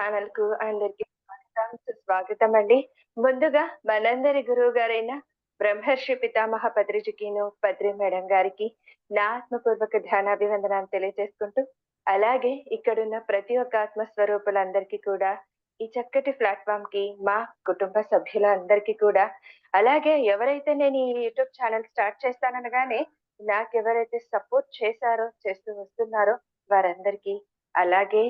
Channel కు అందరికి స్వాగతం సుస్వాగతం అండి. ముందుగా మనందరి గురువు గారైన బ్రహ్మర్షి పితామహ పత్రిజికిను పత్రి మేడం గారికి నా ఆత్మపూర్వక ధ్యానాభివందనాలు తెలియజేసుకుంటూ, అలాగే ఇక్కడున్న ప్రతి ఒక్క ఆత్మస్వరూపులందరికీ కూడా ఈ చక్కటి ప్లాట్‌ఫార్మ్ కి మా కుటుంబ సభ్యులందరికీ కూడా, అలాగే ఎవరైతే నేను ఈ యూట్యూబ్ ఛానల్ స్టార్ట్ చేస్తాననగానే నాకెవరైతే సపోర్ట్ చేశారో, చేస్తూ వస్తున్నారో వారందరికీ, అలాగే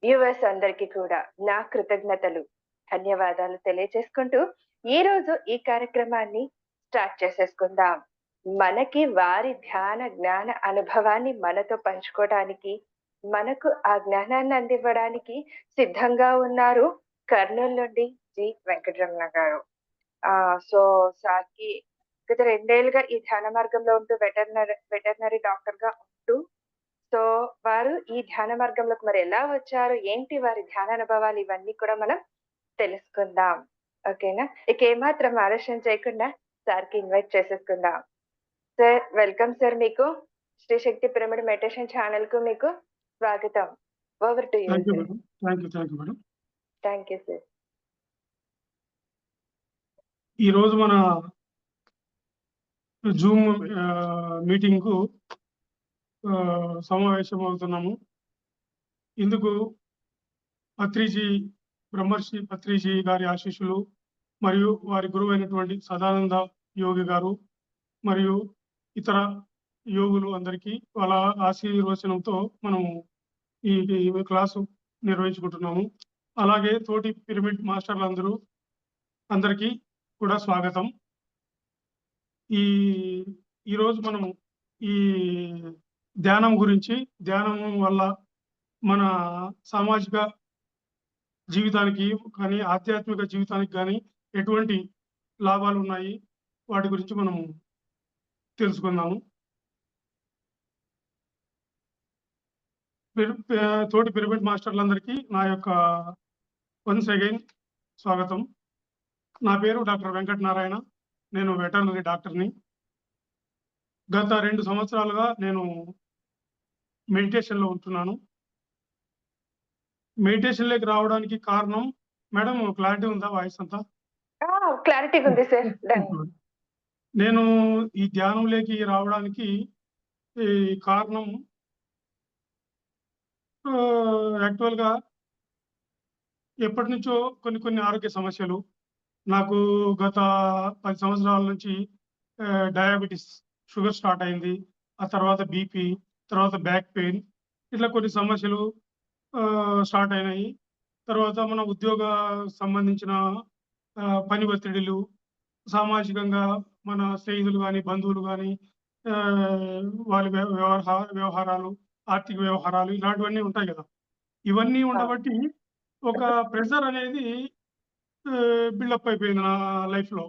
వ్యూవర్స్ అందరికీ కూడా నా కృతజ్ఞతలు, ధన్యవాదాలు తెలియజేసుకుంటూ, ఈరోజు ఈ కార్యక్రమాన్ని స్టార్ట్ చేసేసుకుందాం. మనకి వారి ధ్యాన, జ్ఞాన అనుభవాన్ని మనతో పంచుకోవడానికి, మనకు ఆ జ్ఞానాన్ని అందివ్వడానికి సిద్ధంగా ఉన్నారు కర్నూలు నుండి జి. వెంకటరమణ గారు. సో సార్‌కి గత 2 ఏళ్లుగా ఈ ధ్యాన మార్గంలో ఉంటూ వెటర్నరీ డాక్టర్‌గా ఉంటూ, సో వారు ఈ ధ్యాన మార్గంలోకి మరి ఎలా వచ్చారు? ఏంటి వారి ధ్యాన అనుభవాలు? ఇవన్నీ కూడా మనం తెలుసుకుందాం. ఓకేనా? ఇక ఏమాత్రం ఆలస్యం చేయకుండా సార్‌కి ఇన్వైట్ చేసేసుకుందాం. సార్ వెల్కమ్ సార్ మీకు. శ్రీ శక్తి పిరమిడ్ మెడిటేషన్ ఛానెల్‌కు మీకు స్వాగతం. Over to you thank you sir. Madam. Thank you madam. Thank you sir. ఈరోజు మన జూమ్ మీటింగ్‌కు సమావేశమవుతున్నాము. ఇందుకు పత్రిజీ, బ్రహ్మర్షి పత్రిజీ గారి ఆశీస్సులు మరియు వారి గురువైనటువంటి సదానంద యోగి గారు మరియు ఇతర యోగులు అందరికీ వాళ్ళ ఆశీర్వచనంతో మనము ఈ క్లాసు నిర్వహించుకుంటున్నాము. అలాగే తోటి పిరమిడ్ మాస్టర్లందరూ అందరికీ కూడా స్వాగతం. ఈరోజు మనము ఈ ధ్యానం గురించి, ధ్యానం వల్ల మన సామాజిక జీవితానికి కానీ, ఆధ్యాత్మిక జీవితానికి కానీ ఎటువంటి లాభాలున్నాయి, వాటి గురించి మనము తెలుసుకుందాము. తోటి పిరమిడ్ మాస్టర్లందరికీ నా యొక్క వన్స్ అగైన్ స్వాగతం. నా పేరు డాక్టర్ వెంకట నారాయణ. నేను వెటర్నరీ డాక్టర్‌ని. గత 2 సంవత్సరాలుగా నేను మెడిటేషన్‌లో ఉంటున్నాను. మెడిటేషన్‌లోకి రావడానికి కారణం మేడం క్లారిటీ ఉందా వాయిస్ అంతా? క్లారిటీగా ఉంది సార్. డన్. నేను ఈ ధ్యానంలోకి రావడానికి ఈ కారణం యాక్చువల్‌గా ఎప్పటినుంచో కొన్ని ఆరోగ్య సమస్యలు. నాకు గత 10 సంవత్సరాల నుంచి డయాబెటిస్, షుగర్ స్టార్ట్ అయింది. ఆ తర్వాత బీపీ, తర్వాత బ్యాక్ పెయిన్, ఇట్లా కొన్ని సమస్యలు స్టార్ట్ అయినాయి. తర్వాత మన ఉద్యోగ సంబంధించిన పని ఒత్తిడిలు, సామాజికంగా మన స్నేహితులు గాని, బంధువులు గాని, వాళ్ళ వ్యవహారాలు, ఆర్థిక వ్యవహారాలు ఇలాంటివన్నీ ఉంటాయి గదా! ఇవన్నీ ఉండబట్టి ఒక ప్రెషర్ అనేది బిల్డప్ అయిపోయింది నా లైఫ్‌లో.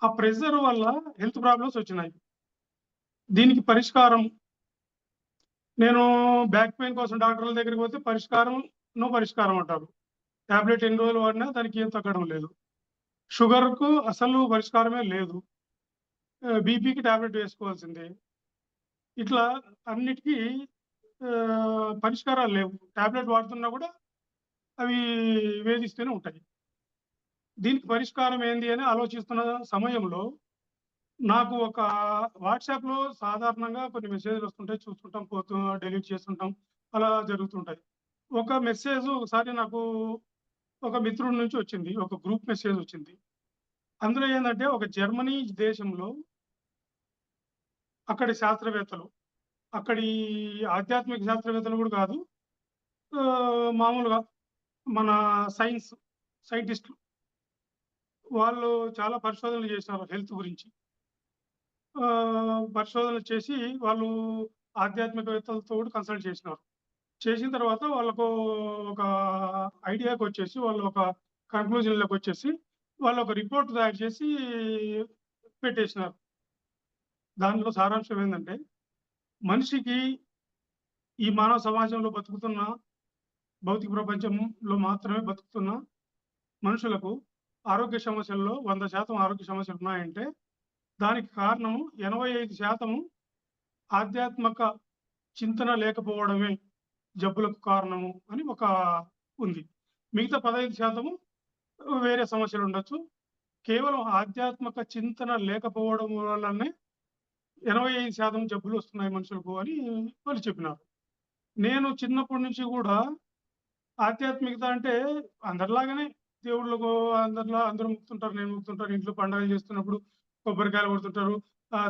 ఆ ప్రెషర్ వల్ల హెల్త్ ప్రాబ్లమ్స్ వచ్చినాయి. దీనికి పరిష్కారం నేను బ్యాక్ పెయిన్ కోసం డాక్టర్ల దగ్గరికి పోతే నో పరిష్కారం అంటారు. టాబ్లెట్ ఎన్ని రోజులు వాడినా దానికి ఏం తగ్గడం లేదు. షుగర్‌కు అసలు పరిష్కారమే లేదు. బీపీకి టాబ్లెట్ వేసుకోవాల్సిందే. ఇట్లా అన్నిటికి పరిష్కారాలు లేవు. టాబ్లెట్ వాడుతున్నా కూడా అవి వేధిస్తూనే ఉంటాయి. దీనికి పరిష్కారం ఏంది అని ఆలోచిస్తున్న సమయంలో నాకు ఒక వాట్సాప్‌లో సాధారణంగా కొన్ని మెసేజ్‌లు వస్తుంటాయి. చూస్తుంటాం, డిలీట్ చేస్తుంటాం. అలా జరుగుతుంటాయి. ఒక మెసేజ్ ఒకసారి నాకు ఒక మిత్రుడి నుంచి వచ్చింది. ఒక గ్రూప్ మెసేజ్ వచ్చింది. అందులో ఏందంటే ఒక జర్మనీ దేశంలో అక్కడి శాస్త్రవేత్తలు, అక్కడి ఆధ్యాత్మిక శాస్త్రవేత్తలు కూడా కాదు. మామూలుగా మన సైంటిస్టులు వాళ్ళు చాలా పరిశోధనలు చేశారు హెల్త్ గురించి. పరిశోధనలు చేసి వాళ్ళు ఆధ్యాత్మికవేత్తలతో కూడా కన్సల్ట్ చేసినారు. చేసిన తర్వాత వాళ్ళకు ఒక ఐడియాకొచ్చేసి, వాళ్ళు ఒక కన్క్లూజన్‌లోకొచ్చేసి, వాళ్ళు ఒక రిపోర్ట్ తయారు చేసి పెట్టేసినారు. దాంట్లో సారాంశం ఏందంటే, మనిషికి ఈ మానవ సమాజంలో బతుకుతున్న, భౌతిక ప్రపంచంలో మాత్రమే బతుకుతున్న మనుషులకు ఆరోగ్య సమస్యల్లో 100% ఆరోగ్య సమస్యలున్నాయంటే, దానికి కారణము 85% ఆధ్యాత్మిక చింతన లేకపోవడమే జబ్బులకు కారణము అని ఉంది. మిగతా 15% వేరే సమస్యలు ఉండొచ్చు. కేవలం ఆధ్యాత్మిక చింతన లేకపోవడం వల్లనే 85% జబ్బులొస్తున్నాయి మనుషులకు అని వాళ్ళు చెప్పినారు. నేను చిన్నప్పటి నుంచి గూడా ఆధ్యాత్మికత అంటే అందరిలాగానే దేవుళ్ళకు అందరూ మొక్కుతుంటారు. నేను మొక్కుతుంటాను. ఇంట్లో పండగలు చేస్తున్నప్పుడు కొబ్బరికాయలు కొడుతుంటారు.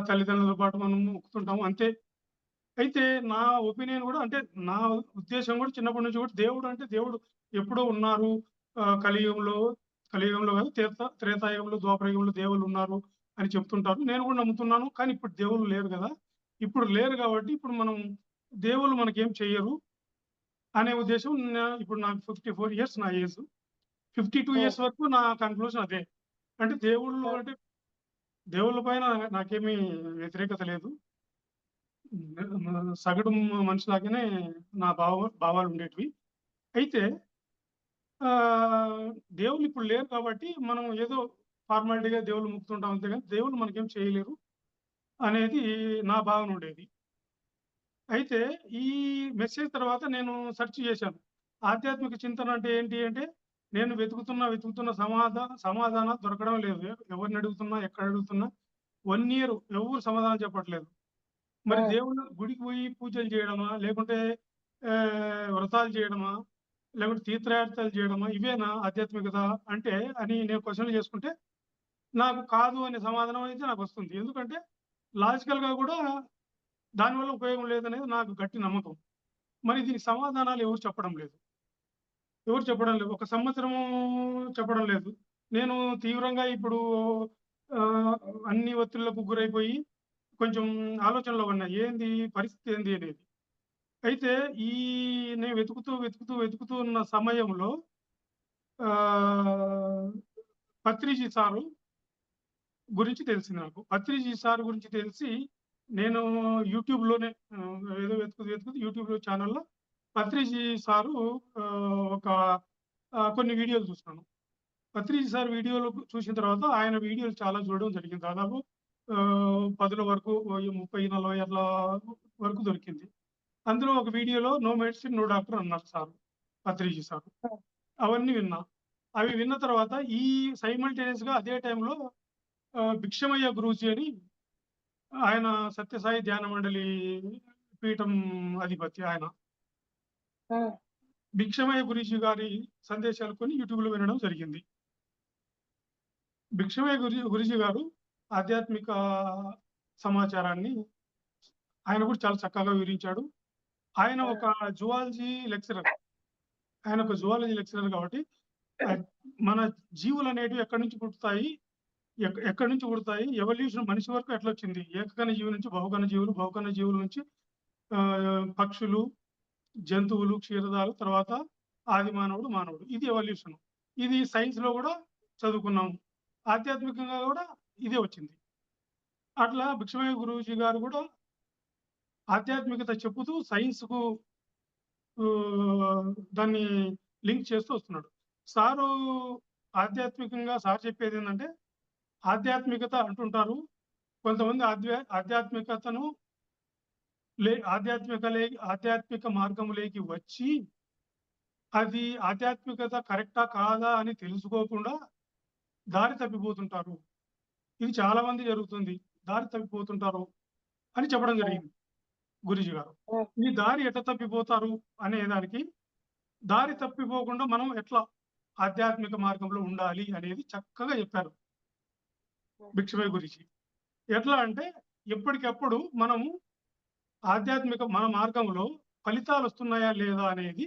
తల్లిదండ్రులతో పాటు మనం మొక్కుతుంటాం అంతే. అయితే నా ఒపీనియన్ గూడా అంటే నా ఉద్దేశ్యం గూడా చిన్నప్పటి నుంచి గూడా దేవుడు అంటే దేవుడు ఎప్పుడో ఉన్నారు. కలియుగంలో కలియుగంలో కాదు త్రేతాయుగంలో, ద్వాపరయుగంలో దేవుళ్ళున్నారు అని చెప్తుంటారు. నేను గూడా నమ్ముతున్నాను. కానీ ఇప్పుడు దేవుళ్ళు లేరు గదా! ఇప్పుడు లేరు గాబట్టి ఇప్పుడు మనం దేవుళ్ళు మనకేం చెయ్యరు అనే ఉద్దేశం ఇప్పుడు నాకు 54 ఇయర్స్ నా ఏజ్. 52 హ్మ్. ఇయర్స్ వరకు నా కన్క్లూజన్ అదే. అంటే దేవుళ్ళు హ్మ్. అంటే దేవుళ్ళ పైన నాకేమీ వ్యతిరేకత లేదు. సగటు మనిషిలాగానే నా భావాలుండేటివి. అయితే దేవుళ్ళు ఇప్పుడు లేరు కాబట్టి మనం ఏదో ఫార్మాలిటీగా దేవుళ్ళు మొక్కుతుంటాం అంతే గాని దేవుళ్ళు మనకేం చేయలేరు అనేది నా భావన ఉండేది. అయితే ఈ మెసేజ్ తర్వాత నేను సెర్చ్ చేశాను. ఆధ్యాత్మిక చింతన అంటే ఏంటి అంటే, నేను వెతుకుతున్న సమాధానాలు దొరకడం లేదు. ఎవరిని అడుగుతున్నా, ఎక్కడ అడుగుతున్నా 1 ఇయర్ ఎవ్వరు సమాధానం చెప్పట్లేదు. మరి హ్మ్. దేవుడు గుడికి పోయి పూజలు చేయడమా? లేకుంటే వ్రతాలు చేయడమా? లేకుంటే తీర్థయాత్రలు చేయడమా? ఇవేనా ఆధ్యాత్మికత అంటే అని నేను క్వెషన్‌లు చేసుకుంటే, నాకు కాదు అనే సమాధానం అయితే నాకొస్తుంది. ఎందుకంటే లాజికల్‌గా గూడా దానివల్ల ఉపయోగం లేదనేది నాకు గట్టి నమ్మకం. మరి దీనికి సమాధానాలు ఎవరు చెప్పడం లేదు. ఎవరు చెప్పడం లేదు. ఒక సంవత్సరము చెప్పడం లేదు. నేను తీవ్రంగా ఇప్పుడు ఆహ్, అన్ని ఒత్తిళ్ళకు గురైపోయి కొంచెం ఆలోచనలో ఉన్నా. ఏంది పరిస్థితి ఏంది అనేది. అయితే ఈ నేను వెతుకుతూ ఉన్న సమయంలో ఆహ్, పత్రిజీ సారు గురించి తెలిసింది నాకు. పత్రిజీ సార్ గురించి తెలిసి నేను యూట్యూబ్‌లోనే ఏదో వెతుకుతూ యూట్యూబ్‌లో ఛానెల్‌లో పత్రిజీ సారు ఒక కొన్ని వీడియోలు చూసాను. పత్రిజీ సార్ వీడియోలు చూసిన తర్వాత ఆయన వీడియోలు చాలా చూడడం జరిగింది. దాదాపు 10 వరకు 30, 40 అట్లా వరకు దొరికింది. అందులో ఒక వీడియోలో నో మెడిసిన్, నో డాక్టర్ అన్నారు సారు. పత్రిజీ సారు. హ్మ్. అవన్నీ విన్నా. అవి విన్న తర్వాత ఈ సైమల్టేనియస్‌గా అదే టైంలో భిక్షమయ్య గురూజీ అని ఆయన సత్యసాయి ధ్యాన మండలి పీఠం అధిపతి ఆయన. హ్మ్. భిక్షమయ్య గురూజీ గారి సందేశాలు కొన్ని యూట్యూబ్‌లో వినడం జరిగింది. భిక్షమయ్య గురూజీ గారు ఆధ్యాత్మిక సమాచారాన్ని ఆయన కూడా చాలా చక్కగా వివరించాడు. ఆయన హ్మ్. ఒక జువాలజీ లెక్చరర్. ఆయన ఒక జువాలజీ లెక్చరర్ కాబట్టి ఆహ్, మన జీవులనేటివి ఎక్కడి నుంచి పుడతాయి? ఎక్కడి నుంచి పుడతాయి? ఎవల్యూషన్ మనిషి వరకు ఎట్లొచ్చింది? ఏకకణ జీవి నుంచి బహుకణ జీవులు, బహుకణ జీవుల నుంచి పక్షులు, జంతువులు, క్షీరదాలు తర్వాత ఆది మానవుడు, మానవుడు. ఇది ఎవల్యూషన్. ఇది సైన్స్‌లో గూడా చదువుకున్నాము. ఆధ్యాత్మికంగా గూడా ఇదే వచ్చింది. అట్లా భిక్షమయ్య గురూజీ గారు గూడా ఆధ్యాత్మికత చెప్పుతూ సైన్స్‌కు దాన్ని లింక్ చేస్తూ వస్తున్నాడు. సారు ఆధ్యాత్మికంగా సార్ చెప్పేదేందంటే, ఆధ్యాత్మికత అంటుంటారు. కొంతమంది ఆధ్యాత్మికతను ఆధ్యాత్మిక మార్గంలోకి వచ్చి, అది ఆధ్యాత్మికత కరెక్టా? కాదా? అని తెలుసుకోకుండా దారి తప్పిపోతుంటారు. ఇది చాలా మంది జరుగుతుంది. దారి తప్పిపోతుంటారు అని చెప్పడం హ్మ్. జరిగింది గురూజీ గారు. హ్మ్. ఈ దారి ఎట్లా తప్పిపోతారు అనే దానికి, దారి తప్పిపోకుండా మనం ఎట్లా ఆధ్యాత్మిక మార్గంలో ఉండాలి అనేది చక్కగా చెప్పారు హ్మ్. భిక్షమయ్య గురూజీ. ఎట్లా అంటే ఎప్పటికప్పుడు మనము మన మార్గంలో ఫలితాలొస్తున్నాయా లేదా అనేది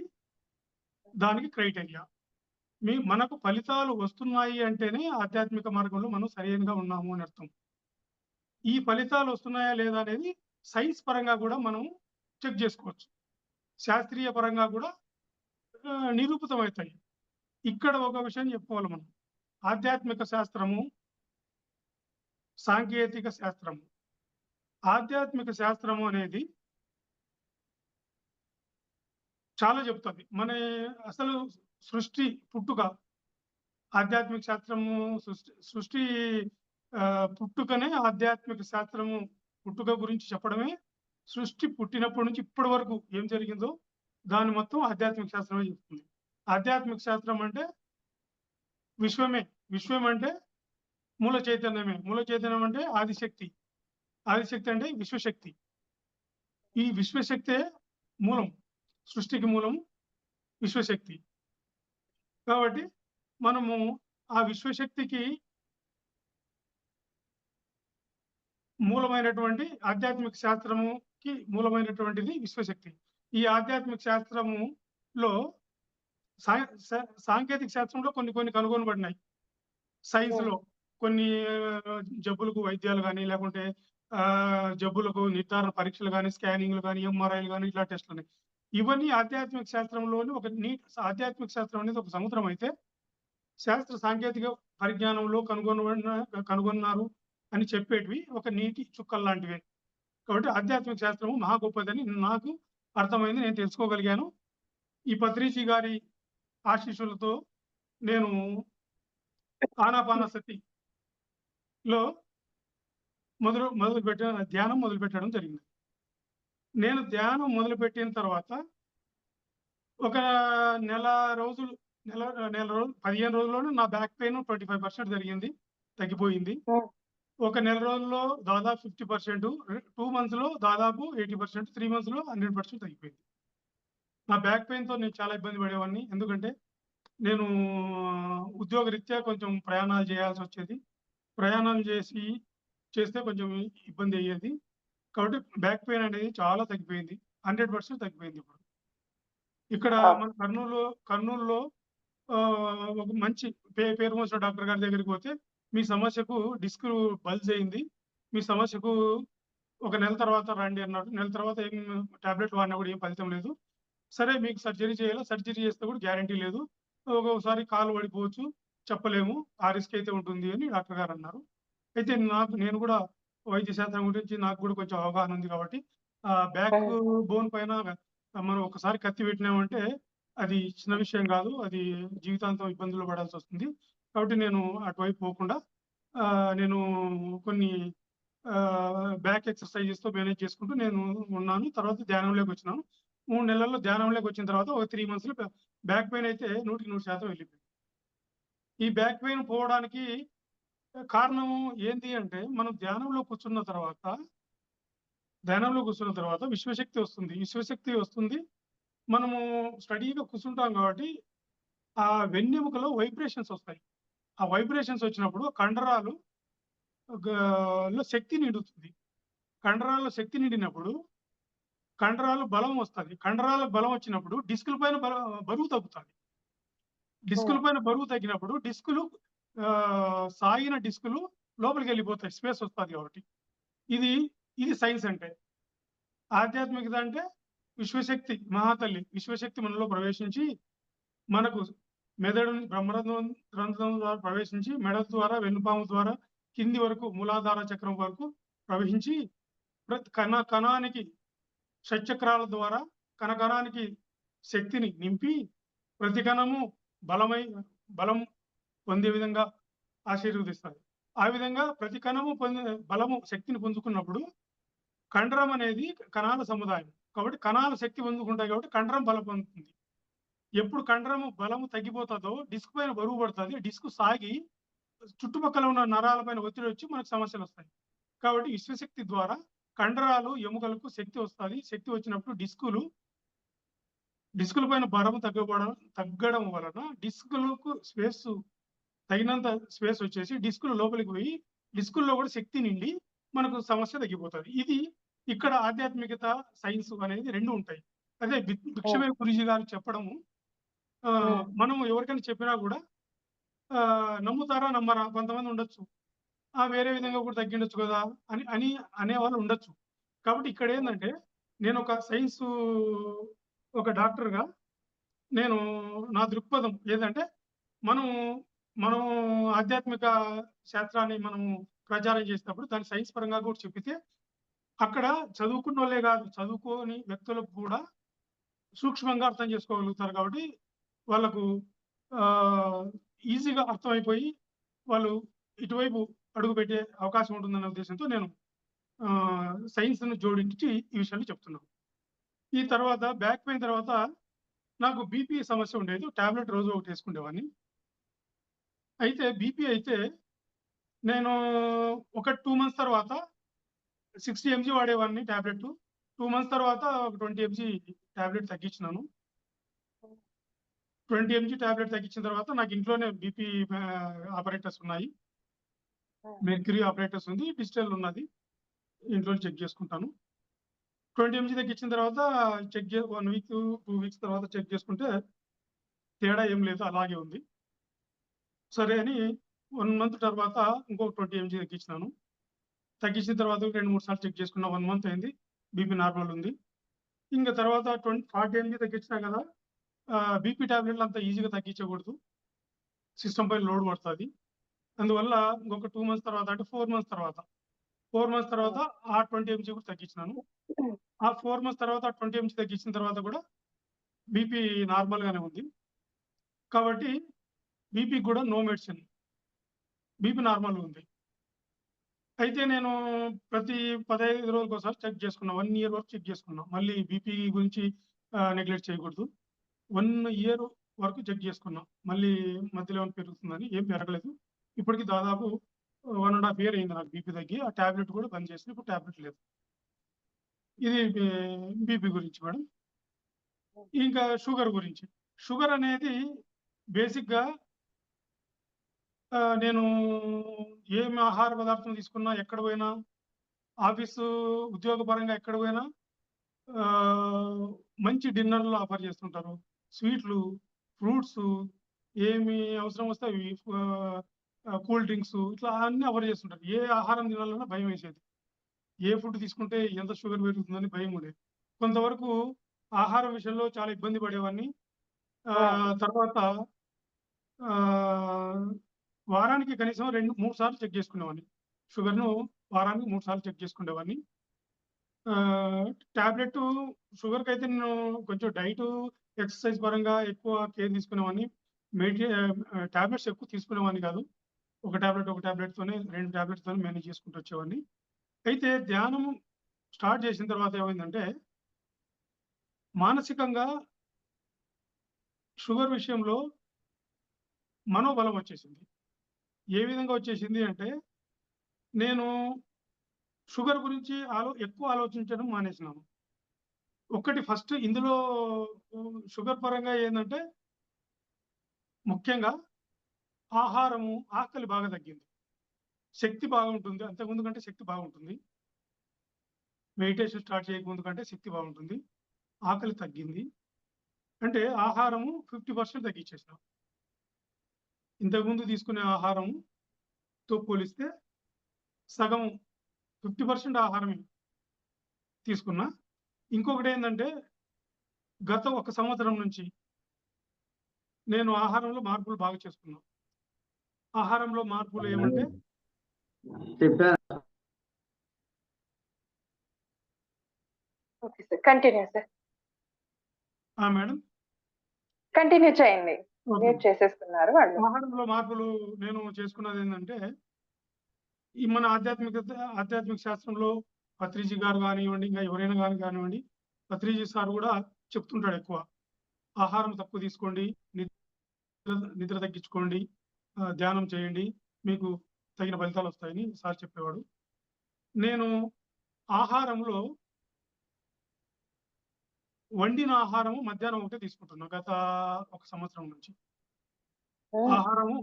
దానికి క్రైటీరియా. మనకు ఫలితాలు వస్తున్నాయి అంటేనే ఆధ్యాత్మిక మార్గంలో మనం సరైనగా ఉన్నాము అని అర్థం. ఈ ఫలితాలు వస్తున్నాయా లేదా అనేది సైన్స్ పరంగా గూడా మనం చెక్ జేసుకోవచ్చు. శాస్త్రీయ పరంగా గూడా నిరూపితమవుతాయి. ఇక్కడ ఒక విషయం చెప్పుకోవాలి మనం. ఆధ్యాత్మిక శాస్త్రము, సాంకేతిక శాస్త్రము. ఆధ్యాత్మిక శాస్త్రము అనేది చాలా చెప్తది. అసలు సృష్టి పుట్టుక ఆధ్యాత్మిక శాస్త్రము సృష్టి పుట్టుకనే ఆధ్యాత్మిక శాస్త్రము పుట్టుక గురించి చెప్పడమే సృష్టి పుట్టినప్పటి నుంచి ఇప్పటి వరకు ఏం జరిగిందో దాన్ని మొత్తం ఆధ్యాత్మిక శాస్త్రమే చెప్తుంది. ఆధ్యాత్మిక శాస్త్రం అంటే విశ్వమే. విశ్వం అంటే మూల చైతన్యమే. మూల చైతన్యం అంటే ఆదిశక్తి. ఆదిశక్తి అంటే విశ్వశక్తి. ఈ విశ్వశక్తే మూలం. సృష్టికి మూలం విశ్వశక్తి. కాబట్టి మనము ఆ విశ్వశక్తికి మూలమైనటువంటి ఆధ్యాత్మిక శాస్త్రముకి మూలమైనటువంటిది విశ్వశక్తి. ఈ ఆధ్యాత్మిక శాస్త్రములో సా సా సాంకేతిక శాస్త్రంలో కొన్ని కొన్ని కనుగొనబడినాయి. సైన్స్‌లో కొన్ని జబ్బులకు వైద్యాలు గాని, లేకుంటే జబ్బులకు నిర్ధారణ పరీక్షలు గాని, స్కానింగ్‌లు గాని, ఎంఆర్ఐలు గాని ఇట్లా టెస్ట్‌లున్నాయి. ఇవన్నీ ఆధ్యాత్మిక శాస్త్రంలోని ఒక ఆధ్యాత్మిక శాస్త్రం అనేది ఒక సముద్రం అయితే, శాస్త్ర సాంకేతిక పరిజ్ఞానంలో కనుగొన్నారు అని చెప్పేటివి ఒక నీటి చుక్కల్లాంటివే. కాబట్టి ఆధ్యాత్మిక శాస్త్రము మహా గొప్పదని నాకు అర్థమైంది. నేను తెలుసుకోగలిగాను. ఈ పత్రిజీ గారి ఆశీస్సులతో నేను ఆనాపానసతిలో ధ్యానం మొదలుపెట్టడం జరిగింది. నేను ధ్యానం మొదలుపెట్టిన తర్వాత ఒక నెల రోజులు 15 రోజుల్లోనే నా బ్యాక్ పెయిన్ 25% జరిగింది. తగ్గిపోయింది. ఒక నెల రోజుల్లో దాదాపు 50%, 2 మంత్స్‌లో దాదాపు 80%, 3 మంత్స్‌లో 100% తగ్గిపోయింది. నా బ్యాక్ పెయిన్‌తో నేను చాలా ఇబ్బంది పడేవాడిని. ఎందుకంటే నేను ఉద్యోగరీత్యా కొంచెం ప్రయాణాలు చేయాల్సొచ్చేది. ప్రయాణం చేస్తే కొంచెం ఇబ్బంది అయ్యేది. కాబట్టి బ్యాక్ పెయిన్ అనేది చాలా తగ్గిపోయింది. 100% తగ్గిపోయింది ఇప్పుడు. ఇక్కడ మన కర్నూలులో ఒక మంచి పేరు మోసిన డాక్టర్ గారి దగ్గరికి పోతే, మీ సమస్యకు డిస్క్ బల్జ్ అయింది. మీ సమస్యకు ఒక నెల తర్వాత రండి అన్నాడు. నెల తర్వాత ఏం టాబ్లెట్లు వాడినా కూడా ఏం ఫలితం లేదు. సరే మీకు సర్జరీ చేయాలా? సర్జరీ చేస్తే కూడా గ్యారంటీ లేదు. ఒక్కొక్కసారి కాలు పడిపోవచ్చు. చెప్పలేము. ఆ రిస్క్ అయితే ఉంటుంది అని డాక్టర్ గారు అన్నారు. అయితే నేను కూడా వైద్య శాస్త్రం గురించి నాకు కూడా కొంచెం అవగాహన ఉంది కాబట్టి, బ్యాక్ బోన్ పైన మనం ఒకసారి కత్తి పెట్టినామంటే అది చిన్న విషయం కాదు. అది జీవితాంతం ఇబ్బందుల్లో పడాల్సొస్తుంది. కాబట్టి నేను అటువైపు పోకుండా నేను కొన్ని బ్యాక్ ఎక్సర్‌సైజెస్‌తో మేనేజ్ చేసుకుంటూ నేను ఉన్నాను. తర్వాత ధ్యానంలోకొచ్చినాను. 3 నెలల్లో ధ్యానంలోకొచ్చిన తర్వాత ఒక 3 మంత్స్‌లో బ్యాక్ పెయిన్ అయితే 100% వెళ్ళిపోయింది. ఈ బ్యాక్ పెయిన్ పోవడానికి కారణం ఏంటి అంటే, మనం ధ్యానంలో కూర్చున్న తర్వాత విశ్వశక్తి వస్తుంది. విశ్వశక్తి వస్తుంది. మనము స్టడీగా కూర్చుంటాం కాబట్టి, ఆ వెన్నెముకలో వైబ్రేషన్స్ వస్తాయి. ఆ వైబ్రేషన్స్ వచ్చినప్పుడు కండరాలు లో శక్తి నిండుతుంది. కండరాల్లో శక్తి నిండినప్పుడు కండరాలు బలం వస్తది. కండరాలకు బలం వచ్చినప్పుడు డిస్కుల పైన బరువు తగ్గుతాది. డిస్కుల పైన బరువు తగ్గినప్పుడు సాగిన డిస్కులు లోపలికెళ్ళిపోతాయి. స్పేస్ వస్తది కాబట్టి. ఇది ఇది సైన్స్ అంటే. ఆధ్యాత్మికత అంటే విశ్వశక్తి మహాతల్లి. విశ్వశక్తి మనలో ప్రవేశించి మనకు మెదడుని బ్రహ్మరంధ్రం ద్వారా ప్రవేశించి మెడ ద్వారా, వెన్నుపాము ద్వారా కింది వరకు మూలాధార చక్రం వరకు ప్రవహించి ప్రతి కణానికి షట్చక్రాల ద్వారా కణకణానికి శక్తిని నింపి ప్రతి కణము బలం పొందే విధంగా ఆశీర్వదిస్తాది. ఆ విధంగా ప్రతి కణము శక్తిని పుంజుకున్నప్పుడు కండరం అనేది కణాల సముదాయం. కాబట్టి కణాలు శక్తి పొందుకుంటాయి కాబట్టి కండరం బలం పొందుతుంది. ఎప్పుడు కండరము బలము తగ్గిపోతదో డిస్క్ పైన బరువు పడతది. డిస్క్ సాగి చుట్టుపక్కల ఉన్న నరాల పైన ఒత్తిడి వచ్చి మనకు సమస్యలొస్తాయి. కాబట్టి విశ్వశక్తి ద్వారా కండరాలు, ఎముకలకు శక్తి వస్తది. శక్తి వచ్చినప్పుడు డిస్కుల పైన బరువు తగ్గడం వలన డిస్కులకు తగినంత స్పేస్ వచ్చేసి డిస్కులు లోపలికి పోయి డిస్కుల్లో కూడా శక్తి నిండి మనకు సమస్య తగ్గిపోతది. ఇది ఇక్కడ ఆధ్యాత్మికత, సైన్స్ అనేది 2 ఉంటాయి. అదే భిక్షమయ్య గురూజీ గారు చెప్పడము మనం ఎవరికైనా చెప్పినా కూడా నమ్ముతారా? నమ్మరా? కొంతమంది ఉండొచ్చు. వేరే విధంగా కూడా తగ్గిండొచ్చు కదా! అని అనేవాళ్ళు ఉండొచ్చు. కాబట్టి ఇక్కడేందంటే నేనొక ఒక డాక్టర్‌గా నేను నా దృక్పథం ఏదంటే మనము మనం ఆధ్యాత్మిక శాస్త్రాన్ని మనము ప్రచారం చేసినప్పుడు దాన్ని సైన్స్ పరంగా కూడా చెప్పితే అక్కడ చదువుకున్నోళ్ళే కాదు, చదువుకోని వ్యక్తులకు కూడా సూక్ష్మంగా అర్థం చేసుకోగలుగుతారు కాబట్టి వాళ్ళకు ఈజీగా అర్థమైపోయి వాళ్ళు ఇటువైపు అడుగుపెట్టే అవకాశం ఉంటుందన్న ఉద్దేశంతో నేను సైన్స్‌ని జోడించి ఈ విషయాన్ని చెప్తున్నాను. ఈ తర్వాత బ్యాక్ పెయిన్ తర్వాత నాకు బీపీ సమస్య ఉండేది. టాబ్లెట్ రోజు ఒకటి యేసుకునేవాడిని. అయితే బీపీ అయితే నేను ఒక 2 మంత్స్ తర్వాత 60 ఎంజీ వాడేవాడిని టాబ్లెట్. 2 మంత్స్ తర్వాత ఒక 20 ఎంజీ టాబ్లెట్ తగ్గించినాను. 20 ఎంజీ టాబ్లెట్ తగ్గించిన తర్వాత నాకు ఇంట్లోనే బీపీ ఆపరేటర్స్ ఉన్నాయి. మెర్క్యూరీ ఆపరేటర్స్ ఉంది. డిజిటల్ ఉన్నది. ఇంట్లోనే చెక్ చేసుకుంటాను. 20 ఎంజీ తగ్గించిన తర్వాత 1 వీక్, 2 వీక్స్ తర్వాత చెక్ చేసుకుంటే తేడా ఏం లేదు. అలాగే ఉంది. సరే అని 1 మంత్ తర్వాత ఇంకొక 20 ఎంజీ తగ్గించినాను. తగ్గించిన తర్వాత 2, 3 సార్లు చెక్ చేసుకున్నా. 1 మంత్ అయింది. బీపీ నార్మల్ ఉంది. ఇంక తర్వాత 40 ఎంజీ తగ్గించినా కదా! బీపీ టాబ్లెట్‌లు అంత ఈజీగా తగ్గించకూడదు. సిస్టమ్ పైన లోడ్ పడతది. అందువల్ల ఇంకొక 2 మంత్స్ తర్వాత అంటే 4 మంత్స్ తర్వాత 4 మంత్స్ తర్వాత ఆ 20 ఎంజీ కూడా తగ్గించినాను. ఆ 4 మంత్స్ తర్వాత 20 ఎంజీ తగ్గించిన తర్వాత కూడా బీపీ నార్మల్‌గానే ఉంది. కాబట్టి బీపీకి కూడా నో మెడిసిన్. బీపీ నార్మల్‌గా ఉంది. అయితే నేను ప్రతి 15 రోజులకోసారి చెక్ చేసుకున్నా. 1 ఇయర్ వరకు చెక్ చేసుకున్నా. మళ్ళీ బీపీ గురించి నెగ్లెక్ట్ చేయకూడదు. 1 ఇయర్ వరకు చెక్ చేసుకున్నా. మళ్ళీ మధ్యలో ఏమైనా పెరుగుతుందని. ఏం పెరగలేదు. ఇప్పటికి దాదాపు 1 ½ ఇయర్ అయింది నాకు బీపీ తగ్గి. ఆ టాబ్లెట్ కూడా బంద్ చేసిన. ఇప్పుడు టాబ్లెట్ లేదు. ఇది బీపీ గురించి మేడం. ఇంకా షుగర్ గురించి. షుగర్ అనేది బేసిక్‌గా నేను ఏమి ఆహార పదార్థం తీసుకున్నా, ఎక్కడ పోయినా, ఆఫీసు ఉద్యోగపరంగా ఎక్కడ పోయినా మంచి డిన్నర్‌లు ఆఫర్ చేస్తుంటారు. స్వీట్లు, ఫ్రూట్సు ఏమి అవసరం వస్తే అవి కూల్ డ్రింక్సు ఇట్లా అన్నీ ఆఫర్ చేస్తుంటారు. ఏ ఆహారం తినాలన్నా భయమేసేది. ఏ ఫుడ్ తీసుకుంటే ఎంత షుగర్ పెరుగుతుందని భయముండేది. కొంతవరకు ఆహారం విషయంలో చాలా ఇబ్బంది పడేవాడిని. తర్వాత ఆహ్, వారానికి కనీసం 2, 3 సార్లు చెక్ చేసుకునేవాడిని. షుగర్‌ను వారానికి 3 సార్లు చెక్ చేసుకునేవాడిని. ఆహ్, టాబ్లెటు షుగర్‌కైతే నేను కొంచెం డైటు, ఎక్సర్‌సైజ్ పరంగా ఎక్కువ కేర్ తీసుకునేవాడిని. టాబ్లెట్స్ ఎక్కువ తీసుకునేవాడిని కాదు. ఒక టాబ్లెట్‌తోనే 2 టాబ్లెట్స్‌తోనే మేనేజ్ చేసుకుంటూ వచ్చేవాడిని. అయితే ధ్యానం స్టార్ట్ చేసిన తర్వాత ఏమైందంటే, మానసికంగా షుగర్ విషయంలో మనోబలం వచ్చేసింది. ఏ విధంగా వచ్చేసింది అంటే, నేను షుగర్ గురించి ఎక్కువ ఆలోచించడం మానేసినాను. ఒక్కటి ఫస్ట్ ఇందులో షుగర్ పరంగా ఏందంటే, ముఖ్యంగా ఆహారము, ఆకలి బాగా తగ్గింది. శక్తి బాగుంటుంది. అంతకుముందు కంటే శక్తి బాగుంటుంది. మెడిటేషన్ స్టార్ట్ చేయకముందు కంటే శక్తి బాగుంటుంది. ఆకలి తగ్గింది. అంటే ఆహారము 50% తగ్గించేసినా. ఇంతకుముందు తీసుకునే ఆహారంతో పోలిస్తే సగం 50% ఆహారమే తీసుకున్నా. ఇంకొకటేందంటే గత 1 సంవత్సరం నుంచి నేను ఆహారంలో మార్పులు బాగా చేసుకున్నా. ఆహారంలో మార్పులు ఏమంటే చెప్పా okay sir. Continue sir. Madam. Continue చేయండి. ఓకే. మ్యూట్ చేసేస్తున్నారు వాళ్ళు. ఆహారంలో మార్పులు నేను చేసుకున్నదేందంటే, ఈ మన ఆధ్యాత్మిక శాస్త్రంలో పత్రిజీ గారు గానివ్వండి, ఇంకా ఎవరైనా కానివ్వండి, పత్రిజీ సార్ కూడా చెప్తుంటాడు ఎక్కువ. ఆహారం తక్కువ తీసుకోండి, నిద్ర తగ్గించుకోండి, ధ్యానం చేయండి, మీకు తగిన ఫలితాలొస్తాయని సార్ చెప్పేవాడు. నేను ఆహారంలో వండిన ఆహారము మధ్యాహ్నం ఒకటే తీసుకుంటున్నా గత 1 సంవత్సరం నుంచి.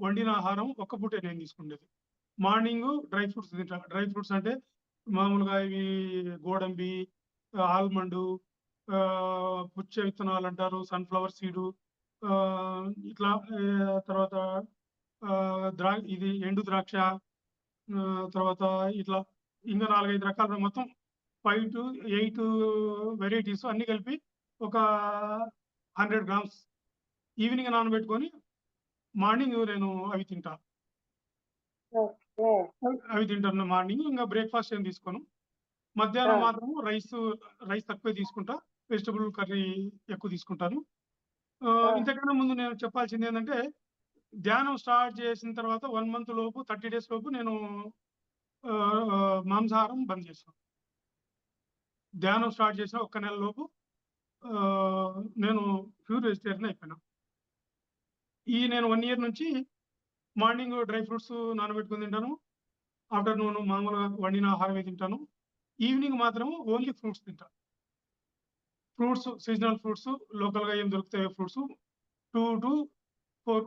వండిన ఆహారం ఒక్క పూటే నేను తీసుకునేది. మార్నింగు డ్రై ఫ్రూట్స్ తింటా. డ్రై ఫ్రూట్స్ అంటే మామూలుగా ఇవి గోడంబి, ఆల్మండు, పుచ్చ విత్తనాలంటారు, సన్‌ఫ్లవర్ సీడు, ఇట్లా తర్వాత ఇది ఎండు ద్రాక్ష, తర్వాత ఇట్లా ఇంకా 4, 5 రకాల మొత్తం 5-8 వెరైటీస్ అన్నీ కలిపి ఒక 100 గ్రామ్స్ ఈవినింగ్ నానబెట్టుకొని మార్నింగ్ నేను అవి తింటా. ఓకే. అవి తింటాను మార్నింగ్. ఇంక బ్రేక్‌ఫాస్ట్ ఏం తీసుకోను. మధ్యాహ్నం మాత్రము రైస్ తక్కువే తీసుకుంటా. వెజిటబుల్ కర్రీ ఎక్కువ తీసుకుంటాను. ఇంతకన్నా ముందు నేను చెప్పాల్సిందేందంటే, ధ్యానం స్టార్ట్ చేసిన తర్వాత 1 మంత్ లోపు 30 డేస్ లోపు నేను మాంసాహారం బంద్ చేశాను. ధ్యానం స్టార్ట్ చేసిన ఒక్క నెల లోపు నేను ప్యూర్ వెజిటేరియన్ అయిపోయినా. నేను 1 ఇయర్ నుంచి మార్నింగ్ డ్రై ఫ్రూట్స్ నానబెట్టుకొని తింటాను. ఆఫ్టర్‌నూన్ మామూలుగా వండిన ఆహారమే తింటాను. ఈవినింగ్ మాత్రం ఓన్లీ ఫ్రూట్స్ తింటా. ఫ్రూట్స్, సీజనల్ ఫ్రూట్స్, లోకల్‌గా ఏం దొరుకుతాయో ఫ్రూట్స్ 2-4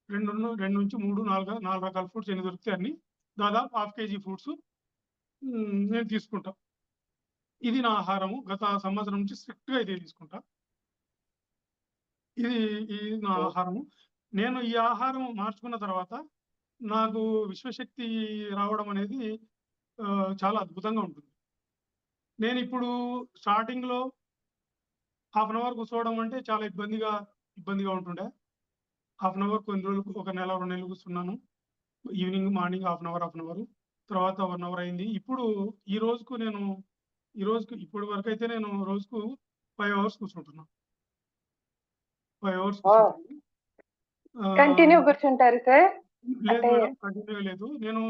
2-3, 4 రకాల ఫ్రూట్స్ ఎన్ని దొరుకుతాయి అన్ని. దాదాపు హాఫ్ కేజీ ఫ్రూట్స్ నేను తీసుకుంటా. ఇది నా ఆహారము. గత సంవత్సరం నుంచి స్ట్రిక్ట్‌గా ఇదే తీసుకుంటా. ఇది ఇది నా ఓకే. ఆహారము. నేను ఈ ఆహారం మార్చుకున్న తర్వాత నాకు విశ్వశక్తి రావడం అనేది చాలా అద్భుతంగా ఉంటుంది. నేనిప్పుడు స్టార్టింగ్‌లో హాఫ్ అన్ అవర్ కూర్చోవడం అంటే చాలా ఇబ్బందిగా ఉంటుండే. హాఫ్ అన్ అవర్ కొన్ని రోజులు ఒక నెల, 2 నెలలు కూర్చున్నాను. Evening, morning half an hour. తర్వాత 1 అవర్ అయింది. ఈ రోజుకి ఇప్పటి వరకైతే నేను రోజుకు 5 అవర్స్ కూర్చుంటున్నా. 5 hours wow! కూర్చుంటాను. కంటిన్యూ ఆహ్, కూర్చుంటారు సార్? లేదు అంటే మేడం. కంటిన్యూ‌గా లేదు. నేను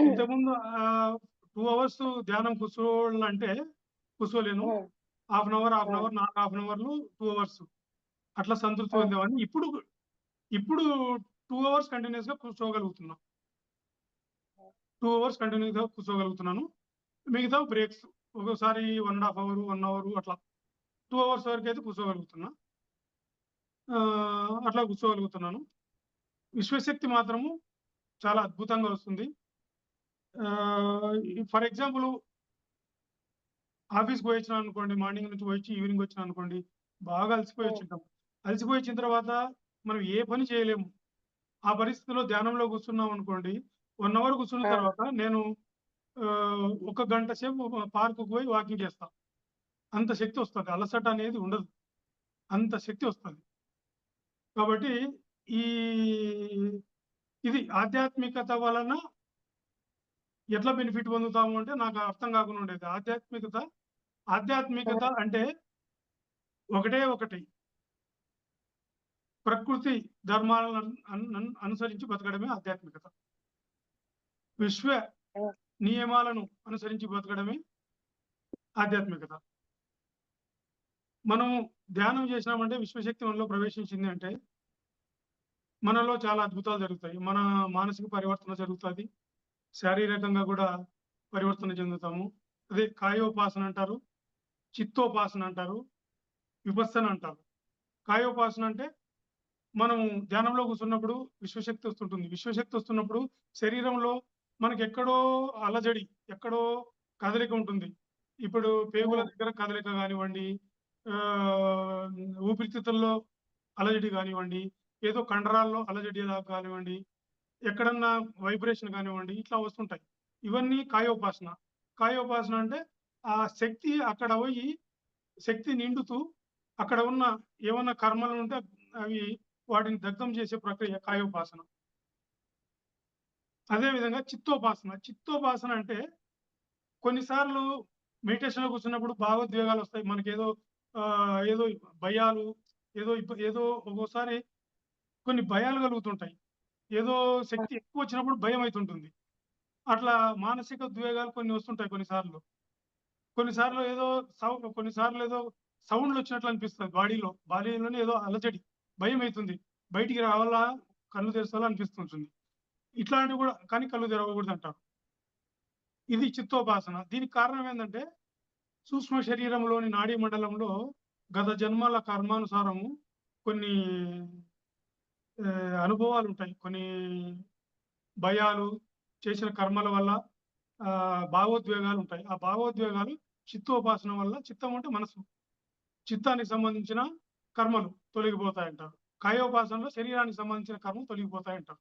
ఇంతకుముందు 2 అవర్స్ ధ్యానం కూర్చోవాలంటే కూర్చోలేను. హ్మ్. హాఫ్ అన్ హ్మ్. అవర్, 4 హాఫ్ అన్ అవర్‌లు, 2 అవర్స్ అట్లా సంతృప్తి హ్మ్. పొందేవాడిని. ఇప్పుడు 2 అవర్స్ కంటిన్యూయస్‌గా కూర్చోగలుగుతున్నా. 2 అవర్స్ కంటిన్యూ‌గా కూర్చోగలుగుతున్నాను. మిగతా బ్రేక్స్ ఒక్కోసారి 1 ½ అవర్, 1 అవర్ అట్లా 2 అవర్స్ వరకైతే కూర్చోగలుగుతున్నా. అట్లా కూర్చోగలుగుతున్నాను. విశ్వశక్తి మాత్రము చాలా అద్భుతంగా వస్తుంది. ఫర్ ఎగ్జాంపుల్ ఆఫీస్‌కి పోయొచ్చినాననుకోండి, మార్నింగ్ నుంచి పోయొచ్చి ఈవినింగ్ వచ్చినాననుకోండి, బాగా హ్మ్. అలసిపోయొచ్చుంటాం. అలసిపోయొచ్చిన తర్వాత మనం ఏ పని చేయలేము. ఆ పరిస్థితిలో ధ్యానంలో కూర్చున్నామనుకోండి, 1 అవర్ కూర్చున్న ఆ! తర్వాత నేను ఒక గంట సేపు పార్క్‌కి పోయి వాకింగ్ చేస్తా. అంత శక్తి వస్తది. అలసట అనేది ఉండదు. అంత శక్తి వస్తది. కాబట్టి ఈ ఇది ఆధ్యాత్మికత వలన ఎట్లా బెనిఫిట్ పొందుతాము అంటే నాకు అర్థం కాకుండా ఉండేది. ఆధ్యాత్మికత హ్మ్. అంటే ఒకటి ప్రకృతి ధర్మాలను అనుసరించి బతకడమే ఆధ్యాత్మికత. విశ్వ హ్మ్. నియమాలను అనుసరించి బతకడమే ఆధ్యాత్మికత. మనము ధ్యానం చేసినామంటే విశ్వశక్తి మనలో ప్రవేశించింది అంటే మనలో చాలా అద్భుతాలు జరుగుతాయి. మన మానసిక పరివర్తన జరుగుతది. శారీరకంగా కూడా పరివర్తన చెందుతాము. అదే కాయోపాసన అంటారు. చిత్తోపాసన అంటారు. విపස්සన అంటారు. కాయోపాసన అంటే మనము ధ్యానంలో కూర్చున్నప్పుడు విశ్వశక్తి వస్తుంటుంది. విశ్వశక్తి వస్తున్నప్పుడు శరీరంలో మనకెక్కడో అలజడి, ఎక్కడో కదలిక ఉంటుంది. ఇప్పుడు పేగుల హ్మ్. దగ్గర కదలిక గానివ్వండి, ఆహ్, ఊపిరితిత్తుల్లో అలజడి గానివ్వండి, ఏదో కండరాల్లో అలజడి కానివ్వండి, ఎక్కడన్నా వైబ్రేషన్ కానివ్వండి, ఇట్లా వస్తుంటాయి. ఇవన్నీ కాయోపాసన. కాయోపాసన అంటే ఆ శక్తి అక్కడ పోయి శక్తి నిండుతూ అక్కడ ఉన్న ఏమన్నా కర్మలుంటే అవి వాటిని దగ్ధం చేసే ప్రక్రియ కాయోపాసన. అదే విధంగా చిత్తోపాసన. చిత్తోపాసన అంటే కొన్నిసార్లు మెడిటేషన్‌లో కూర్చున్నప్పుడు భావోద్వేగాలొస్తాయి. మనకేదో ఏదో భయాలు, ఏదో ఒక్కోసారి కొన్ని భయాలు కలుగుతుంటాయి. ఏదో హ్మ్. శక్తి ఎక్కువొచ్చినప్పుడు భయమైతుంటుంది. అట్లా మానసిక ఉద్వేగాలు కొన్ని వస్తుంటాయి కొన్నిసార్లు. కొన్నిసార్లు ఏదో సౌండ్‌లొచ్చినట్లు అనిపిస్తది బాడీలో. బాడీలోనే ఏదో అలజడి, భయమైతుంది. బయటికి రావాలా, కళ్ళు తెరచాలా అనిపిస్తుంటుంది. ఇట్లాంటివి గూడా కానీ కళ్ళు తెరవకూడదంటారు. ఇది చిత్తోపాసన. దీనికి కారణం ఏందంటే, సూక్ష్మ శరీరంలోని నాడీ మండలంలో గత జన్మల కర్మానుసారము కొన్ని అనుభవాలుంటాయి. కొన్ని భయాలు, చేసిన కర్మల వల్ల భావోద్వేగాలుంటాయి. ఆ భావోద్వేగాలు చిత్తోపాసన వల్ల చిత్తం అంటే మనసు. చిత్తానికి సంబంధించిన కర్మలు తొలగిపోతాయంటారు. కాయోపాసనలో శరీరానికి సంబంధించిన కర్మలు తొలగిపోతాయంటారు.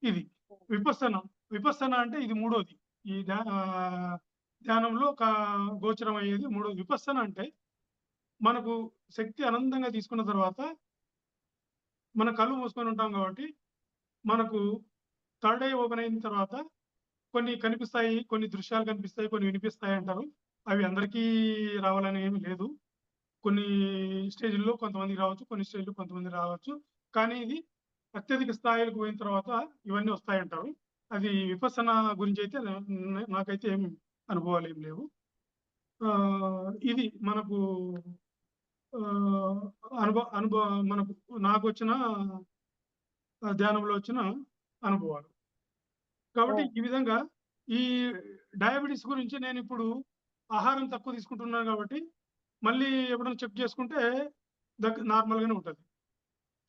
ఇది. విపස්සన. విపස්සన అంటే ఇది మూడోది. ఈ ధ్యానంలో గోచరమయ్యేది మూడోది. విపස්සన అంటే మనకు శక్తి అనంతంగా తీసుకున్న తర్వాత మన కళ్ళు మూసుకొని ఉంటాం కాబట్టి మనకు థర్డ్ ఐ ఓపెన్ అయిన తర్వాత కొన్ని కనిపిస్తాయి. కొన్ని దృశ్యాలు కనిపిస్తాయి. కొన్ని వినిపిస్తాయి అంటారు. అవి అందరికీ రావాలని ఏమి లేదు. కొన్ని స్టేజ్‌ల్లో కొంతమందికి రావచ్చు. కొన్ని స్టేజ్‌లో కొంతమందికి రావచ్చు. కానీ ఇది అత్యధిక స్థాయిలకు పోయిన తర్వాత ఇవన్నీ వస్తాయంటారు. అది విపස්සన గురించైతే నాకైతే ఏమి అనుభవాలేమి లేవు. ఇది మనకు ఆహ్, మనకు నాకొచ్చిన ధ్యానంలో వచ్చిన అనుభవాలు. కాబట్టి హ్మ్. ఈ విధంగా ఈ డయాబెటిస్ గురించి నేనిప్పుడు ఆహారం తక్కువ తీసుకుంటున్నాను కాబట్టి, మళ్ళీ ఎప్పుడైనా చెక్ చేసుకుంటే నార్మల్‌గానే ఉంటది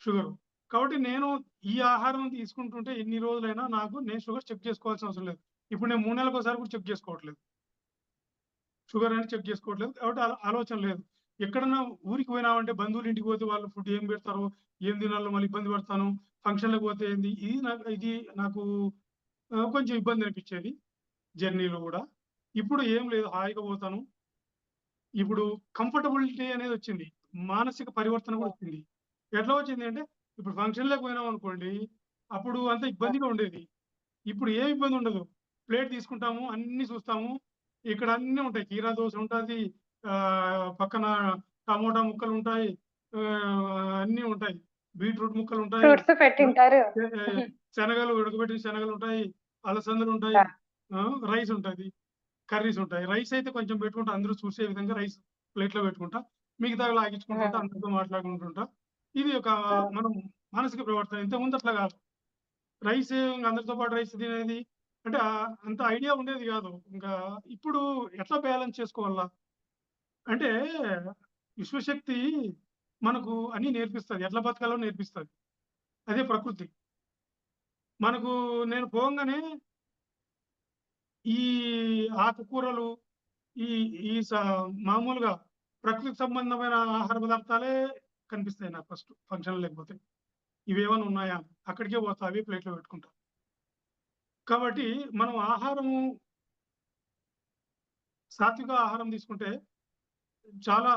షుగరు. కాబట్టి నేను ఈ ఆహారం తీసుకుంటుంటే ఎన్ని రోజులైనా నేను షుగర్ చెక్ చేసుకోవాల్సిన అవసరం లేదు. ఇప్పుడు నేను 3 నెలలకోసారి కూడా చెక్ చేసుకోవట్లేదు. షుగర్ అని చెక్ చేసుకోవట్లేదు. కాబట్టి ఆలోచన లేదు. ఎక్కడన్నా ఊరికి పోయినామంటే బంధువుల ఇంటికి పోతే వాళ్ళు ఫుడ్ ఏం పెడతారో, ఏం తినాలో మళ్ళీ ఇబ్బంది పడతాను. ఫంక్షన్‌లకి పోతే ఏంది ఇది నాకు కొంచెం ఇబ్బంది అనిపించేది జర్నీలో గూడా. ఇప్పుడు ఏం లేదు హాయిగా పోతాను. ఇప్పుడు కంఫర్టబిలిటీ అనేదొచ్చింది. మానసిక పరివర్తన గూడా హ్మ్. వచ్చింది. ఎట్లా వచ్చింది అంటే, ఇప్పుడు ఫంక్షన్‌లకి పోయినామనుకోండి, అప్పుడు అంతా హ్మ్. ఇబ్బందిగా ఉండేది. ఇప్పుడు ఏ ఇబ్బంది ఉండదు. ప్లేట్ తీసుకుంటాము, అన్నీ చూస్తాము. ఇక్కడ అన్నీ ఉంటాయి. కీరా దోస ఉంటది. పక్కన టమోటా ముక్కలుంటాయి. అన్నీ ఉంటాయి. బీట్రూట్ ముక్కలుంటాయి. ఫ్రూట్స్ ఆహ్, పెట్టింటారు. శ శనగలు ఉడకబెట్టిన శనగలుంటాయి. అలసందలుంటాయి. ఆ! రైస్ ఉంటది. కర్రీస్ ఉంటాయి. రైస్ అయితే కొంచెం పెట్టుకుంటా. అందరూ చూసే విధంగా రైస్ ప్లేట్‌లో పెట్టుకుంటా. మిగతావి లాగించుకుంటుంటా. హ్మ్. అందరితో మాట్లాడుకుంటుంటా. ఇది ఒక హ్మ్. మనం మానసిక ప్రవర్తన. ఇంతకుముందు అట్లా గాదు. రైస్ అందరితో పాటు రైస్ తినేది. అంటే అంత ఐడియా ఉండేది గాదు. ఇంకా ఇప్పుడు ఎట్లా బ్యాలెన్స్ చేసుకోవాలా? అంటే విశ్వశక్తి మనకు అన్నీ నేర్పిస్తది. ఎట్లా బతకాలో నేర్పిస్తది. అదే ప్రకృతి. మనకు నేను పోంగానే ఈ ఆకుకూరలు ఈ ఈ స మామూలుగా ప్రకృతి సంబంధమైన ఆహార పదార్థాలే కనిపిస్తాయి నాకు ఫస్ట్ ఫంక్షన్‌లో లేకపోతే. ఇవేమన్నా ఉన్నాయా? అక్కడికే పోతా. అవే ప్లేట్‌లో పెట్టుకుంటా. కాబట్టి మనం సాత్విక ఆహారం తీసుకుంటే చాలా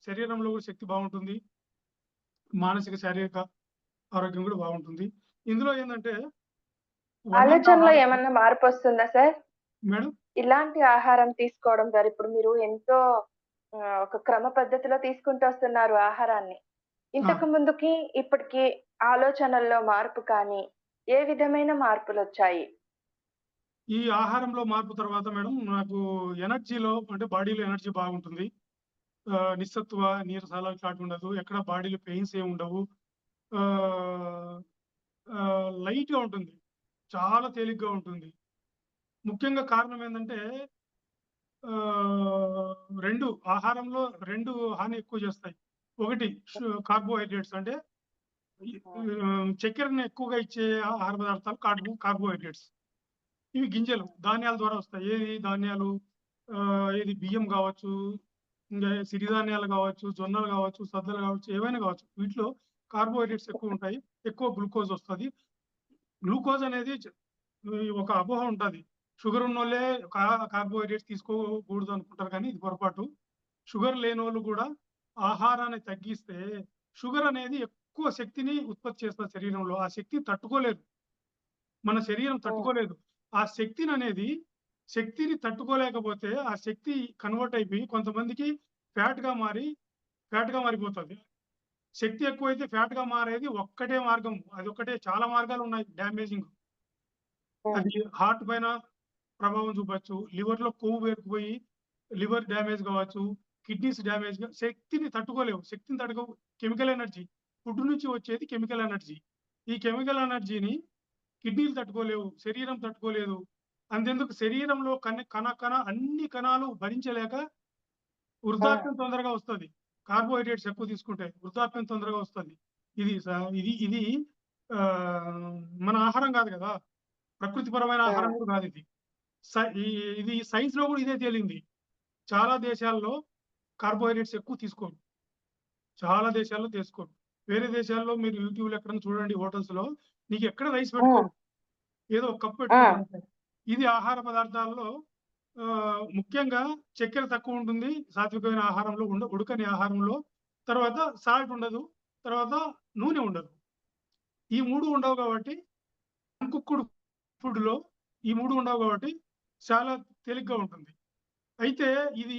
శరీరంలో కూడా శక్తి బావుంటుంది. మానసిక, శారీరక ఆరోగ్యం కూడా బావుంటుంది. ఇందులో ఏందంటే వండిన ఆలోచనలో ఆహారం ఏమన్నా మార్పొస్తుందా సార్? మేడం ఇలాంటి ఆహారం తీసుకోవడం ద్వారా ఇప్పుడు మీరు ఎంతో ఒక క్రమ పద్ధతిలో తీసుకుంటూ వస్తున్నారు ఆహారాన్ని. ఆ! ఇంతకు ముందుకి, ఇప్పటికి ఆలోచనల్లో మార్పు కానీ, ఏ విధమైన మార్పులొచ్చాయి? ఈ ఆహారంలో మార్పు తర్వాత మేడం నాకు ఎనర్జీలో అంటే బాడీలో ఎనర్జీ బాగుంటుంది. నిస్సత్తువ, నీరసాలు అట్లాంటివి ఉండదు. ఎక్కడ బాడీలో పెయిన్స్ ఏమి ఉండవు. ఆహ్, లైట్‌గా ఉంటుంది. చాలా తేలిగ్గా ఉంటుంది. ముఖ్యంగా కారణం ఏందంటే 2 ఆహారంలో 2 హాని ఎక్కువ చేస్తాయి. ఒకటి కార్బోహైడ్రేట్స్ అంటే ఈ హ్మ్. చక్కెరను ఎక్కువగా ఇచ్చే ఆహార పదార్థాలు కార్బోహైడ్రేట్స్. ఇవి గింజలు, ధాన్యాల ద్వారా వస్తాయి. ఏది ధాన్యాలు ఏది బియ్యం గావచ్చు, ఇంగా సిరిధాన్యాలు గావచ్చు, జొన్నలు గావచ్చు, సద్దలు గావచ్చు, ఏవైనా గావచ్చు. వీటిలో కార్బోహైడ్రేట్స్ ఎక్కువుంటాయి. ఎక్కువ గ్లూకోజ్ వస్తది. గ్లూకోజ్ అనేది ఒక అపోహ ఉంటది. షుగర్ ఉన్నోళ్ళే కార్బోహైడ్రేట్స్ తీసుకోకూడదు అనుకుంటారు కానీ ఇది పొరపాటు. షుగర్ లేనోళ్ళు గూడా ఆహారాన్ని తగ్గిస్తే షుగర్ అనేది ఎక్కువ శక్తిని ఉత్పత్తి చేస్తది శరీరంలో. ఆ శక్తిని తట్టుకోలేదు. మన శరీరం హ్మ్. తట్టుకోలేదు. ఆ శక్తిని తట్టుకోలేకపోతే ఆ శక్తి కన్వర్ట్ అయిపోయి కొంతమందికి ఫ్యాట్‌గా మారి ఫ్యాట్‌గా మారిపోతది. శక్తి ఎక్కువైతే ఫ్యాట్‌గా మారేది ఒక్కటే మార్గం. అదొక్కటే చాలా మార్గాలున్నాయి డ్యామేజింగ్. హ్మ్. అది హార్ట్ పైన ప్రభావం చూపొచ్చు. లివర్‌లో కొవ్వు పేరుకుపోయి లివర్ డ్యామేజ్ కావచ్చు. కిడ్నీస్ డ్యామేజ్‌గా శక్తిని తట్టుకోలేవు. శక్తిని కెమికల్ ఎనర్జీ. ఫుడ్ నుంచి వచ్చేది కెమికల్ ఎనర్జీ. ఈ కెమికల్ ఎనర్జీని కిడ్నీలు తట్టుకోలేవు. శరీరం తట్టుకోలేదు. అంతెందుకు శరీరంలో కణ అన్ని కణాలు భరించలేక హ్మ్. వృద్ధాప్యం తొందరగా వస్తది. కార్బోహైడ్రేట్స్ ఎక్కువ తీసుకుంటే వృద్ధాప్యం తొందరగా వస్తది. ఇది స ఇది ఇది మన ఆహారం కాదు గదా! ప్రకృతిపరమైన ఆహారం హ్మ్. కూడా కాదిది. స ఈ ఇది సైన్స్‌లో కూడా ఇదే తేలింది. చాలా దేశాల్లో కార్బోహైడ్రేట్స్ ఎక్కువ తీసుకోరు. చాలా దేశాల్లో తీసుకోరు. వేరే దేశాల్లో మీరు యూట్యూబ్‌లో ఎక్కడైనా చూడండి హోటల్స్‌లో నీకెక్కడ రైస్ హ్మ్. పెట్టుకోరు. ఏదో ఒక కప్ హ్మ్. పెట్టుకుంటారంతే. ఇది ఆహార పదార్థాల్లో ముఖ్యంగా చక్కెర తక్కువుంటుంది. సాత్వికమైన ఆహారంలో ఉడకని ఆహారంలో. తర్వాత సాల్ట్ ఉండదు. తర్వాత నూనె ఉండదు. ఈ 3 ఉండవు కాబట్టి అన్‌కుక్డ్ ఫుడ్‌లో ఈ 3 ఉండవు కాబట్టి చాలా తేలిగ్గా ఉంటుంది. అయితే ఇది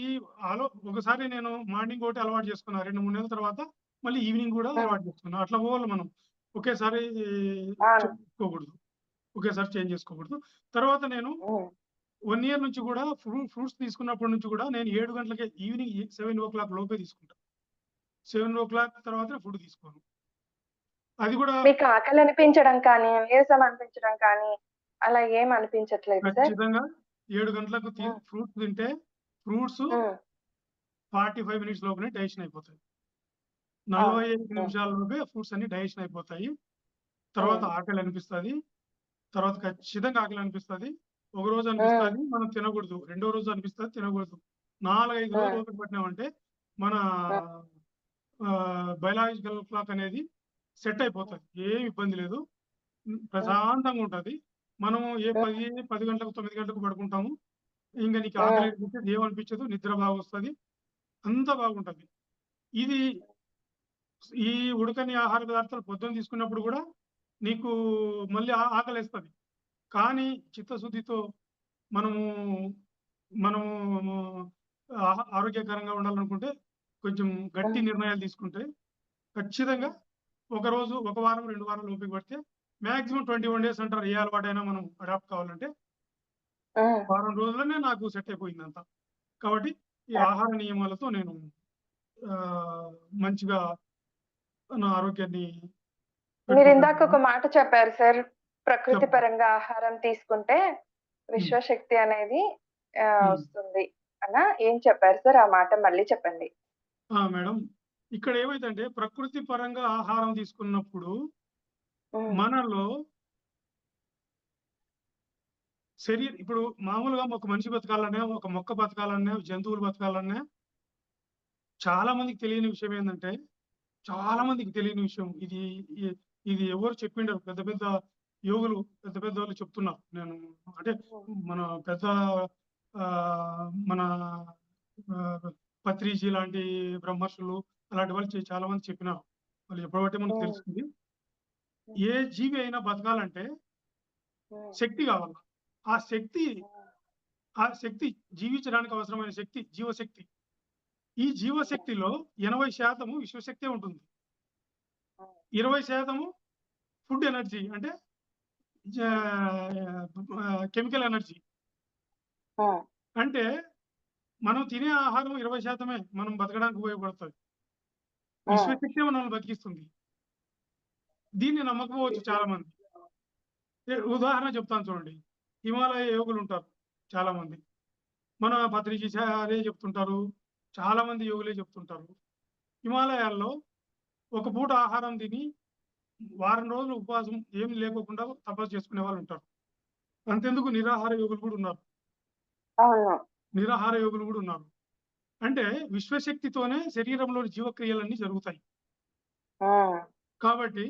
ఒకసారి నేను మార్నింగ్ ఒకటి అలవాటు చేసుకున్నా. 2, 3 నెలల తర్వాత మళ్ళీ ఈవినింగ్ గూడా హ్మ్. అలవాటు చేసుకున్నా. అట్లా పోవాలి మనం. ఒకేసారి అవును. చేసుకోకూడదు. ఒకేసారి చేంజ్ చేసుకోకూడదు. తర్వాత నేను హ్మ్. 1 ఇయర్ నుంచి గూడా ఫ్రూట్స్ తీసుకున్నప్పటి నుంచి గూడా నేను 7 గంటలకే ఈవినింగ్ 7:00 లోపే తీసుకుంటా. 7:00 తర్వాత ఫుడ్ తీసుకోను. అది కూడా మీకు ఆకలి అనిపించడం కానీ, నీరసం అనిపించడం కానీ అలా ఏం అనిపించట్లేదు సార్? ఖచ్చితంగా 7 గంటలకు హ్మ్. ఫ్రూట్స్ తింటే ఫ్రూట్స్ హ్మ్. 45 మినిట్స్ లోపునే డైజెషన్ అయిపోతాయి. అవును. 45 హ్మ్. నిమిషాల లోపే ఫ్రూట్స్ అన్ని డైజెషన్ అయిపోతాయి. తర్వాత హ్మ్. ఆకలి అనిపిస్తది. తర్వాత ఖచ్చితంగా ఆకలి అనిపిస్తది. ఒకరోజు హ్మ్. అనిపిస్తది మనం తినకూడదు. రెండో రోజు అనిపిస్తది తినకూడదు. 4, 5 రోజులు హ్మ్. ఓపిక పట్టినామంటే మన హ్మ్. బయోలాజికల్ క్లాక్ అనేది సెట్ హ్మ్. అయిపోతది. ఏమి ఇబ్బంది లేదు. హ్మ్. ప్రశాంతంగా ఉంటది. మనము హ్మ్. 10 గంటలకు, 9 గంటలకు పడుకుంటాము. ఇంక నీకు హ్మ్. ఆకలనిపించదు, ఏమనిపించదు, నిద్ర బాగొస్తది. అంతా బాగుంటది. ఇది ఈ ఉడకని ఆహార పదార్థాలు పొద్దున తీసుకున్నప్పుడు గూడా నీకు మళ్ళీ ఆకలేస్తది. కానీ చిత్తశుద్ధితో మనము, మనము ఆరోగ్యకరంగా ఉండాలనుకుంటే కొంచెం గట్టి హ్మ్. నిర్ణయాలు తీసుకుంటే ఖచ్చితంగా హ్మ్. ఒక రోజు, ఒక వారం, 2 వారాలు ఓపిక పడితే మాక్సిమం 21 డేస్ అంటారు. ఏ అలవాటైనా మనం అడాప్ట్ కావాలంటే. హ్మ్. వారం రోజుల్లోనే నాకు సెట్ అయిపోయిందంతా. కాబట్టి ఈ ఆ! ఆహార నియమాలతో నేను మంచిగా నా ఆరోగ్యాన్ని మీరిందాక పెట్టుకోగలిగాను. ఒక మాట చెప్పారు సార్. ప్రకృతి చెప్పండి. పరంగా ఆహారం తీసుకుంటే హ్మ్. విశ్వశక్తి అనేది హ్మ్. వస్తుంది అనా? ఏం చెప్పారు సార్? ఆ మాట మళ్ళీ చెప్పండి. మేడం. ఇక్కడ ఏమైందంటే ప్రకృతి పరంగా ఆహారం తీసుకున్నప్పుడు హ్మ్. మనలో ఇప్పుడు మామూలుగా ఒక మనిషి బతకాలన్నా, ఒక మొక్క బతకాలన్నా, జంతువులు బతకాలన్నా చాలా మందికి తెలియని విషయం ఏందంటే, చాలా హ్మ్. మందికి తెలియని విషయం. ఇ ఇది ఎవరు చెప్పిండరు. పెద్ద పెద్ద యోగులు, పెద్ద పెద్దోళ్ళు చెప్తున్నారు. నేను అంటే హ్మ్. మన పెద్ద మన పత్రిజీ లాంటి బ్రహ్మర్షులు అలాంటి వాళ్ళు చాలా మంది చెప్పినారు. వాళ్ళు చెప్పబట్టే మనకు హ్మ్. తెలిసింది. హ్మ్. ఏ జీవి అయినా బతకాలంటే హ్మ్. శక్తి కావాలి. ఆ శక్తి హ్మ్. ఆ శక్తి జీవించడానికి అవసరమైన శక్తి జీవశక్తి. ఈ హ్మ్. జీవశక్తిలో 80% విశ్వశక్తే ఉంటుంది. హ్మ్. 20% ఫుడ్ ఎనర్జీ అంటే జా హ్మ్. Chemical energy. హ్మ్. అంటే మనం తినే ఆహారం 20% మనం బతకడానికి ఉపయోగపడుతది. హ్మ్. విశ్వశక్తే మనల్ని బతికిస్తుంది. దీన్ని నమ్మకపోవచ్చు చాలామంది. ఉదాహరణ చెప్తాను చూడండి. హిమాలయ యోగులుంటారు చాలామంది. మన పత్రిజీ అదే చెప్తుంటారు. చాలామంది యోగులే చెప్తుంటారు. హిమాలయాల్లో ఒక పూట ఆహారం తిని వారం రోజులు ఉపవాసం ఏమి లేకోకుండా తపస్సు చేసుకునే వాళ్ళుంటారు. అంతెందుకు నిరాహార యోగులు కూడా ఉన్నారు. అవును. నిరాహార యోగులు కూడా ఉన్నారు. అంటే విశ్వశక్తితోనే శరీరంలోని జీవక్రియలన్నీ జరుగుతాయి. హ్మ్. కాబట్టి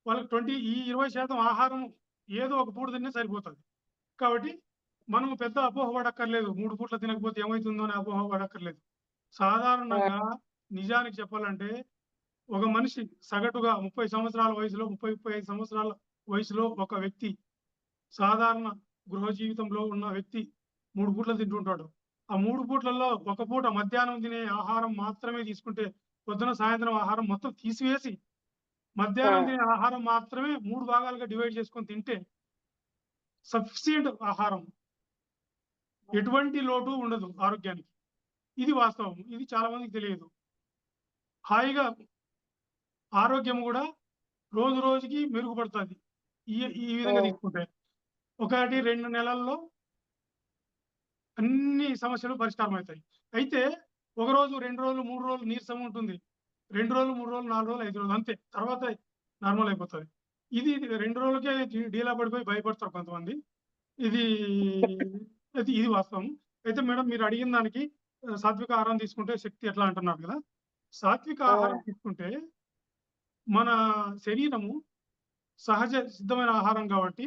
వాళ్ళకి ఈ 20% ఆహారం ఏదో ఒక పూట తిన్నా సరిపోతది. కాబట్టి మనం పెద్ద అపోహ పడక్కర్లేదు. 3 పూట్ల తినకపోతే ఏమైతుందో అని అపోహ పడక్కర్లేదు. హ్మ్. సాధారణంగా నిజానికి చెప్పాలంటే ఒక మనిషి సగటుగా 30 సంవత్సరాల వయసులో 30, 35 సంవత్సరాల వయసులో ఒక వ్యక్తి సాధారణ గృహ జీవితంలో ఉన్న వ్యక్తి 3 పూటలు తింటుంటాడు. ఆ 3 పూట్లలో ఒక పూట మధ్యాహ్నం తినే ఆహారం మాత్రమే తీసుకుంటే పొద్దున, సాయంత్రం ఆహారం మొత్తం తీసివేసి మధ్యాహ్నం హ్మ్. తినే ఆహారం మాత్రమే 3 భాగాలుగా డివైడ్ చేసుకొని తింటే సఫిషియంట్ ఆహారం. హ్మ్. ఎటువంటి లోటు ఉండదు ఆరోగ్యానికి. ఇది వాస్తవం. ఇది చాలా మందికి తెలియదు. హాయిగా ఆరోగ్యం గూడా రోజు రోజుకి మెరుగుపడతది. ఈ ఈ విధంగా హ్మ్. తీసుకుంటే. 1, 2 నెలల్లో అన్ని సమస్యలు పరిష్కారమవుతాయి. అయితే ఒక రోజు, 2 రోజులు, 3 రోజులు నీరసం ఉంటుంది. 2 రోజులు, 3 రోజులు, 4 రోజులు, 5 రోజులు అంతే. తర్వాత నార్మల్ అయిపోతది. ఇది 2 రోజులకే డీలా పడిపోయి భయపడతారు కొంతమంది. ఇది ఇది వాస్తవం. అయితే మేడం మీరు అడిగిన దానికి సాత్విక ఆహారం తీసుకుంటే శక్తి ఎట్లా అంటున్నారు గదా! సాత్విక హ్మ్. ఆహారం తీసుకుంటే మన శరీరము సహజ సిద్ధమైన ఆహారం కాబట్టి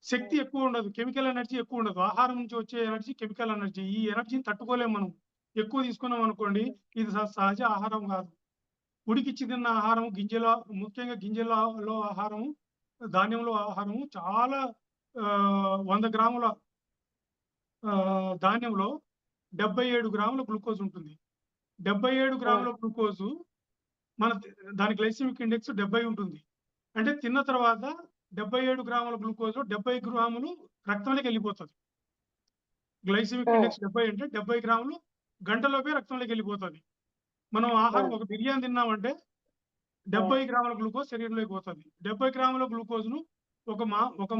శక్తి హ్మ్. ఎక్కువుండదు. కెమికల్ ఎనర్జీ ఎక్కువుండదు. ఆహారం నుంచి వచ్చే ఎనర్జీ కెమికల్ ఎనర్జీ. ఈ ఎనర్జీని తట్టుకోలేము మనం. ఎక్కువ తీసుకున్నామనుకోండి, ఇది సహజ ఆహారం గాదు. ఉడికిచ్చి తిన్న ఆహారం ముఖ్యంగా గింజలలో ఆహారము, ధాన్యంలో ఆహారము చాలా 100 గ్రాముల ధాన్యంలో 77 గ్రాముల గ్లూకోజ్ ఉంటుంది. 77 హ్మ్. గ్రాముల గ్లూకోజు మన దాని గ్లైసెమిక్ ఇండెక్స్ 70 ఉంటుంది. అంటే తిన్న తర్వాత 77 గ్రాముల గ్లూకోజ్‌లో 70 గ్రాములు రక్తంలోకెళ్ళిపోతది. గ్లైసెమిక్ హ్మ్. ఇండెక్స్ 70 అంటే 70 గ్రాములు గంటలోపే రక్తంలోకెళ్ళిపోతది. మనం ఆహారం ఒక బిర్యానీ తిన్నామంటే 70 గ్రాముల గ్లూకోజ్ శరీరంలోకి పోతుంది. 70 గ్రాముల గ్లూకోజ్ను ఒక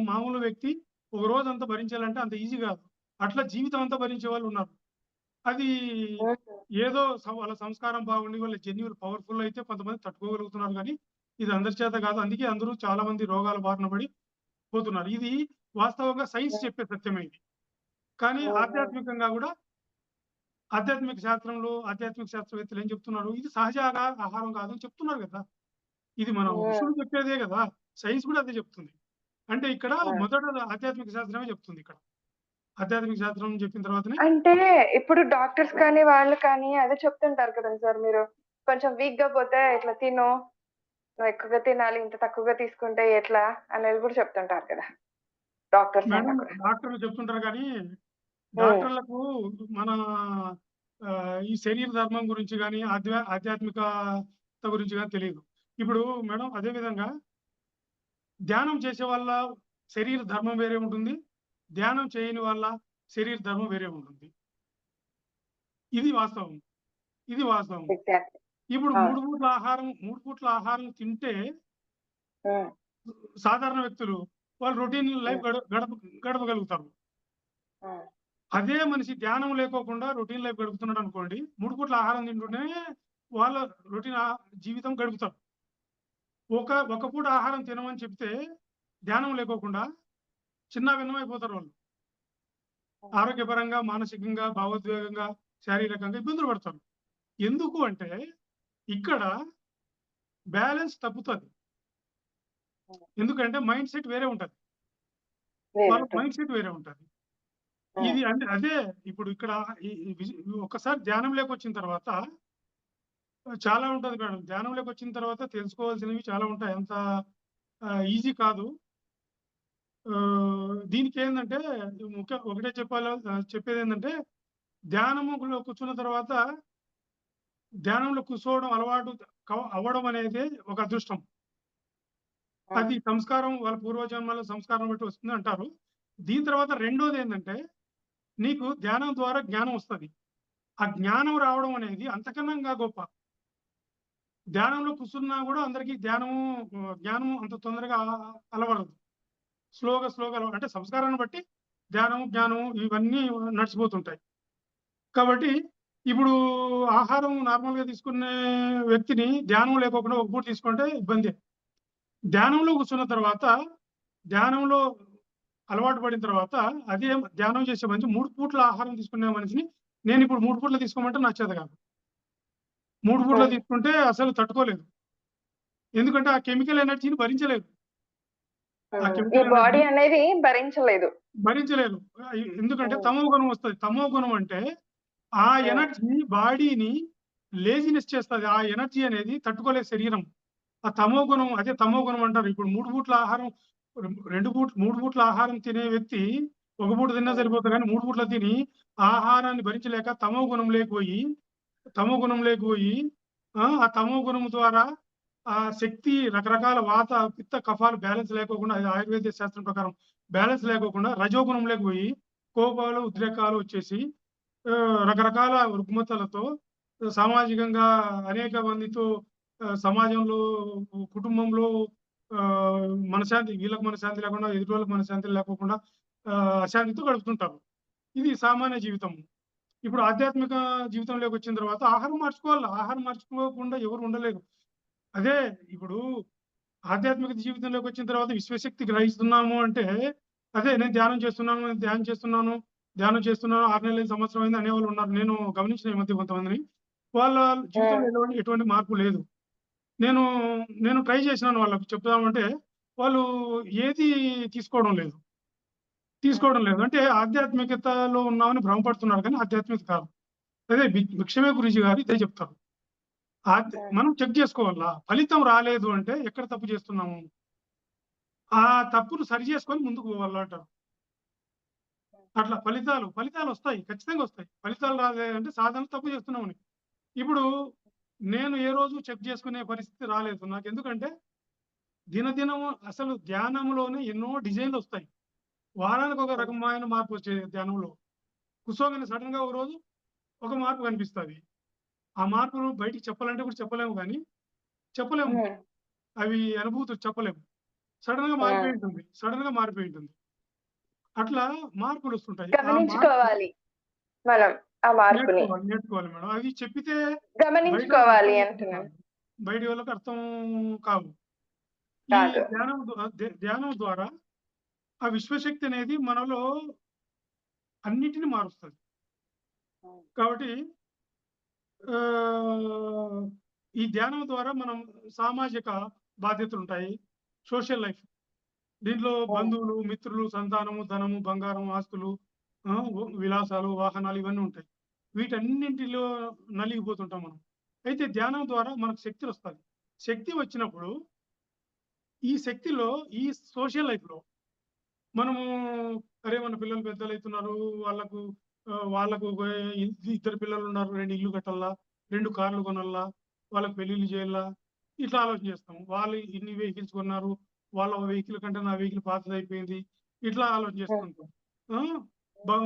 మామూలు వ్యక్తి ఒక రోజంతా భరించాలంటే అంత ఈజీ కాదు. అట్లా జీవితం అంతా భరించే వాళ్ళు ఉన్నారు. అది ఏదో వాళ్ళ సంస్కారం బాగుండి వాళ్ళ జన్యువులు పవర్ఫుల్ అయితే కొంతమంది తట్టుకోగలుగుతున్నారు కానీ ఇది అందరి చేత కాదు. అందుకే అందరూ చాలా మంది రోగాల బారిన పడి పోతున్నారు. ఇది వాస్తవంగా సైన్స్ చెప్పే సత్యమే ఇది. కానీ ఆధ్యాత్మికంగా కూడా ఆధ్యాత్మిక శాస్త్రవేత్తలు ఏం చెప్తున్నారు? ఇది సహజ ఆహారం కాదని చెప్తున్నారు కదా! ఇది మనం ఋషులు చెప్పేదే కదా! సైన్స్ కూడా అదే చెప్తుంది. అంటే ఇక్కడ మొదట ఆధ్యాత్మిక శాస్త్రమే చెప్తుంది ఇక్కడ. ఆధ్యాత్మిక శాస్త్రం చెప్పిన తర్వాతనే అంటే ఇప్పుడు డాక్టర్స్ కానీ వాళ్ళు కానీ అదే చెప్తుంటారు కదండి సార్ మీరు. కొంచెం వీక్‌గా పోతే ఇట్లా తిను. నువ్వు ఎక్కువగా తినాలి. ఇంత తక్కువగా తీసుకుంటే ఎట్లా అనేది కూడా చెప్తుంటారు కదా! డాక్టర్స్ అయినా మేడం కూడా. డాక్టర్లు చెప్తుంటారు కానీ డాక్టర్లకు మన ఈ శరీర ధర్మం గురించి గాని, ఆధ్యాత్మికత గురించి గాని తెలీదు. ఇప్పుడు మేడం అదే విధంగా ధ్యానం చేసే వాళ్ళ శరీర ధర్మం వేరే ఉంటుంది. ధ్యానం చేయని వాళ్ళ శరీర ధర్మం వేరే ఉంటుంది. ఇది వాస్తవం. ఎగ్జాక్ట్‌లీ. ఇప్పుడు అవును. 3 పూట్ల ఆహారం తింటే సాధారణ వ్యక్తులు వాళ్ళు రొటీన్ లైఫ్ గడపగలుగుతారు. అదే మనిషి ధ్యానం లేకోకుండా రొటీన్ లైఫ్ గడుపుతున్నాడు అనుకోండి, 3 పూట్ల ఆహారం తింటూనే వాళ్ళ రొటీన్ జీవితం గడుపుతారు. ఒక పూట ఆహారం తినమని చెప్తే ధ్యానం లేకోకుండా చిన్నాభిన్నమైపోతారు వాళ్ళు. ఆరోగ్యపరంగా, మానసికంగా, భావోద్వేగంగా, శారీరకంగా ఇబ్బందులు పడతారు. ఎందుకు అంటే ఇక్కడ బ్యాలెన్స్ తప్పుతది. ఎందుకంటే మైండ్ సెట్ వేరే ఉంటది. వాళ్ళ మైండ్ సెట్ వేరే ఉంటది. ఇది అంటే అదే ఇప్పుడు ఇక్కడ ఒక్కసారి ధ్యానంలోకి వచ్చిన తర్వాత చాలా ఉంటది మేడం. ధ్యానంలోకి వచ్చిన తర్వాత తెలుసుకోవాల్సినవి చాలా ఉంటాయి. అంత ఈజీ కాదు. దీనికేందంటే ఒకటే చెప్పేదేందంటే ధ్యానంలో కూర్చున్న తర్వాత ధ్యానంలో కూర్చోవడం అలవాటు అవ్వడం అనేది ఒక అదృష్టం. అది సంస్కారం వాళ్ళ పూర్వజన్మల సంస్కారం బట్టి వస్తుంది అంటారు. దీని తర్వాత రెండోదేందంటే నీకు ధ్యానం ద్వారా జ్ఞానం వస్తది. ఆ జ్ఞానం రావడం అనేది అంతకన్నా ఇంకా గొప్ప. ధ్యానంలో కూర్చున్నా కూడా అందరికీ జ్ఞానం అంత తొందరగా అలవడదు. స్లోగా అంటే సంస్కారాన్ని బట్టి జ్ఞానం ఇవన్నీ నడిచిపోతుంటాయి. కాబట్టి ఇప్పుడు ఆహారం నార్మల్‌గా తీసుకునే వ్యక్తిని ధ్యానం లేకోకుండా ఒక పూట తీసుకుంటే ఇబ్బందే. ధ్యానంలో కూర్చున్న తర్వాత ధ్యానంలో అలవాటు పడిన తర్వాత అదే ధ్యానం చేసే మనిషి 3 పూట్ల ఆహారం తీసుకునే మనిషిని నేనిప్పుడు 3 పూట్ల తీసుకోమంటే నా చేత కాదు. 3 పూట్ల తీసుకుంటే అసలు తట్టుకోలేదు. ఎందుకంటే ఆ కెమికల్ ఎనర్జీని భరించలేదు. ఆ ఈ కెమికల్ బాడీ ఎనర్జీ అనేది భరించలేదు. భరించలేదు. ఎందుకంటే తమో గుణం వస్తది. తమో గుణం అంటే ఆ ఎనర్జీ బాడీని లేజినెస్ చేస్తది. ఆ ఎనర్జీ అనేది తట్టుకోలేదు శరీరం. ఆ తమో గుణం అంటారు. ఇప్పుడు 3 పూట్ల ఆహారం 3 పూట్ల ఆహారం తినే వ్యక్తి ఒక పూట తిన్నా సరిపోతది కానీ 3 పూట్ల తిని ఆహారాన్ని భరించలేక తమో గుణంలోకి పోయి ఆ తమో గుణం ద్వారా ఆ శక్తి రకరకాల వాత, పిత్త, కఫాలు బ్యాలెన్స్ లేకోకుండా అది ఆయుర్వేద శాస్త్రం ప్రకారం బ్యాలెన్స్ లేకోకుండా రజోగుణంలోకి పోయి కోపాలు, ఉద్రేకాలు వచ్చేసి రకరకాల రుగ్మతలతో సామాజికంగా అనేక మందితో సమాజంలో, కుటుంబంలో వీళ్ళకి మనశ్శాంతి లేకుండా ఎదుటి వాళ్ళకి మనశ్శాంతి లేకోకుండా అశాంతితో గడుపుతుంటారు. ఇది సామాన్య జీవితం. ఇప్పుడు ఆధ్యాత్మిక జీవితంలోకి వచ్చిన తర్వాత ఆహారం మార్చుకోవాలి. ఆహారం మార్చుకోకుండా ఎవరు ఉండలేరు. అదే ఇప్పుడు ఆధ్యాత్మిక జీవితంలోకి వచ్చిన తర్వాత విశ్వశక్తి గ్రహిస్తున్నాము అంటే అదే నేను ధ్యానం చేస్తున్నాను 6 నెలలు, సంవత్సరం అయింది అనేవాళ్ళు ఉన్నారు. నేను గమనించిన ఈ మధ్య కొంతమందిని. వాళ్ళ జీవితంలో ఎటువంటి మార్పు లేదు. నేను ట్రై చేసినాను వాళ్ళకి చెప్దామంటే వాళ్ళు ఏది తీసుకోవడం లేదు. అంటే ఆధ్యాత్మికతలో ఉన్నామని భ్రమపడుతున్నారు కానీ ఆధ్యాత్మికత కాదు. అదే భిక్షమే గురూజీ గారు ఇదే చెప్తారు. మనం చెక్ చేసుకోవాలా. ఫలితం రాలేదు అంటే ఎక్కడ తప్పు చేస్తున్నాము? ఆ తప్పును సరి చేసుకొని ముందుకు పోవాలంటారు. అట్లా ఫలితాలొస్తాయి. ఖచ్చితంగా వస్తాయి. ఫలితాలు రాలేదంటే సాధన తప్పు చేస్తున్నామని. ఇప్పుడు నేను ఏ రోజు చెక్ చేసుకునే పరిస్థితి రాలేదు. నాకెందుకంటే దినదినము అసలు ధ్యానంలోనే ఎన్నో డిజైన్‌లొస్తాయి. వారానికి ఒక రకమైన మార్పొచ్చేది ధ్యానంలో. కూర్చోగానే సడెన్‌గా ఒక రోజు ఒక మార్పు కనిపిస్తది. ఆ మార్పులు బయటికి చెప్పాలంటే కూడా చెప్పలేము గానీ, చెప్పలేము. హ్మ్. అవి అనుభూతులు చెప్పలేము. సడెన్‌గా హ్మ్. మారిపోయి ఉంటుంది. సడెన్‌గా మారిపోయి ఉంటుంది. అట్లా మార్పులొస్తుంటాయి. ఆ మార్పు గమనించుకోవాలి మనం ఆ మార్పుని. నేర్చుకోవాలి మేడం. అవి చెప్పితే బయట వాళ్ళకి గమనించుకోవాలి అర్థమయ్యేది అంటున్నాను. కాదు. బయటి వాళ్ళకి అర్థం కావు. ఈ కాదు. ధ్యానం ద్వారా ఆ విశ్వశక్తి అనేది మనలో అన్నిటిని మారుస్తది. హ్మ్. కాబట్టి ఆహ్, ఈ ధ్యానం ద్వారా మనం సామాజిక బాధ్యతలుంటాయి. Social life. దీంట్లో హ్మ్. బంధువులు, మిత్రులు, సంతానము, ధనము, బంగారం, ఆస్తులు, విలాసాలు, వాహనాలు ఇవన్నీ ఉంటాయి. వీటన్నింటిలో నలిగిపోతుంటాం మనం. అయితే ధ్యానం ద్వారా మనకు శక్తులొస్తది. శక్తి వచ్చినప్పుడు ఈ శక్తిలో ఈ సోషల్ లైఫ్‌లో మనము అరే! మన పిల్లలు పెద్దలైతున్నారు. వాళ్ళకు వాళ్ళకు ఇద్దరు పిల్లలున్నారు. 2 ఇల్లు కట్టాలా, 2 కార్లు కొనాలా, వాళ్ళకి పెళ్ళిళ్ళు చేయాలా, ఇట్లా ఆలోచన చేస్తాం. వాళ్ళు ఇన్ని వెహికల్స్ కొన్నారు. వాళ్ళ వెహికల్ కంటే నా వెహికల్ పాతదయిపోయింది. ఇట్లా ఆలోచన హ్మ్. చేస్తుంటాం. ఆ! భవ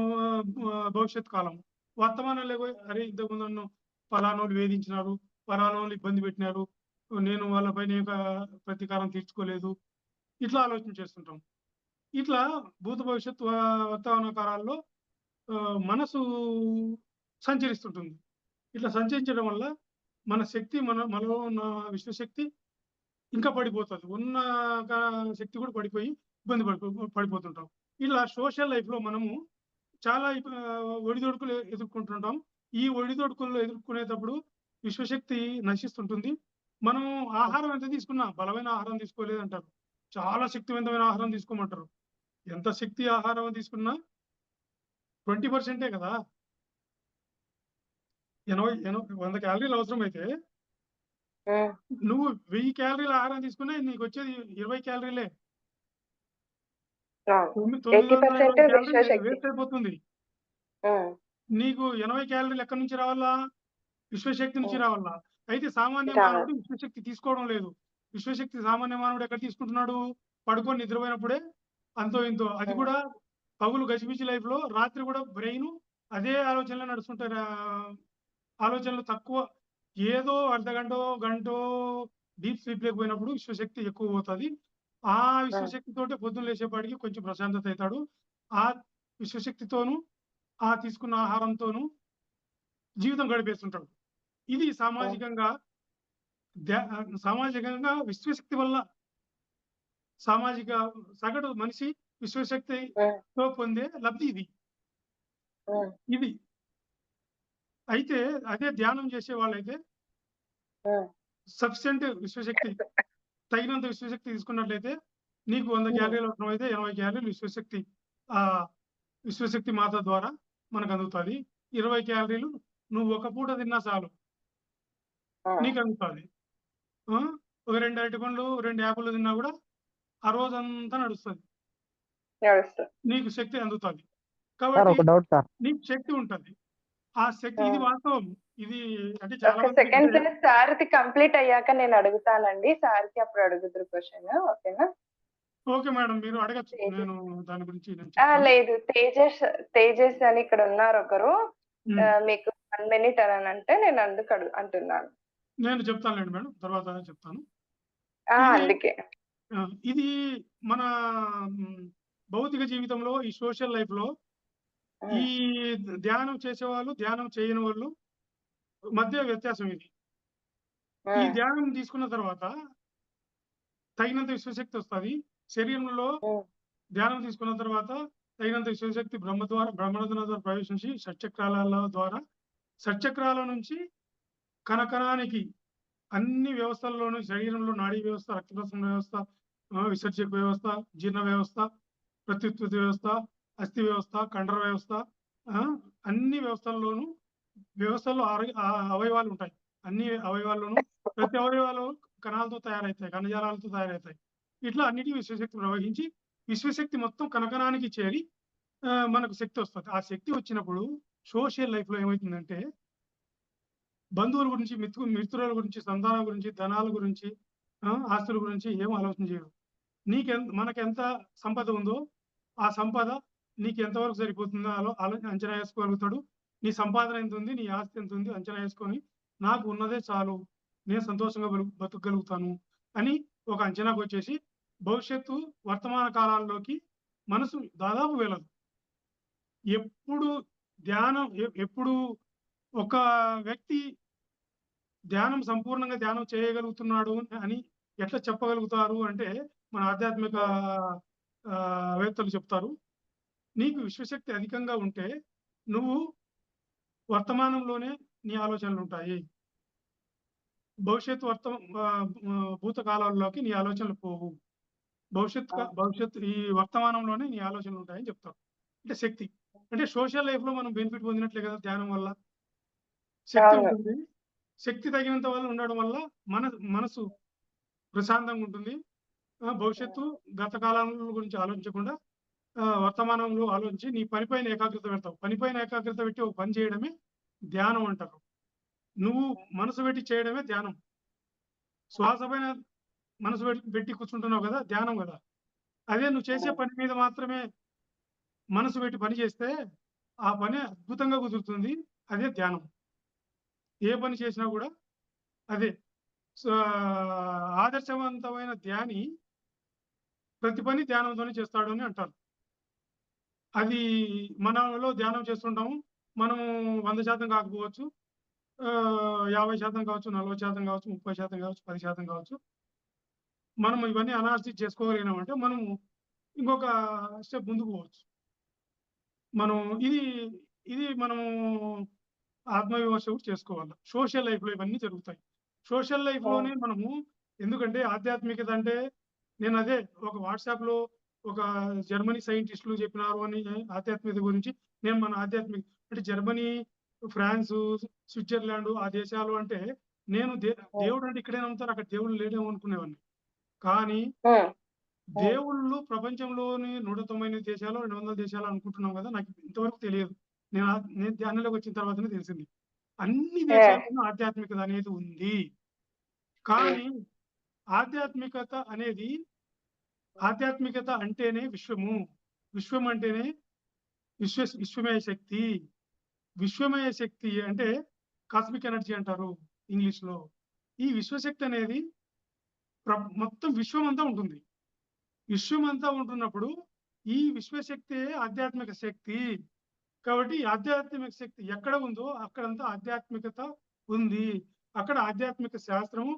భవిష్యత్ కాలం. వర్తమానంలో పోయి అరే! ఇంతకుముందు నన్ను పలానోళ్ళు వేధించినారు. పలానోళ్ళు ఇబ్బంది పెట్టినారు. నేను వాళ్ళపైన ప్రతీకారం తీర్చుకోలేదు. ఇట్లా ఆలోచన చేస్తుంటాం. ఇట్లా భూత భవిష్యత్ వర్తమాన కాలాల్లో మనసు సంచరిస్తుంటుంది. ఇట్లా సంచరించడం వల్ల మన శక్తి మనలో ఉన్న విశ్వశక్తి ఇంకా పడిపోతది. ఉన్న గా శక్తి కూడా పడిపోయి ఇబ్బంది పడిపోతుంటాం. ఇలా సోషల్ లైఫ్‌లో మనము చాలా ఒడిదుడుకులు ఎదుర్కొంటుంటాం. ఈ ఒడిదుడుకులను ఎదుర్కొనేటప్పుడు విశ్వశక్తి నశిస్తుంటుంది. మనం ఆహారం ఎంత తీసుకున్నా బలమైన ఆహారం తీసుకోలేదంటారు. చాలా శక్తివంతమైన ఆహారం తీసుకోమంటారు. ఎంత శక్తి ఆహారం తీసుకున్నా 20% కదా! 100 క్యాలరీలు అవసరమైతే, హ్మ్. నువ్వు 1000 క్యాలరీల ఆహారం తీసుకున్నా నీకొచ్చేది 20 క్యాలరీలే. అవును. 920 80% క్యాలరీలు విశ్వశక్తి. వేస్ట్ అయిపోతుంది. హ్మ్. నీకు 80 క్యాలరీలు ఎక్కడి నుంచి రావాలా? విశ్వశక్తి నుంచి హ్మ్. రావాలా. అయితే సామాన్య రావాలి. మానవుడు విశ్వశక్తి తీసుకోవడం లేదు. విశ్వశక్తి సామాన్య మానవుడు ఎక్కడ తీసుకుంటున్నాడు? పడుకొని నిద్రపోయినప్పుడే అంతో ఇంతో. అది హ్మ్. కూడా పగులు గజిబిజి లైఫ్‌లో రాత్రి కూడా బ్రెయిను అదే ఆలోచనలో నడుస్తుంటాయి. ఆలోచనలు తక్కువ. ఏదో అర్ధగంటో, గంటో డీప్ స్లీప్‌లోకి పోయినప్పుడు విశ్వశక్తి ఎక్కువ పోతది. ఆ హ్మ్. విశ్వశక్తితోటే పొద్దున్న లేచేపాటికి కొంచెం ప్రశాంతత అయితాడు. ఆ విశ్వశక్తితోనూ, ఆ తీసుకున్న ఆహారంతోనూ జీవితం గడిపేస్తుంటాడు. ఇది హ్మ్. సామాజికంగా విశ్వశక్తి వల్ల సామాజిక సగటు మనిషి హ్మ్. విశ్వశక్తితో పొందే లబ్ధి ఇది. హ్మ్. ఇది. అయితే అదే ధ్యానం చేసేవాళ్ళైతే హ్మ్. సఫిషియెంట్ విశ్వశక్తి తగినంత విశ్వశక్తి తీసుకున్నట్లయితే నీకు 100 హ్మ్. క్యాలరీలు అవసరమైతే 80 క్యాలరీలు ఆహ్, విశ్వశక్తి మాత ద్వారా మనకందుతది. 20 క్యాలరీలు నువ్వు ఒక పూట తిన్నా చాలు హ్మ్. నీకందుతది. ఆ! ఒక 2 అరటిపండ్లు, 2 యాపిల్లు తిన్నా గూడా ఆ రోజంతా నడుస్తది. నడుస్తుంది. నీకు శక్తి అందుతది. సార్ కాబట్టి ఒక డౌట్ సార్. నీకు శక్తి ఉంటది. ఆ శక్తి ఇది హ్మ్. వాస్తవం. ఇది అంటే చాలా ఒక్క మందికి సెకండ్ అంటే సార్. సార్‌ది కంప్లీట్ అయ్యాక నేను అడుగుతానండి. సార్‌కి అప్పుడు అడుగుదురు క్వెషన్. ఓకేనా? Okay madam. మీరు అడగొచ్చు. తేజస్. నేను చెప్తాను. లేదు. తేజస్ అని ఇక్కడ ఉన్నారొకరు. హ్మ్. మీకు 1 మినిట్ అననంటే నేను అందుకు అంటున్నాను. నేను చెప్తానులెండి మేడం. తర్వాత చెప్తాను. ఆ! ఇది అందుకే. ఇది మన హ్మ్, భౌతిక జీవితంలో ఈ సోషల్ లైఫ్‌లో ఈ హ్మ్. ధ్యానం చేసేవాళ్ళు, ధ్యానం చేయని వాళ్ళు మధ్య వ్యత్యాసం ఇది. ఈ హ్మ్. ధ్యానం తీసుకున్న తర్వాత తగినంత విశ్వశక్తి వస్తది. శరీరంలో హ్మ్. ధ్యానం తీసుకున్న తర్వాత తగినంత విశ్వశక్తి బ్రహ్మరంధ్రం ద్వారా ప్రవేశించి షట్చక్రాల ద్వారా షట్చక్రాల నుంచి కణకణానికి అన్ని వ్యవస్థల్లోనూ శరీరంలో నాడీ వ్యవస్థ, రక్త ప్రసరణ వ్యవస్థ, విసర్జక వ్యవస్థ, జీర్ణ వ్యవస్థ, ప్రత్యుత్పత్తి వ్యవస్థ, అస్థి వ్యవస్థ, కండర వ్యవస్థ, ఆ! అన్ని వ్యవస్థల్లో అవయవాలుంటాయి. అన్ని అవయవాల్లోనూ ప్రతి అవయవాలు కణాలతో తయారైతాయి. కణజాలాలతో తయారైతాయి. ఇట్లా అన్నిటికి విశ్వశక్తి ప్రవహించి, విశ్వశక్తి మొత్తం కణకణానికి చేరి మనకు శక్తొస్తది. ఆ శక్తి వచ్చినప్పుడు సోషల్ లైఫ్‌లో ఏమైతుందంటే బంధువుల గురించి, మిత్రుల గురించి, సంతానం గురించి, ధనాల గురించి, ఆస్తుల గురించి ఏం ఆలోచన చేయరు. మనకెంత సంపద ఉందో, ఆ సంపద నీకు ఎంతవరకు సరిపోతుందో అంచనా ఏసుకోగలుగుతాడు. నీ సంపాదన ఎంతుంది? నీ ఆస్తి ఎంతుంది? అంచనా ఏసుకొని నాకు ఉన్నదే చాలు. నేను సంతోషంగా బతకగలుగుతాను అని ఒక అంచనాకొచ్చేసి భవిష్యత్తు, వర్తమాన కాలాల్లోకి మనసు దాదాపు వెళ్ళదు. ఎప్పుడు ధ్యానం ఎప్పుడు ఒక వ్యక్తి సంపూర్ణంగా ధ్యానం చేయగలుగుతున్నాడు అని ఎట్లా చెప్పగలుగుతారు అంటే, మన ఆధ్యాత్మిక వేత్తలు చెప్తారు. నీకు విశ్వశక్తి అధికంగా ఉంటే, నువ్వు వర్తమానంలోనే నీ ఆలోచనలుంటాయి. భవిష్యత్తు భూతకాలాల్లోకి నీ ఆలోచనలు పోవు. భవిష్యత్తు ఈ వర్తమానంలోనే నీ ఆలోచనలుంటాయని చెప్తారు. అంటే శక్తి. అంటే సోషల్ లైఫ్‌లో మనం బెనిఫిట్ పొందినట్లే కదా ధ్యానం వల్ల. శక్తి అవును. ఉంటుంది. శక్తి తగినంత వల్ల ఉండడం వల్ల మనసు ప్రశాంతంగా ఉంటుంది. భవిష్యత్తు, గత కాలం గురించి ఆలోచించకుండా వర్తమానంలో ఆలోచించి నీ పనిపైన ఏకాగ్రత పెడతావు. పనిపైన ఏకాగ్రత పెట్టి ఒక పని చేయడమే ధ్యానం అంటారు. నువ్వు మనసు పెట్టి చేయడమే ధ్యానం. శ్వాస పైన మనసు పెట్టి కూర్చుంటున్నావు కదా! ధ్యానం గదా! అదే నువ్వు చేసే పని మీద మాత్రమే మనసు పెట్టి పని చేస్తే, ఆ పని అద్భుతంగా కుదురుతుంది. అదే ధ్యానం. ఏ పని చేసినా గూడా అదే. సో, ఆదర్శవంతమైన ధ్యాని ప్రతి పని ధ్యానంతోనే చేస్తాడు అని అంటారు. అది మనలో ధ్యానం చేస్తుంటాము. మనము 100% కాకపోవచ్చు. 50% కావచ్చు, 40% కావచ్చు, 30% కావచ్చు, 10% కావచ్చు. మనం ఇవన్నీ అనాలిసిస్ చేసుకోగలిగినామంటే మనము ఇంకొక స్టెప్ ముందుకు పోవచ్చు. మనం ఇది, ఇది మనము ఆత్మవిమర్శ కూడా చేసుకోవాలి. సోషల్ లైఫ్‌లో ఇవన్నీ జరుగుతాయి. సోషల్ లైఫ్‌లోనే మనము ఎందుకంటే ఆధ్యాత్మికత అంటే నేనదే ఒక వాట్సాప్‌లో ఒక జర్మనీ సైంటిస్టులు చెప్పినారు అని ఆధ్యాత్మికత గురించి నేను మన ఆధ్యాత్మిక అంటే జర్మనీ, ఫ్రాన్సు, స్విట్జర్లాండ్ ఆ దేశాలు అంటే నేను దేవుడంటే ఇక్కడే నమ్ముతారు. అక్కడ దేవుడు లేడేమో అనుకునేవాడిని. కానీ హ్మ్. దేవుళ్ళు ప్రపంచంలోని 198 దేశాలో, 200 దేశాలో అనుకుంటున్నాం గదా! నాకు ఇంతవరకు తెలియదు. నేను ధ్యానంలోకి వచ్చిన తర్వాతనే తెలిసింది. అన్ని యాహ్! దేశాల్లోనూ ఆధ్యాత్మికత అనేది ఉంది. కానీ ఆధ్యాత్మికత అనేది ఆధ్యాత్మికత అంటేనే విశ్వము. విశ్వం అంటేనే విశ్వమయ శక్తి. విశ్వమయ శక్తి అంటే కాస్మిక్ ఎనర్జీ అంటారు ఇంగ్లీష్‌లో. ఈ విశ్వశక్తి అనేది మొత్తం విశ్వమంతా ఉంటుంది. విశ్వమంతా ఉంటున్నప్పుడు ఈ విశ్వశక్తే ఆధ్యాత్మిక శక్తి. కాబట్టి ఈ ఆధ్యాత్మిక శక్తి ఎక్కడ ఉందో అక్కడంతా ఆధ్యాత్మికత ఉంది. అక్కడ ఆధ్యాత్మిక శాస్త్రము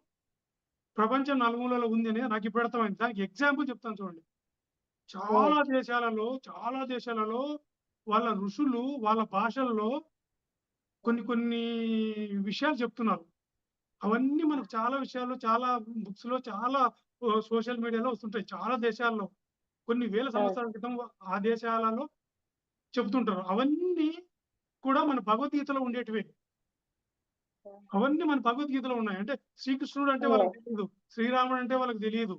ప్రపంచం నలుమూలలో ఉంది అనేది నాకిప్పుడు అర్థమైంది. దానికి ఎగ్జాంపుల్ చెప్తాను చూడండి. చాలా దేశాలలో వాళ్ళ ఋషులు వాళ్ళ భాషల్లో కొన్ని కొన్ని విషయాలు చెప్తున్నారు. అవన్నీ మనకు చాలా విషయాల్లో, చాలా బుక్స్‌లో, చాలా సోషల్ మీడియాలో వస్తుంటాయి. చాలా దేశాల్లో కొన్ని వేల సంవత్సరాల క్రితం ఆ దేశాలలో చెప్తుంటారు. అవన్నీ కూడా మన భగవద్గీతలో ఉండేటివే. అవన్నీ మన భగవద్గీతలో ఉన్నాయి. అంటే శ్రీకృష్ణుడు అంటే వాళ్ళకి తెలీదు. శ్రీరాముడు అంటే వాళ్ళకి తెలీదు.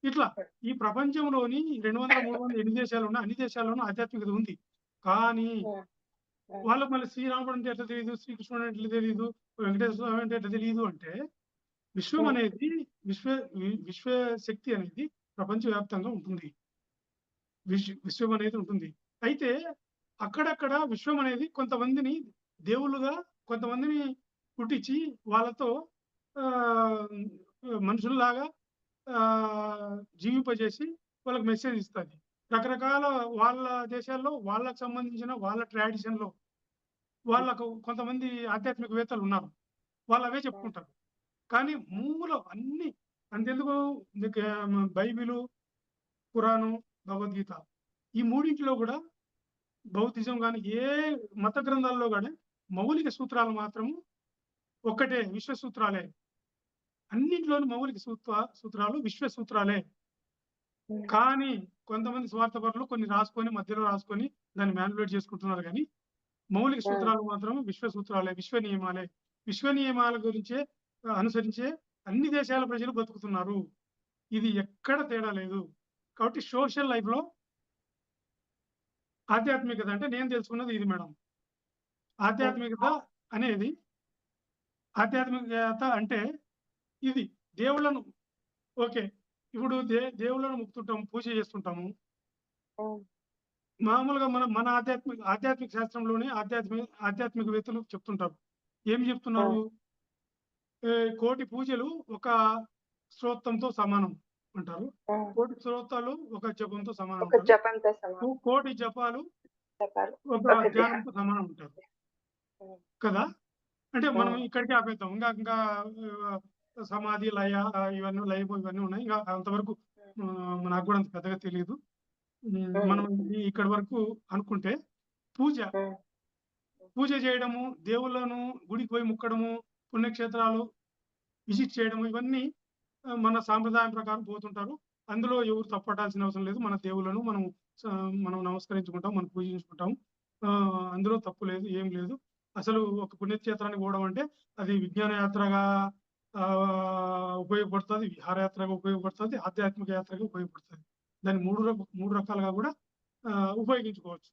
ఇట్లా ఈ ప్రపంచంలోని 200, 300 ఎన్ని దేశాలున్నా అన్ని దేశాల్లోనూ ఆధ్యాత్మికత ఉంది. కానీ వాళ్ళకి మళ్ళీ శ్రీరాముడు అంటే ఎట్లా తెలీదు, శ్రీకృష్ణుడు అంటే ఎట్లా తెలీదు, వెంకటేశ్వర స్వామి అంటే ఎట్లా తెలీదు అంటే విశ్వం అనేది విశ్వ శక్తి అనేది ప్రపంచవ్యాప్తంగా ఉంటుంది. విశ్వం అనేది ఉంటుంది. అయితే అక్కడక్కడ విశ్వం అనేది కొంతమందిని దేవుళ్ళుగా కొంతమందిని పుట్టించి వాళ్ళతో ఆహ్, మనుషుల్లాగా జీవింపజేసి వాళ్ళకి మెసేజ్ ఇస్తది. రకరకాల వాళ్ళ దేశాల్లో వాళ్ళకి సంబంధించిన వాళ్ళ ట్రాడిషన్‌లో వాళ్ళకు కొంతమంది ఆధ్యాత్మికవేత్తలున్నారు. వాళ్ళవే చెప్పుకుంటారు. కానీ మూలం అన్నీ అంతెందుకు నీకు బైబిలు, ఖురాను, భగవద్గీత ఈ మూడింటిలో గూడా బౌద్ధిజం గాని, ఏ మత గ్రంథాల్లో గాని మౌలిక సూత్రాలు మాత్రము ఒక్కటే విశ్వ సూత్రాలే. అన్నింటిలోని మౌలిక సూత్రాలు విశ్వ సూత్రాలే. కానీ కొంతమంది స్వార్థపరులు కొన్ని రాసుకొని, మధ్యలో రాసుకొని దాన్ని మానిప్యులేట్ చేసుకుంటున్నారు గానీ, మౌలిక సూత్రాలు మాత్రం విశ్వ సూత్రాలే, విశ్వ నియమాలే. విశ్వ నియమాల గురించే అనుసరించే అన్ని దేశాల ప్రజలు బతుకుతున్నారు. ఇది ఎక్కడ తేడా లేదు. కాబట్టి సోషల్ లైఫ్‌లో ఆధ్యాత్మికత అంటే నేను తెలుసుకున్నది ఇది మేడం. ఆధ్యాత్మికత అనేది ఆధ్యాత్మికత అంటే ఇది దేవుళ్ళను ఓకే. ఇప్పుడు దేవుళ్ళను మొక్కుతుంటాం, పూజ చేస్తుంటాము. మామూలుగా మన ఆధ్యాత్మిక శాస్త్రంలోనే ఆధ్యాత్మికవేత్తలు చెప్తుంటారు. ఏం చెప్తున్నారు? కోటి పూజలు ఒక స్తోత్రంతో సమానం అంటారు. హ్మ్. కోటి స్తోత్రాలు ఒక జపంతో సమానం ఒక అంటారు. జపంతో సమానం. కోటి జపాలు జపాలు ఒక ఒక ధ్యానంతో సమానం అంటారు హ్మ్. కదా! అంటే మనం హ్మ్. ఇక్కడికే ఆపేద్దాం. ఇంకా ఆహ్, సమాధి, లయ ఇవన్నీ లయము ఇవన్నీ ఉన్నాయి. ఇంకా అంతవరకు నాకు కూడా అంత పెద్దగా తెలీదు. హ్మ్. మనం ఇక్కడి వరకు అనుకుంటే పూజ, హ్మ్. పూజ చేయడము, దేవుళ్ళను గుడికి పోయి మొక్కడము, పుణ్యక్షేత్రాలు విజిట్ చేయడము ఇవన్నీ మన సాంప్రదాయం ప్రకారం పోతుంటారు. అందులో ఎవరు తప్పట్టాల్సిన అవసరం లేదు. మన దేవుళ్ళను మనం నమస్కరించుకుంటాం. మనం పూజించుకుంటాం. అందులో తప్పు లేదు. ఏం లేదు. అసలు ఒక పుణ్యక్షేత్రానికి పోవడం అంటే అది విజ్ఞాన యాత్రగా ఉపయోగపడుతది. విహారయాత్రగా ఉపయోగపడుతది. ఆధ్యాత్మిక యాత్రగా ఉపయోగపడుతది. దాన్ని 3 రకాలుగా కూడా ఉపయోగించుకోవచ్చు.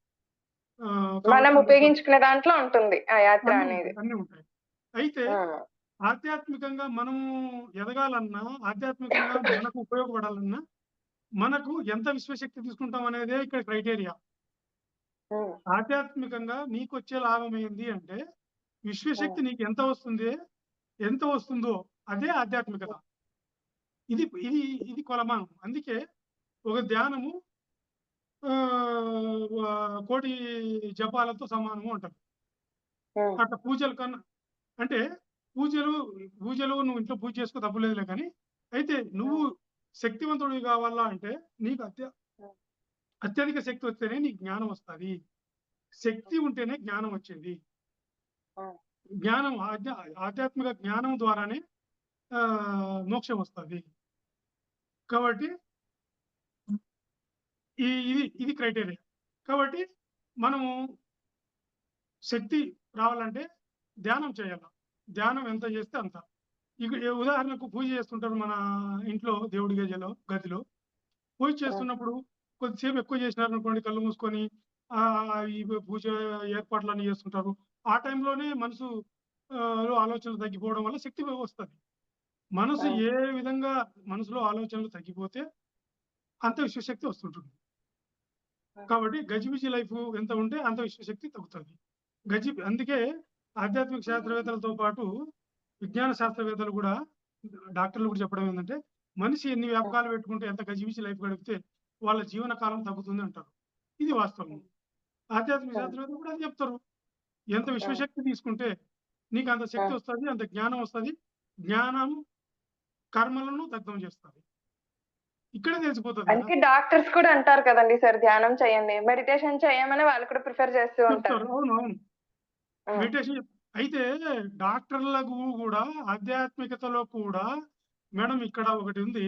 మనం కాబట్టి ఉపయోగించుకునే దాంట్లో ఉంటుంది ఆ యాత్ర అన్నీ అనేది. ఉంటాయి. అన్నీ ఉంటాయి. అయితే హ్మ్. ఆధ్యాత్మికంగా మనము ఎదగాలన్నా, ఆధ్యాత్మికంగా మనకు ఉపయోగపడాలన్నా, మనకు ఎంత విశ్వశక్తి తీసుకుంటాం అనేదే ఇక్కడ క్రైటీరియా. హ్మ్. ఆధ్యాత్మికంగా నీకొచ్చే లాభం ఏంది అంటే, హ్మ్. విశ్వశక్తి నీకు ఎంత వస్తుందో అదే ఆధ్యాత్మికత. ఇది ఇది ఇది కొలమానం. అందుకే ఒక ధ్యానము కోటి జపాలతో సమానము అంటారు. హ్మ్. అట్లా పూజల కన్నా అంటే పూజలు, పూజలు నువ్వు ఇంట్లో పూజ చేసుకో తప్పులేదులే కానీ, అయితే నువ్వు హ్మ్. శక్తివంతుడివి కావాలా అంటే నీకు హ్మ్. అత్యధిక శక్తి వస్తేనే నీకు జ్ఞానం వస్తది. శక్తి ఉంటేనే జ్ఞానం వచ్చేది. హ్మ్. జ్ఞానం ఆధ్యాత్మిక జ్ఞానం ద్వారానే మోక్షం వస్తది. కాబట్టి ఇది క్రైటీరియా. కాబట్టి మనము శక్తి రావాలంటే ధ్యానం చేయాల. ధ్యానం ఎంత చేస్తే అంత. ఇక ఉదాహరణకు పూజ చేస్తుంటారు మన ఇంట్లో దేవుడి గదిలో. పూజ హ్మ్. చేస్తున్నప్పుడు కొద్దిసేపు ఎక్కువ చేసినారనుకోండి కళ్ళు మూసుకొని ఈ పూజ ఏర్పాట్లన్నీ చేస్తుంటారు. ఆ టైంలోనే మనసు లో ఆలోచనలు తగ్గిపోవడం వల్ల శక్తి వస్తది. మనసు హ్మ్. ఏ విధంగా మనసులో ఆలోచనలు తగ్గిపోతే అంత విశ్వశక్తి వస్తుంటుంది. హ్మ్. కాబట్టి గజిబిజి లైఫ్ ఎంత ఉంటే అంత విశ్వశక్తి తగ్గుతది. అందుకే ఆధ్యాత్మిక శాస్త్రవేత్తలతో పాటు విజ్ఞాన శాస్త్రవేత్తలు గూడా డాక్టర్లు కూడా చెప్పడం ఏందంటే, మనిషి ఎన్ని హ్మ్. వ్యాపకాలు పెట్టుకుంటే ఎంత గజిబిజి లైఫ్ గడిపితే వాళ్ళ జీవన కాలం తగ్గుతుంది అంటారు. ఇది వాస్తవం. హ్మ్. ఆధ్యాత్మిక హ్మ్. శాస్త్రవేత్తలు కూడా అది చెప్తారు. ఎంత హ్మ్. విశ్వశక్తి తీసుకుంటే నీకు అంత శక్తి హ్మ్. వస్తది. అంత జ్ఞానం వస్తది. జ్ఞానం కర్మలను దగ్ధం చేస్తది. ఇక్కడే తెలిసిపోతది గదా! అందుకే డాక్టర్స్ కూడా అంటారు కదండీ సార్ ధ్యానం చేయండి. మెడిటేషన్ చేయమని వాళ్ళు కూడా ప్రిఫర్ చేస్తూ ఉంటారు. చెప్తారు. అవును. అవును. హ్మ్. మెడిటేషన్ అయితే డాక్టర్లకు గూడా ఆధ్యాత్మికతలో కూడా మేడం ఇక్కడ ఒకటుంది.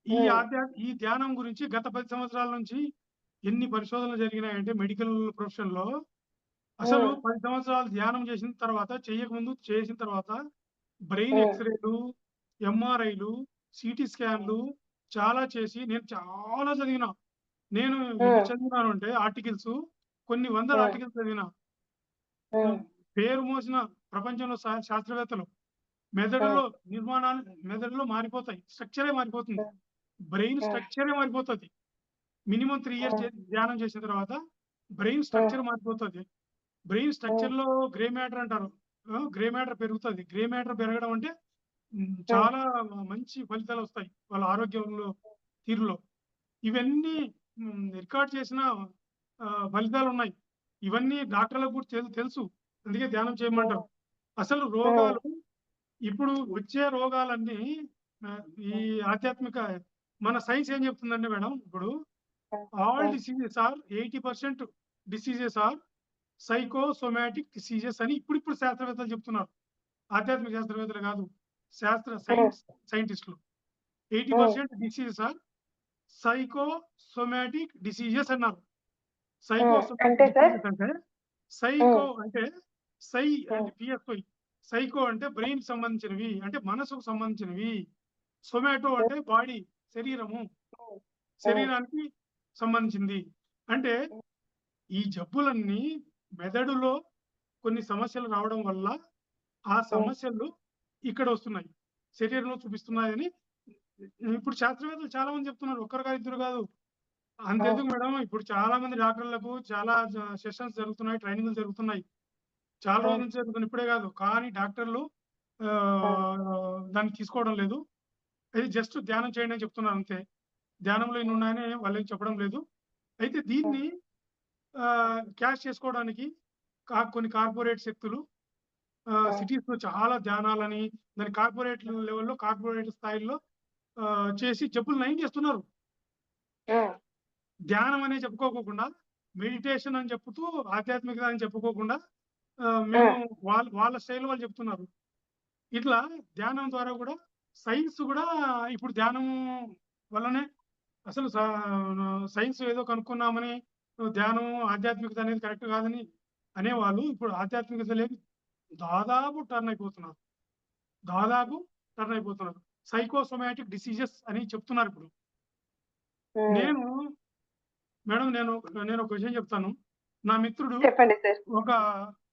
హ్మ్. ఈ ధ్యానం గురించి గత 10 సంవత్సరాల నుంచి ఎన్ని పరిశోధనలు జరిగినాయంటే మెడికల్ ప్రొఫెషన్‌లో అసలు హ్మ్. 10 సంవత్సరాలు ధ్యానం చేసిన తర్వాత, చేయకముందు, చేసిన తర్వాత బ్రెయిన్ హ్మ్. ఎక్స్‌రేలు, ఎంఆర్ఐలు, సీటీ హ్మ్. స్కాన్‌లు చాలా చేసి నేను చాలా చదివినా. నేను ఎన్ని హ్మ్. చదివినాను అంటే ఆర్టికల్స్ కొన్ని వందల హ్మ్. ఆర్టికల్స్ చదివినా. హ్మ్. హ్మ్. పేరు మోసిన ప్రపంచంలో శాస్త్రవేత్తలు హ్మ్. మెదడులో మెదడులో మారిపోతాయి. స్ట్రక్చరే మారిపోతుంది. హ్మ్. బ్రెయిన్ హ్మ్. స్ట్రక్చరే మారిపోతది. మినిమమ్ 3 ఇయర్స్ హ్మ్. ధ్యానం చేసిన తర్వాత బ్రెయిన్ హ్మ్. స్ట్రక్చర్ మారిపోతది. బ్రెయిన్ హ్మ్. స్ట్రక్చర్‌లో గ్రే మ్యాటర్ అంటారు. గ్రే మ్యాటర్ పెరుగుతది. గ్రే మ్యాటర్ పెరగడం అంటే హ్మ్. చాలా మంచి ఫలితాలొస్తాయి. వాళ్ళ ఆరోగ్యంలో, తీరులో. ఇవన్నీ రికార్డ్ చేసిన ఫలితాలున్నాయి. ఇవన్నీ డాక్టర్‌లకు కూడా తెలుసు. అందుకే ధ్యానం చేయమంటారు. హ్మ్. అసలు హ్మ్. రోగాలు ఇప్పుడు వచ్చే రోగాలన్నీ ఈ హ్మ్. ఆధ్యాత్మిక మన సైన్స్ ఏం చెప్తుందంటే మేడం ఇప్పుడు all hmm. Diseases are 80% diseases are psychosomatic diseases అని ఇప్పుడిప్పుడు శాస్త్రవేత్తలు చెప్తున్నారు. ఆధ్యాత్మిక శాస్త్రవేత్తలు కాదు. హ్మ్. సైంటిస్టులు. హ్మ్. 80% డిసీజెస్ ఆర్ సైకోసోమాటిక్ డిసీజెస్ అన్నారు. హ్మ్. సైకోసోమాటిక్ అంటే సార్? డిసీజెస్ అంటే హ్మ్. సైకో అంటే సై హ్మ్. అంటే పిఎస్‌ఓ. సైకో అంటే బ్రెయిన్‌కి సంబంధించినవి. అంటే మనసుకు సంబంధించినవి. సొమాటో హ్మ్. అంటే బాడీ శరీరము. హ్మ్. హ్మ్. శరీరానికి సంబంధించింది. అంటే హ్మ్. ఈ జబ్బులన్నీ మెదడులో కొన్ని సమస్యలు రావడం వల్ల, ఆ హ్మ్. సమస్యలు ఇక్కడొస్తున్నాయి. శరీరంలో చూపిస్తున్నాయని ఇప్పుడు శాస్త్రవేత్తలు చాలా మంది చెప్తున్నారు. ఒక్కరు కాదు, ఇద్దరు కాదు. హ్మ్. అంతెందుకు మేడం ఇప్పుడు చాలా మంది డాక్టర్లకు చాలా సెషన్స్ జరుగుతున్నాయి. ట్రైనింగ్‌లు జరుగుతున్నాయి. చాలా రోజుల హ్మ్. నుంచి జరుగుతున్నాయి. ఇప్పుడే కాదు. కానీ డాక్టర్లు దాన్ని తీసుకోవడం లేదు. అది జస్ట్ ధ్యానం చేయండి అని చెప్తున్నారు అంతే. ధ్యానంలో ఇన్ని ఉన్నాయని వాళ్ళేం చెప్పడం లేదు. అయితే దీన్ని క్యాష్ చేసుకోవడానికి కొన్ని కార్పొరేట్ శక్తులు సిటీస్‌లో చాలా ధ్యానాలని దాన్ని కార్పొరేట్ లెవెల్‌లో, కార్పొరేట్ స్థాయిలో చేసి జబ్బులు నయం చేస్తున్నారు. ధ్యానం అనే చెప్పుకోకుండా మెడిటేషన్ అని చెప్తూ ఆధ్యాత్మికత అని చెప్పుకోకుండా మేము వాళ్ళ స్టైల్‌లో వాళ్ళు చెప్తున్నారు. ఇట్లా ధ్యానం ద్వారా కూడా సైన్స్ కూడా ఇప్పుడు ధ్యానం వల్లనే అసలు సైన్స్ ఏదో కనుక్కున్నామని ధ్యానం, ఆధ్యాత్మికత అనేది కరెక్ట్ కాదని అనేవాళ్ళు ఇప్పుడు ఆధ్యాత్మికతలోకి దాదాపు టర్న్ అయిపోతున్నారు. సైకోసోమాటిక్ డిసీజెస్ అని చెప్తున్నారు ఇప్పుడు. నేను మేడం నేను ఒక విషయం చెప్తాను. నా మిత్రుడు చెప్పండి సార్. ఒక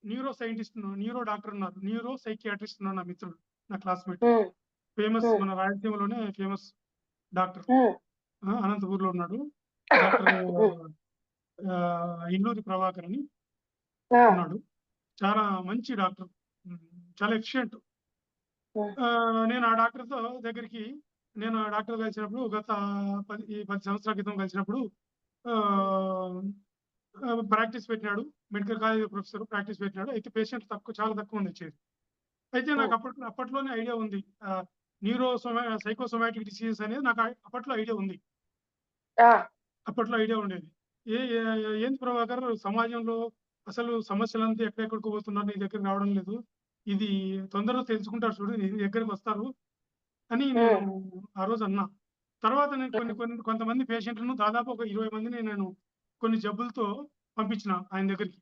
న్యూరో సైంటిస్ట్, న్యూరో డాక్టర్ ఉన్నారు. న్యూరో సైకియాట్రిస్ట్ ఉన్నారు నా మిత్రుడు. నా క్లాస్‌మేట్. ఫేమస్ మన రాయలసీమలోనే ఫేమస్ డాక్టర్. అనంతపూర్‌లో ఉన్నాడు. డాక్టర్ ఇల్లూరి ప్రభాకర్ అని ఉన్నాడు. చాలా మంచి డాక్టర్. చాలా ఎఫిషియంట్. నేను ఆ డాక్టర్‌తో దగ్గరికి నేను ఆ డాక్టర్ కలిసినప్పుడు గత 10 సంవత్సరాల క్రితం కలిసినప్పుడు ప్రాక్టీస్ పెట్టినాడు. మెడికల్ కాలేజ్ ప్రొఫెసర్ ప్రాక్టీస్ పెట్టినాడు. అయితే పేషెంట్లు చాలా తక్కువ మంది వచ్చేది. అయితే నాకు అప్పట్లోనే ఐడియా ఉంది. సైకోసోమాటిక్ డిసీజెస్ అనేది నాకు అప్పట్లో ఐడియా ఉంది. అప్పట్లో ఐడియా ఉండేది. ఏంది ప్రభాకర్ సమాజంలో అసలు సమస్యలంతా ఎక్కడెక్కడికో పోతున్నారు. నీ దగ్గరికి రావడం లేదు. ఇది తొందరగా తెలుసుకుంటారు చూడు. నీ దగ్గరికి వస్తారు అని నేను ఆ రోజు అన్నా. తర్వాత నేను కొంతమంది పేషెంట్లను దాదాపు ఒక 20 మందిని నేను కొన్ని జబ్బులతో పంపించిన ఆయన దగ్గరికి.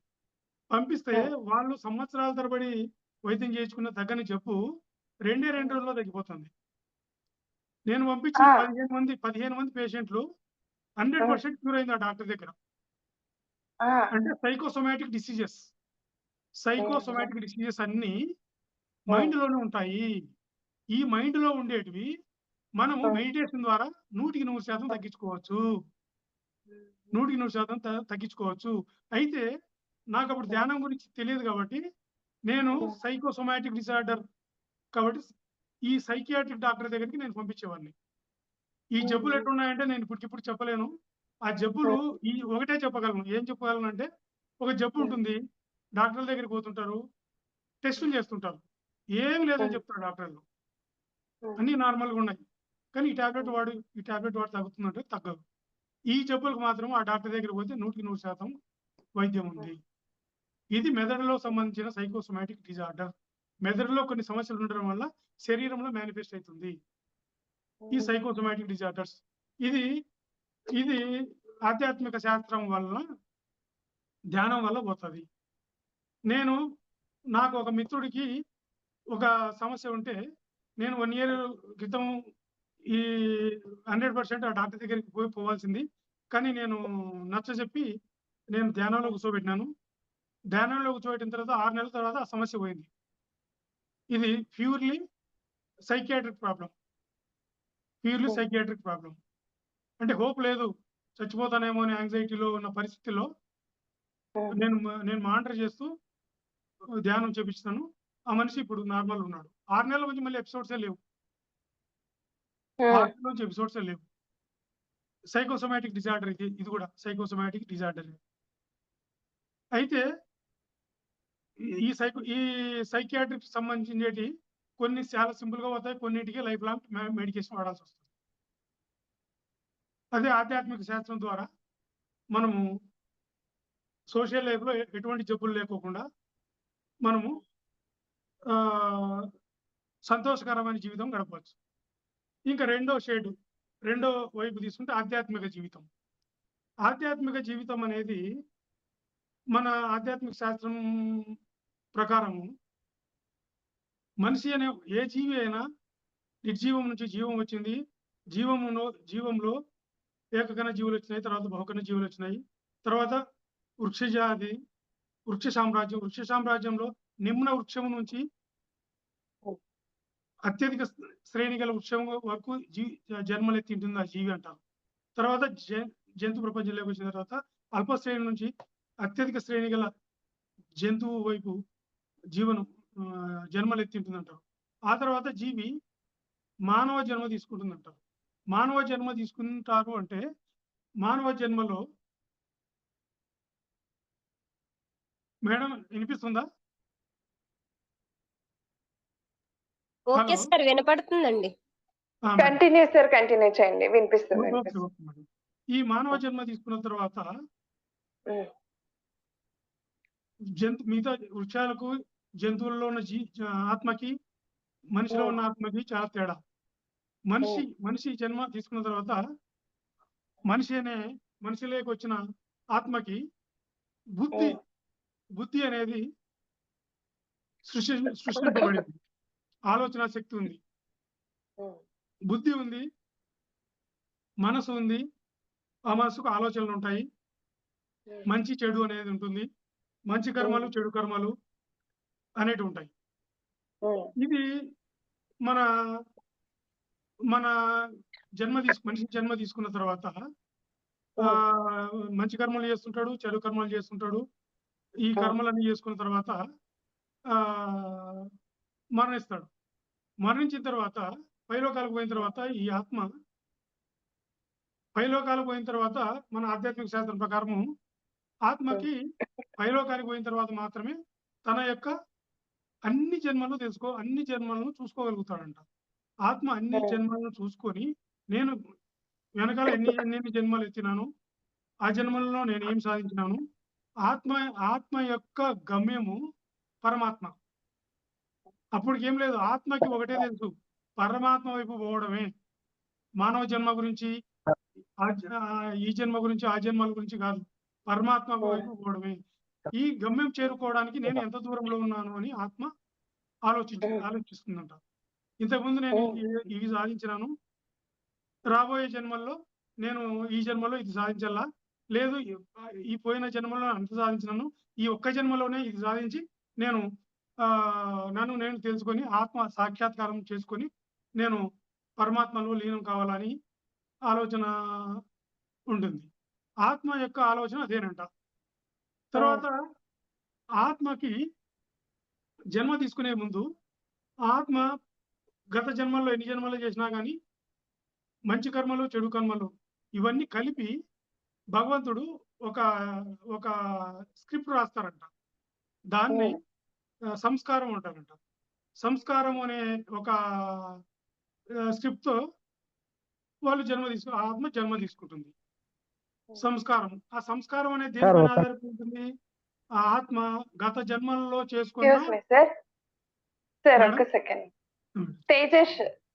పంపిస్తే వాళ్ళు సంవత్సరాల తరబడి వైద్యం చేయించుకున్న తగ్గని జబ్బు 2 రోజుల్లో తగ్గిపోతుంది. నేను పంపించిన 15 మంది పేషెంట్లు 100% క్యూర్ అయింది ఆ డాక్టర్ దగ్గర. అంటే సైకోసోమాటిక్ డిసీజెస్ అన్నీ మైండ్‌లోనే ఉంటాయి. ఈ మైండ్‌లో ఉండేటివి మనము మెడిటేషన్ ద్వారా 100% తగ్గించుకోవచ్చు. 100% తగ్గించుకోవచ్చు. అయితే నాకప్పుడు ధ్యానం గురించి తెలియదు కాబట్టి నేను సైకోసోమాటిక్ డిసార్డర్ కాబట్టి ఈ సైకియాట్రిక్ డాక్టర్ దగ్గరికి నేను పంపించేవాడిని. ఈ జబ్బులు ఎట్లున్నాయంటే నేను ఇప్పటికిప్పుడు చెప్పలేను. ఆ జబ్బులు ఒకటే చెప్పగలను. ఏం చెప్పగలనంటే ఒక జబ్బు ఉంటుంది. డాక్టర్ల దగ్గరికి పోతుంటారు. టెస్టులు చేస్తుంటారు. ఏమి లేదని చెప్తారు డాక్టర్లు. అన్నీ నార్మల్‌గా ఉన్నాయి. కానీ ఈ టాబ్లెట్ వాడు తగ్గుతుందంటే తగ్గదు. ఈ జబ్బులకు మాత్రం ఆ డాక్టర్ దగ్గరికి పోతే 100% వైద్యం ఉంది. ఇది మెదడులో సంబంధించిన సైకోసోమాటిక్ డిజార్డర్. మెదడులో కొన్ని సమస్యలు ఉండడం వల్ల శరీరంలో మేనిఫెస్ట్ అవుతుంది. ఈ సైకోసోమాటిక్ డిజార్డర్స్. ఇది ఆధ్యాత్మిక శాస్త్రం వలన ధ్యానం వల్ల పోతది. నాకు ఒక మిత్రుడికి ఒక సమస్య ఉంటే నేను 1 ఇయర్ క్రితం ఈ 100% ఆ డాక్టర్ దగ్గరికి పోవాల్సింది. కానీ నేను నచ్చజెప్పి నేను ధ్యానంలో కూర్చోబెట్టినాను. ధ్యానంలో కూర్చోబెట్టిన తర్వాత 6 నెలల తర్వాత ఆ సమస్య పోయింది. ఇది ప్యూర్‌లీ సైకియాట్రిక్ ప్రాబ్లమ్. అంటే హోప్ లేదు. చచ్చిపోతానేమో అనే యాంగ్జైటీలో ఉన్న పరిస్థితిలో నేను మానిటర్ చేస్తూ ధ్యానం చేపిస్తున్నాను. ఆ మనిషి ఇప్పుడు నార్మల్‌గా ఉన్నాడు. 6 నెలల నుంచి మళ్ళీ ఎపిసోడ్సే లేవు. 6 నెలల నుంచి ఎపిసోడ్సే లేవు. సైకోసోమాటిక్ డిజార్డర్ ఇది కూడా సైకోసోమాటిక్ డిజార్డర్. అయితే ఈ సైకియాట్రిక్ సంబంధించినటి కొన్ని చాలా సింపుల్‌గా పోతాయి. కొన్నిటికి లైఫ్ లాంగ్ మెడికేషన్ వాడాల్సొస్తుంది. అదే ఆధ్యాత్మిక శాస్త్రం ద్వారా మనము సోషల్ లైఫ్‌లో ఎటువంటి జబ్బులు లేకోకుండా మనము సంతోషకరమైన జీవితం గడపవచ్చు. ఇంకా రెండో వైపు తీసుకుంటే ఆధ్యాత్మిక జీవితం. ఆధ్యాత్మిక జీవితం అనేది మన ఆధ్యాత్మిక శాస్త్రం ప్రకారము మనిషి అనే ఏ జీవి అయినా నిర్జీవం నుంచి జీవం వచ్చింది. జీవంలో ఏకకణ జీవులు వచ్చినాయి. తర్వాత బహుకణ జీవులు వచ్చినాయి. తర్వాత వృక్ష సామ్రాజ్యంలో నిమ్న వృక్షం నుంచి అత్యధిక శ్రేణి గల వృక్షం వరకు జన్మలెత్తింటుంది ఆ జీవి అంటారు. తర్వాత జంతు ప్రపంచంలోకి వచ్చిన తర్వాత అల్ప శ్రేణి నుంచి అత్యధిక శ్రేణి గల జంతువు వైపు జన్మలెత్తింటుంది అంటారు. ఆ తర్వాత జీవి మానవ జన్మ తీసుకుంటుందంటారు. మానవ జన్మ తీసుకుంటారు అంటే మానవ జన్మలో మేడం వినిపిస్తుందా? Okay hello. సార్, వినపడుతుందండి. మేడం. కంటిన్యూ సార్, కంటిన్యూ చేయండి. వినిపిస్తుంది, ఓకే వినిపిస్తుంది. Okay madam. ఈ మానవ జన్మ తీసుకున్న తర్వాత ఉమ్, మిగతా వృక్షాలకు, జంతువుల్లో ఉన్న ఆత్మకి, మనిషిలో ఉన్న ఆత్మకి చాలా తేడా. మనిషి జన్మ తీసుకున్న తర్వాత మనిషిలోకి వచ్చిన ఆత్మకి బుద్ధి ఉమ్, బుద్ధి అనేది సృష్టింపబడింది. ఆలోచన శక్తి ఉంది, ఉమ్, బుద్ధి ఉంది, మనసు ఉంది. ఆ మనసుకు ఆలోచనలు ఉంటాయి. ఉమ్, మంచి చెడు అనేది ఉంటుంది. మంచి కర్మలు, చెడు కర్మలు అనేటివి ఉంటాయి. ఉమ్, ఇది మన మన మనిషి జన్మ తీసుకున్న తర్వాత మంచి కర్మలు చేస్తుంటాడు, చెడు కర్మలు చేస్తుంటాడు. ఈ కర్మలన్నీ చేసుకున్న తర్వాత మరణిస్తాడు. మరణించిన తర్వాత పైలోకాలకు పోయిన తర్వాత ఈ ఆత్మ పైలోకాలకు పోయిన తర్వాత మన ఆధ్యాత్మిక శాస్త్రం ప్రకారము ఆత్మకి పైలోకానికి పోయిన తర్వాత మాత్రమే తన యొక్క అన్ని జన్మలను చూసుకోగలుగుతాడంట. ఆత్మ అన్ని జన్మలను చూసుకొని నేను వెనకాల ఎన్ని జన్మలు ఎత్తినాను, ఆ జన్మలలో నేను ఏం సాధించినాను. ఆత్మ యొక్క గమ్యము పరమాత్మ. అప్పటికేం లేదు, ఆత్మకి ఒకటే తెలుసు, పరమాత్మ వైపు పోవడమే. మానవ జన్మ గురించి, ఈ జన్మ గురించి, ఆ జన్మల గురించి కాదు, పరమాత్మ వైపు పోవడమే. ఈ గమ్యం చేరుకోవడానికి నేను ఎంత దూరంలో ఉన్నాను అని ఆత్మ ఆలోచిస్తుందంట. ఇంతకుముందు నేను ఇవి సాధించినాను, రాబోయే జన్మల్లో నేను ఈ జన్మలో ఇది సాధించాలా, లేదు ఈ పోయిన జన్మలో అంత సాధించినాను, ఈ ఒక్క జన్మలోనే ఇది సాధించి నేను నన్ను నేను తెలుసుకొని ఆత్మ సాక్షాత్కారం చేసుకొని నేను పరమాత్మలో లీనం కావాలని ఆలోచన ఉంటుంది. ఆత్మ యొక్క ఆలోచన అదేనంట. తర్వాత ఆత్మకి జన్మ తీసుకునే ముందు ఆత్మ గత జన్మల్లో ఎన్ని జన్మలు చేసినా కానీ మంచి కర్మలు, చెడు కర్మలు ఇవన్నీ కలిపి భగవంతుడు ఒక ఒక స్క్రిప్ట్ రాస్తారంట. దాన్ని సంస్కారం అంటారంట. సంస్కారం అనే ఒక స్క్రిప్ట్‌తో ఆత్మ జన్మ తీసుకుంటుంది. సంస్కారం. ఆ సంస్కారం అనేది దేనిపైన ఆధారపడి ఉంటుంది? ఆ ఆత్మ గత జన్మల్లో చేసుకున్న సార్ సార్ మేడం? ఒక్క సెకండ్.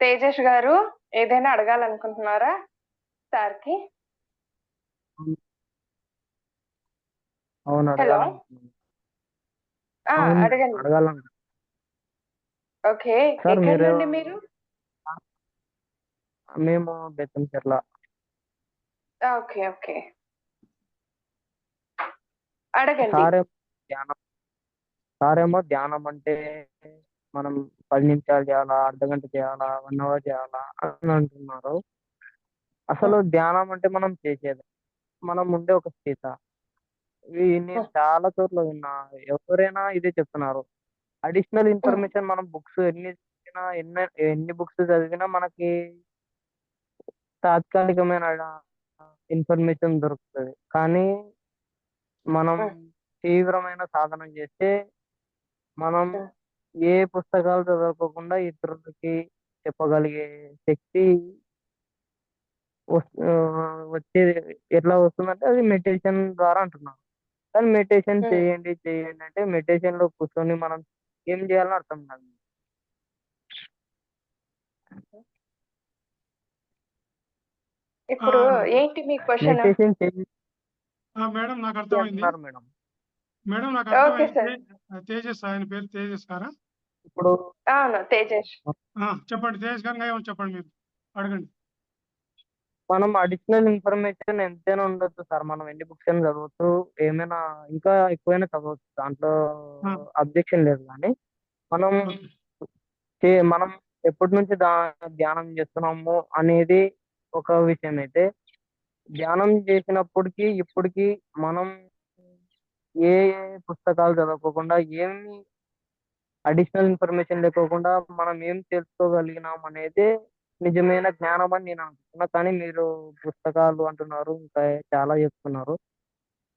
తేజేష్ గారు ఏదైనా అడగాలనుకుంటున్నారా సార్కి? అవును, హలో. అడగాలనుకుంటున్నాను. అడగండి. అడగాలను ఓకే, సార్. ఎక్కడి నుండి మీరు? మేము బెత్తంచెర్ల. ఓకే ఓకే, అడగండి. సారేమో ధ్యానం అంటే మనం 10 నిమిషాలు చేయాలా, అర్ధగంట చేయాలా, 1 అవర్ చేయాలా అని అంటున్నారు. అసలు ధ్యానం అంటే మనం చేసేది, మనం ఉండే ఒక స్థిత. నేను చాలా చోట్ల విన్నా, ఎవరైనా ఇదే చెప్తున్నారు. అడిషనల్ ఇన్ఫర్మేషన్ మనం బుక్స్ ఎన్ని చదివినా, ఎన్ని బుక్స్ చదివినా మనకి తాత్కాలికమైన ఇన్ఫర్మేషన్ దొరుకుతుంది. కానీ మనం తీవ్రమైన సాధన చేస్తే మనం ఏ పుస్తకాలు చదవకోకుండా ఇతరులకి చెప్పగలిగే శక్తి వచ్చే ఎట్లా వస్తుందంటే అది మెడిటేషన్ ద్వారా అంటున్నాను. కానీ మెడిటేషన్ చేయండి అంటే మెడిటేషన్ లో కూర్చొని మనం ఏం చేయాలని అర్థం కాదు. ఇప్పుడు ఏంటి మీ క్వశ్చన్? మెడిటేషన్ మేడం నాకు అర్థమైంది. మేడం మేడం నాకు ఓకే సార్. అర్థమైంది. తేజస్, ఆయన పేరు తేజస్ గారా? ఇప్పుడు అవును, తేజేష్. చెప్పండి తేజస్ గారు, ఏమో చెప్పండి, మీరు అడగండి. మనం అడిషనల్ ఇన్ఫర్మేషన్ ఎంతైనా ఉండొచ్చు సార్. మనం ఎన్ని బుక్స్ అయినా చదవచ్చు, ఏమైనా ఇంకా ఎక్కువైనా చదవచ్చు, దాంట్లో అబ్జెక్షన్ లేదు. కానీ మనం మనం ఎప్పటి నుంచి ధ్యానం చేస్తున్నాము అనేది ఒక విషయం అయితే, ధ్యానం చేసినప్పటికీ ఇప్పటికీ మనం ఏ పుస్తకాలు చదవకోకుండా అడిషనల్ ఇన్ఫర్మేషన్ లేకోకుండా మనం ఏం తెలుసుకోగలిగినాం అనేది నిజమైన జ్ఞానం అని నేను అనుకుంటున్నా. కానీ మీరు పుస్తకాలు అంటున్నారు, ఇంకా చాలా చెప్తున్నారు.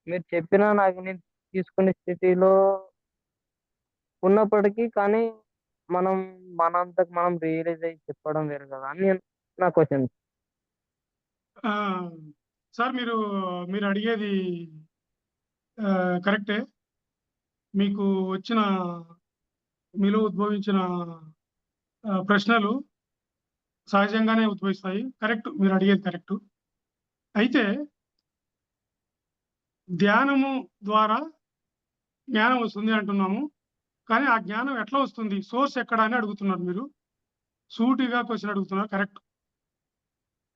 మీరు చెప్పినా నాకు నేను తీసుకునే స్థితిలో ఉన్నప్పటికీ కానీ మనం మనంతకు మనం రియలైజ్ అయ్యి చెప్పడం వేరు కదా అని నా క్వశ్చన్. ఆ, సార్ మీరు అడిగేది కరెక్టే. మీకు వచ్చిన మీలో ఉద్భవించిన ప్రశ్నలు సహజంగానే ఉద్భవిస్తాయి. కరెక్ట్, మీరు అడిగేది కరెక్ట్. అయితే ధ్యానము ద్వారా జ్ఞానం వస్తుంది అంటున్నాము. కానీ ఆ జ్ఞానం ఎట్లా వస్తుంది, సోర్స్ ఎక్కడ అని అడుగుతున్నారు మీరు. సూటిగా క్వశ్చన్ అడుగుతున్నారు, కరెక్ట్.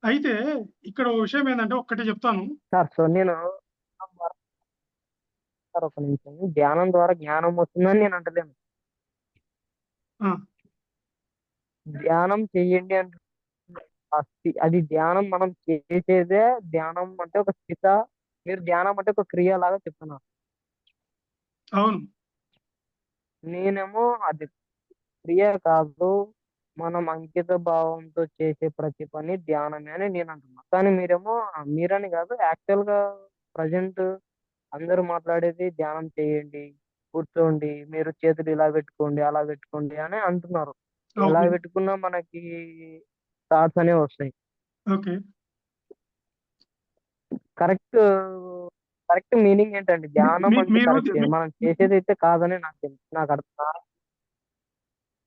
అయితే ఇక్కడ ఓ విషయం ఏంటంటే ఒక్కటి చెప్తాను. సార్ సో నేను సార్ ఒక నిమిషం, ధ్యానం ద్వారా జ్ఞానం వస్తుందని నేను అంటలేను. ఆ, ధ్యానం చెయ్యండి అంటే అది ధ్యానం మనం చేసేదే. ధ్యానం అంటే ఒక స్థిత, మీరు ధ్యానం అంటే ఒక క్రియ లాగా చెప్తున్నారు. అవును. నేనేమో అది క్రియ కాదు, మనం అంకిత భావంతో చేసే ప్రతి పని ధ్యానమే అని నేను అంటున్నా. కానీ మీరేమో మీరని కాదు, యాక్చువల్ గా ప్రజెంట్ అందరూ మాట్లాడేది ధ్యానం చేయండి, కూర్చోండి, మీరు చేతులు ఇలా పెట్టుకోండి అలా పెట్టుకోండి అని అంటున్నారు. ఎలా ఓకే. పెట్టుకున్నా మనకి థాట్స్ అనేవి వస్తాయి. ఓకే. కరెక్ట్ కరెక్ట్ మీనింగ్ ఏంటండి? ధ్యానం మీ- అంటే మీరు కరెక్ట్ మనం చేసేది అయితే కాదని నాకు తెలుసు, నాకు అర్థం.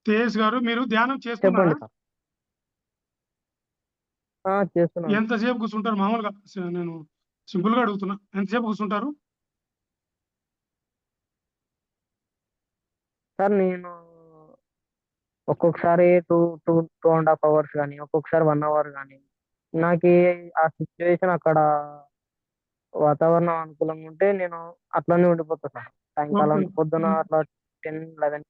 తేజ్ గారు, మీరు ధ్యానం చేస్తున్నారా? చెప్పండి సార్. చేస్తున్నాను ఎంతసేపు కూర్చుంటారు మామూలుగా? నేను సింపుల్ గా అడుగుతున్నా, ఎంతసేపు కూర్చుంటారు? సార్. నేను ఒక్కొక్కసారి టూ టూ 2.5 అవర్స్ కానీ, ఒక్కొక్కసారి 1 అవర్ కానీ, నాకు ఆ సిచ్యువేషన్ అక్కడ వాతావరణం అనుకూలంగా ఉంటే నేను అట్లనే ఉండిపోతా సార్. ఓకే. సాయంకాలం పొద్దున అట్లా 10-11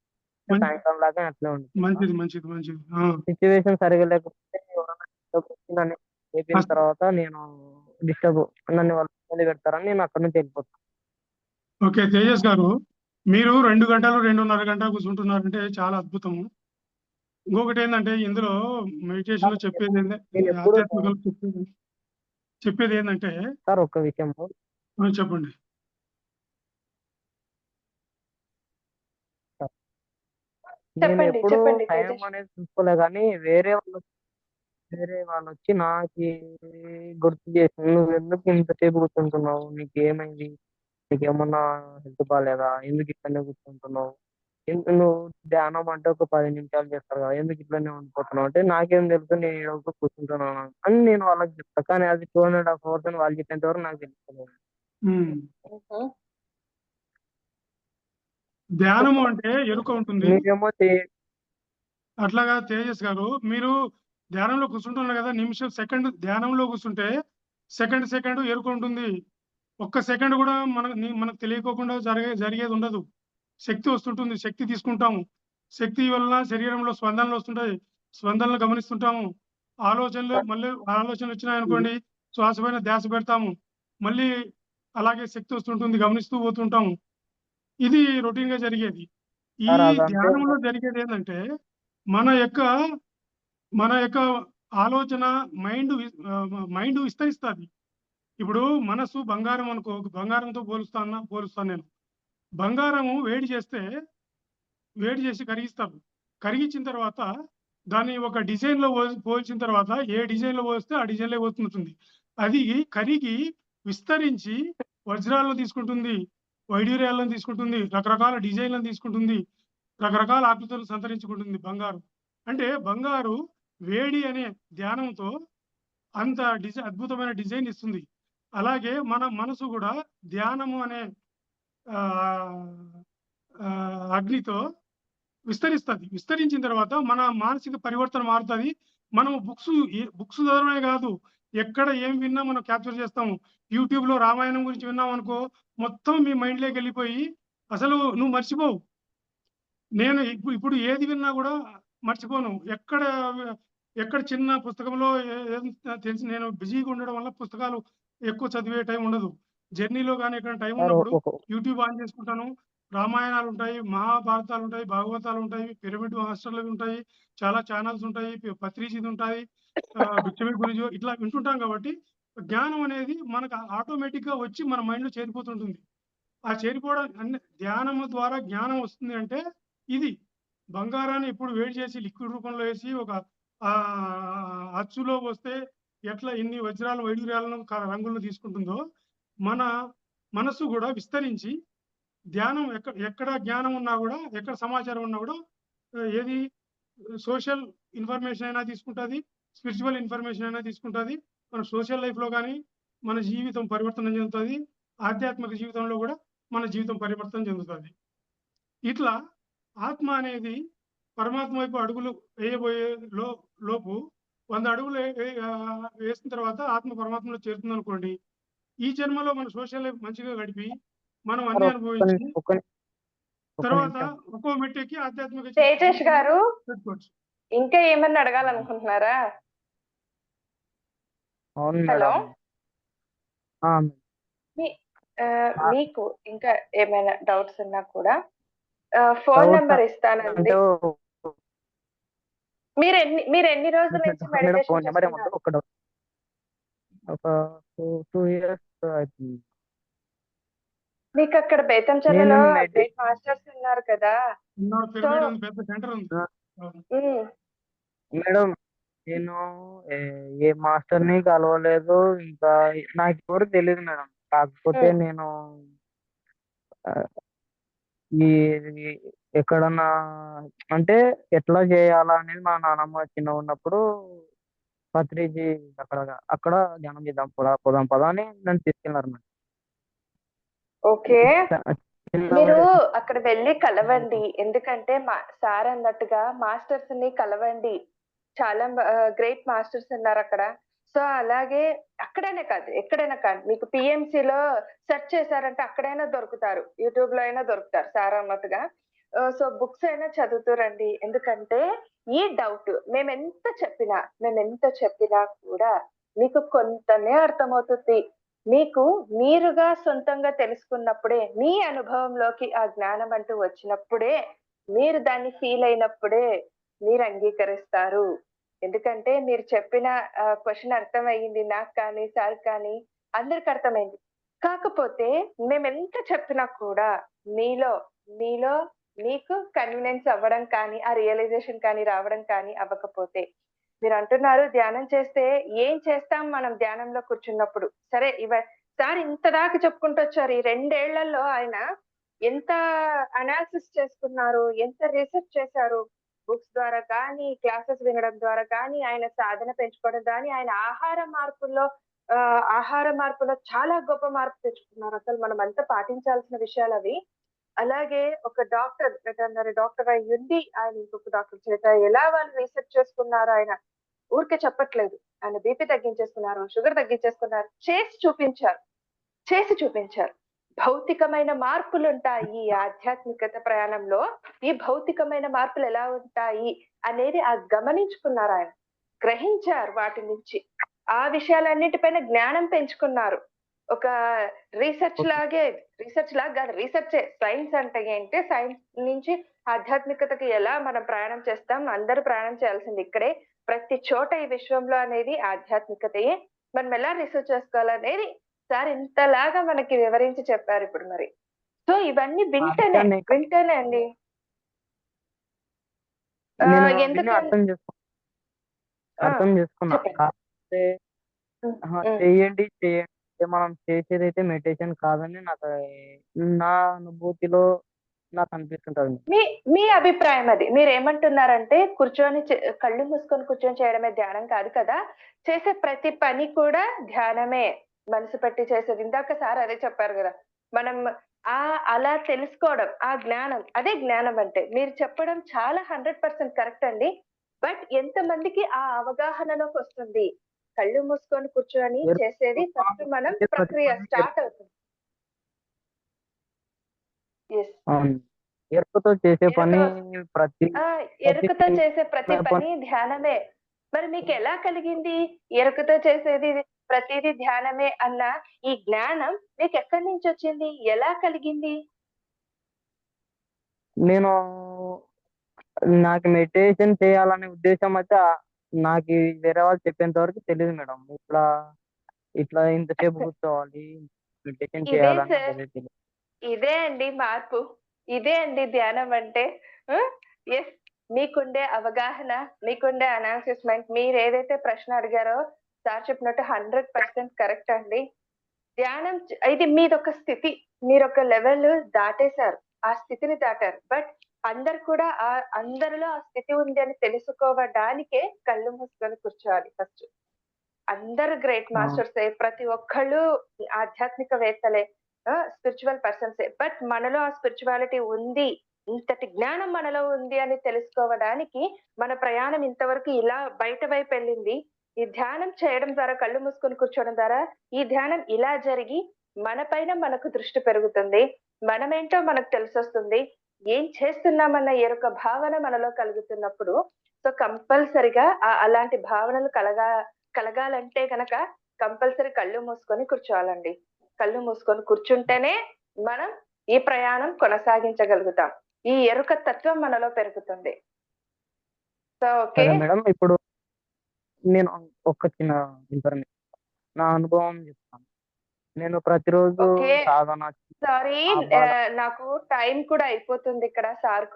మం- సాయంకాలం దాకా అట్లే ఉండిపోతా. మంచిది, మంచిది, మంచిది. సిచ్యువేషన్ సరిగా లేకపోతే ఎవరైనా disturb వచ్చి నన్ను లేపిన అస్- తర్వాత నేను డిస్టర్బ్ నన్ను వాళ్ళు ఇబ్బంది పెడతారని నేను అక్కడ నుంచి వెళ్ళిపోతాను. ఓకే తేజస్ గారు, మీరు 2 గంటలు 2.5 గంటలు కూర్చుంటున్నారంటే చాలా అద్భుతము. ఇంకొకటి ఏంటంటే ఇందులో మెడిటేషన్ లో సార్ చెప్పేది నేను ఎప్పుడు ఆధ్యాత్మికలు చెప్పేది ఏంటంటే సార్ ఒక్క విషయము చెప్పండి. నేను చెప్పండి ఎప్పుడు చెప్పండి టైం తేజస్. అనేది చూసుకోలే, కానీ వేరే వాళ్ళు వచ్చి నాకు గుర్తు చేసి, నువ్వు ఎందుకు ఇంతసేపు కూర్చుంటున్నావు, నీకేమైంది, నీకేమన్నా హెల్త్ బాగాలేదా, ఎందుకు ఇట్లనే కూర్చుంటున్నావు, నువ్వు ధ్యానం అంటే ఒక 10 నిమిషాలు చేస్తారు కదా, ఎందుకు ఇట్లనే ఉండిపోతున్నావు అంటే, నాకేం తెలుసు నేను ఈడొక కూర్చుంటున్నాను అని నేను వాళ్ళకి చెప్తా. కానీ అది 2.5 hours అని వాళ్ళు చెప్పేంత వరకు నాకు తెలుస్తుంది. ఉమ్. ఉహు. ధ్యానము అంటే ఎరుక ఉంటుంది. మీరేమో అట్లాగా తేజస్ గారు, మీరు ధ్యానంలో కూర్చుంటున్నారు కదా, నిమిషం సెకండ్ ధ్యానంలో కూర్చుంటే సెకండ్ సెకండ్ ఎరుక ఉంటుంది. ఒక్క సెకండ్ కూడా మనకు తెలియకోకుండా జరిగేది ఉండదు. శక్తి వస్తుంటుంది, శక్తి తీసుకుంటాము. శక్తి వల్ల శరీరంలో స్పందనలు వస్తుంటాయి, స్పందనలు గమనిస్తుంటాము. ఆలోచనలు మళ్ళీ ఆలోచనలు వచ్చినాయనుకోండి, శ్వాస పైన ధ్యాస పెడతాము. మళ్ళీ అలాగే శక్తి వస్తుంటుంది, గమనిస్తూ పోతుంటాము. ఇది రొటీన్ గా జరిగేది. ఈ సార్ అదంతే. ధ్యానంలో జరిగేది ఏంటంటే మన యొక్క మన యొక్క ఆలోచన మైండ్ విస్తరిస్తుంది. ఇప్పుడు మనసు బంగారం అనుకో, బంగారంతో పోలుస్తాను నేను. బంగారము వేడి చేసి కరిగిస్తారు. కరిగించిన తర్వాత దాన్ని ఒక డిజైన్ లో పోల్చిన తర్వాత ఏ డిజైన్ లో పోస్తే ఆ డిజైన్ లో పోతుంటుంది. అది కరిగి విస్తరించి వజ్రాలను తీసుకుంటుంది, వైడ్యూర్యాలను తీసుకుంటుంది, రకరకాల డిజైన్లను తీసుకుంటుంది, రకరకాల ఆకృతులను సంతరించుకుంటుంది బంగారు. అంటే బంగారు వేడి అనే ధ్యానంతో అంత అద్భుతమైన డిజైన్ ఇస్తుంది. అలాగే మన మనసు కూడా ధ్యానము అనే ఆ, ఆ, అగ్నితో విస్తరిస్తుంది. విస్తరించిన తర్వాత మన మానసిక పరివర్తన మారుతుంది. మనం బుక్స్ చదవడమే కాదు, ఎక్కడ ఏం విన్నా మనం క్యాప్చర్ చేస్తాము. యూట్యూబ్ లో రామాయణం గురించి విన్నాం అనుకో, మొత్తం మీ మైండ్ లోకి వెళ్ళిపోయి అసలు నువ్వు మర్చిపోవు. నేను ఇప్పుడు ఏది విన్నా కూడా మర్చిపోను. ఎక్కడ చిన్న పుస్తకంలో తెలిసి నేను బిజీగా ఉండడం వల్ల పుస్తకాలు ఎక్కువ చదివే టైం ఉండదు. జర్నీలో కానీ ఎక్కడ టైం సార్ ఉన్నప్పుడు ఒక యూట్యూబ్ ఆన్ చేసుకుంటాను, రామాయణాలు ఉంటాయి, మహాభారతాలు ఉంటాయి, భాగవతాలు ఉంటాయి, పిరమిడ్ మాస్టర్లు ఉంటాయి, చాలా ఛానల్స్ ఉంటాయి, పత్రిజీది ఉంటాయి, బిచ్చమి గురించి ఇట్లా వింటుంటాం కాబట్టి జ్ఞానం అనేది మనకు ఆటోమేటిక్ గా వచ్చి మన మైండ్ లో చేరిపోతుంటుంది. ఆ చేరిపోవడం ధ్యానము ద్వారా జ్ఞానం వస్తుంది అంటే ఇది బంగారాన్ని ఇప్పుడు వేడి చేసి లిక్విడ్ రూపంలో వేసి ఒక ఆ అచ్చులో వస్తే ఎట్లా ఇన్ని వజ్రాలు వైడూర్యాలను రంగులను తీసుకుంటుందో మన మనస్సు కూడా విస్తరించి ధ్యానం ఎక్కడ జ్ఞానం ఉన్నా కూడా ఎక్కడ సమాచారం ఉన్నా కూడా ఏది సోషల్ ఇన్ఫర్మేషన్ అయినా తీసుకుంటుంది, స్పిరిచువల్ ఇన్ఫర్మేషన్ అయినా తీసుకుంటుంది. మన సోషల్ లైఫ్ లో కానీ మన జీవితం పరివర్తన చెందుతుంది, ఆధ్యాత్మిక జీవితంలో కూడా మన జీవితం పరివర్తన చెందుతుంది. ఇట్లా ఆత్మ అనేది పరమాత్మ వైపు అడుగులు వేయబోయే లోపు 100 అడుగులు వేసిన తర్వాత ఆత్మ పరమాత్మలో చేరుతుంది అనుకోండి. ఈ జన్మలో మన సోషల్ లైఫ్ మంచిగా గడిపి మనం అన్ని అనుభవించి తర్వాత ఒక్కో మెట్టుకి ఆధ్యాత్మిక తేజేష్ గారు పెట్టుకోవచ్చు. ఇంకా ఏమన్నా అడగాలనుకుంటున్నారా? అవును హలో, మేడం. మీకు ఇంకా ఏమైనా డౌట్స్ ఉన్నా కూడా ఫోన్ నెంబర్ ఇస్తానండి. మీరు ఎన్ని రోజుల నుంచి మెడిటేషన్ చేస్తున్నారు? ఒక 2 years అవుతుంది. మీకు అక్కడ బేతంచెర్లలో గ్రేట్ మాస్టర్స్ ఉన్నారు కదా, పెద్ద సెంటర్ ఉంది మేడం. నేను ఏ మాస్టర్ ని కలవలేదు, ఇంకా నాకు ఎవరు తెలియదు మేడం. కాకపోతే నేను ఈ ఎక్కడన్నా అంటే ఎట్లా చేయాలా అనేది మా నాన్నమ్మ చిన్న ఉన్నప్పుడు పత్రిజీ అక్కడ ధ్యానం చేద్దాం పోదాం పదా అని నన్ను తీసుకెళ్లారు మేడం. ఓకే, మీరు అక్కడ వెళ్ళి కలవండి. ఎందుకంటే సార్ అన్నట్టుగా మాస్టర్స్ ని కలవండి. చాలా గ్రేట్ మాస్టర్స్ ఉన్నారు అక్కడ. సో అలాగే అక్కడైనా కాదు, ఎక్కడైనా కాదు, మీకు PMC లో సెర్చ్ చేశారంటే అక్కడైనా దొరుకుతారు, యూట్యూబ్ లో అయినా దొరుకుతారు సార్ అన్నట్టుగా. సో బుక్స్ అయినా చదువుతారండి. ఎందుకంటే ఈ డౌట్ మేము ఎంత చెప్పినా కూడా మీకు కొంతనే అర్థమవుతుంది. మీకు మీరుగా సొంతంగా తెలుసుకున్నప్పుడే, మీ అనుభవంలోకి ఆ జ్ఞానం అంటూ వచ్చినప్పుడే, మీరు దాన్ని ఫీల్ అయినప్పుడే మీరు అంగీకరిస్తారు. ఎందుకంటే మీరు చెప్పిన క్వశ్చన్ అర్థమయ్యింది నాకు కానీ, సార్ కానీ, అందరికి అర్థమైంది. కాకపోతే మేము ఎంత చెప్పినా కూడా మీలో మీకు కన్వీనియన్స్ అవ్వడం కానీ, ఆ రియలైజేషన్ కానీ రావడం కానీ అవ్వకపోతే, మీరు అంటున్నారు ధ్యానం చేస్తే ఏం చేస్తాం మనం ధ్యానంలో కూర్చున్నప్పుడు. సరే, సార్ ఇంత దాకా చెప్పుకుంటూ వచ్చారు. ఈ 2 ఏళ్లలో ఆయన ఎంత అనాలిసిస్ చేసుకున్నారు, ఎంత రీసెర్చ్ చేశారు. బుక్స్ ద్వారా కానీ, క్లాసెస్ వినడం ద్వారా కానీ, ఆయన సాధన పెంచుకోవడం కానీ, ఆయన ఆహార మార్పులో చాలా గొప్ప మార్పు తెచ్చుకున్నారు. అసలు మనం అంతా పాటించాల్సిన విషయాలు అవి. అలాగే ఒక వెటర్నరీ డాక్టర్ అయి ఉండి ఆయన ఇంకొక డాక్టర్ చేత ఎలా వాళ్ళు రీసెర్చ్ చేసుకున్నారు, ఆయన ఊరికే చెప్పట్లేదు. ఆయన బీపీ తగ్గించేసుకున్నారు, షుగర్ తగ్గించేసుకున్నారు, చేసి చూపించారు. భౌతికమైన మార్పులు ఉంటాయి ఈ ఆధ్యాత్మికత ప్రయాణంలో. ఈ భౌతికమైన మార్పులు ఎలా ఉంటాయి అనేది గమనించుకున్నారు ఆయన, గ్రహించారు వాటి నుంచి. ఆ విషయాలన్నిటిపైన జ్ఞానం పెంచుకున్నారు. ఒక రీసెర్చ్ లాగా కాదు, రీసెర్చే. సైన్స్ అంటే ఏంటి, సైన్స్ నుంచి ఆధ్యాత్మికతకి ఎలా మనం ప్రయాణం చేస్తాం, అందరూ ప్రయాణం చేయాల్సింది ఇక్కడే. ప్రతి చోట ఈ విశ్వంలో అనేది ఆధ్యాత్మికతయే. మనం ఎలా రీసెర్చ్ చేసుకోవాలనేది సార్ ఇంతలాగా మనకి వివరించి చెప్పారు ఇప్పుడు. మరి సో ఇవన్నీ వింటేనే అండి. అర్థం చేసుకున్నా. కాకపోతే చేయండి మనం చేసేదైతే మెడిటేషన్ కాదని నా అనుభూతిలో నాకు అనిపిస్తుంటది. మీ అభిప్రాయం అది. మీరు ఏమంటున్నారంటే కళ్ళు మూసుకొని కూర్చొని చేయడమే ధ్యానం కాదు కదా, చేసే ప్రతి పని కూడా ధ్యానమే, మనసు పెట్టి చేసేది. ఇందాక సార్ అదే చెప్పారు కదా, మనం అలా తెలుసుకోవడం, ఆ జ్ఞానం, అదే జ్ఞానం అంటే. మీరు చెప్పడం చాలా 100% కరెక్ట్ అండి. బట్ ఎంత మందికి ఆ అవగాహనలోకి వస్తుంది? కళ్ళు మూసుకొని కూర్చొని చేసేది ఫస్ట్ మనం ప్రక్రియ స్టార్ట్ అవుతుంది. ఎరుకతో చేసే పని ధ్యానమే. మరి మీకు ఎలా కలిగింది ఎరుకతో చేసేది ప్రతిదీ ధ్యానమే అన్న ఈ జ్ఞానం మీకు ఎక్కడి నుంచి వచ్చింది, ఎలా కలిగింది? నేను నాకు మెడిటేషన్ చేయాలనే ఉద్దేశం అయితే నాకు వేరే వాళ్ళు చెప్పేంత వరకు తెలియదు మేడం. ఇట్లా ఇట్లా ఇంతసేపు కూర్చోవాలి, మెడిటేషన్ ఇదే చేయాలని నాకు సార్, అదే తెలియదు. ఇదే అండి మార్పు. ఇదే అండి ధ్యానం అంటే. ఎస్, మీకుండే అవగాహన, మీకుండే అనాలిసిస్మెంట్, మీరు ఏదైతే ప్రశ్న అడిగారో సార్ చెప్పినట్టు 100% కరెక్ట్ అండి. ధ్యానం ఇది మీదొక స్థితి, మీరొక లెవెల్ దాటేశారు, ఆ స్థితిని దాటారు. బట్ అందరు కూడా అందరిలో ఆ స్థితి ఉంది అని తెలుసుకోవడానికే కళ్ళు మూసుకొని కూర్చోవాలి ఫస్ట్. అందరు గ్రేట్ ఆ, మాస్టర్సే, ప్రతి ఒక్కళ్ళు ఆధ్యాత్మికవేత్తలే, స్పిరిచువల్ పర్సన్సే. బట్ మనలో ఆ స్పిరిచువాలిటీ ఉంది, ఇంతటి జ్ఞానం మనలో ఉంది అని తెలుసుకోవడానికి మన ప్రయాణం ఇంతవరకు ఇలా బయట వైపు వెళ్ళింది. ఈ ధ్యానం చేయడం ద్వారా, కళ్ళు మూసుకొని కూర్చోవడం ద్వారా ఈ ధ్యానం ఇలా జరిగి మన పైన మనకు దృష్టి పెరుగుతుంది. మనమేంటో మనకు తెలిసొస్తుంది. ఏం చేస్తున్నామన్న ఎరుక భావన మనలో కలుగుతున్నప్పుడు, సో కంపల్సరిగా అలాంటి భావనలు కలగాలంటే గనక కంపల్సరీ కళ్ళు మూసుకొని కూర్చోవాలండి. కళ్ళు మూసుకొని కూర్చుంటేనే మనం ఈ ప్రయాణం కొనసాగించగలుగుతాం. ఈ ఎరుక తత్వం మనలో పెరుగుతుంది. So okay. సరే మేడం. ఇప్పుడు నేను ఒక చిన్న ఇన్ఫర్మేషన్, నా అనుభవం చెప్తాను. నేను ప్రతిరోజు ఓకే. సాధన సారీ, ఆ బాధ నాకు టైం కూడా అయిపోతుంది ఇక్కడ. సార్‌ని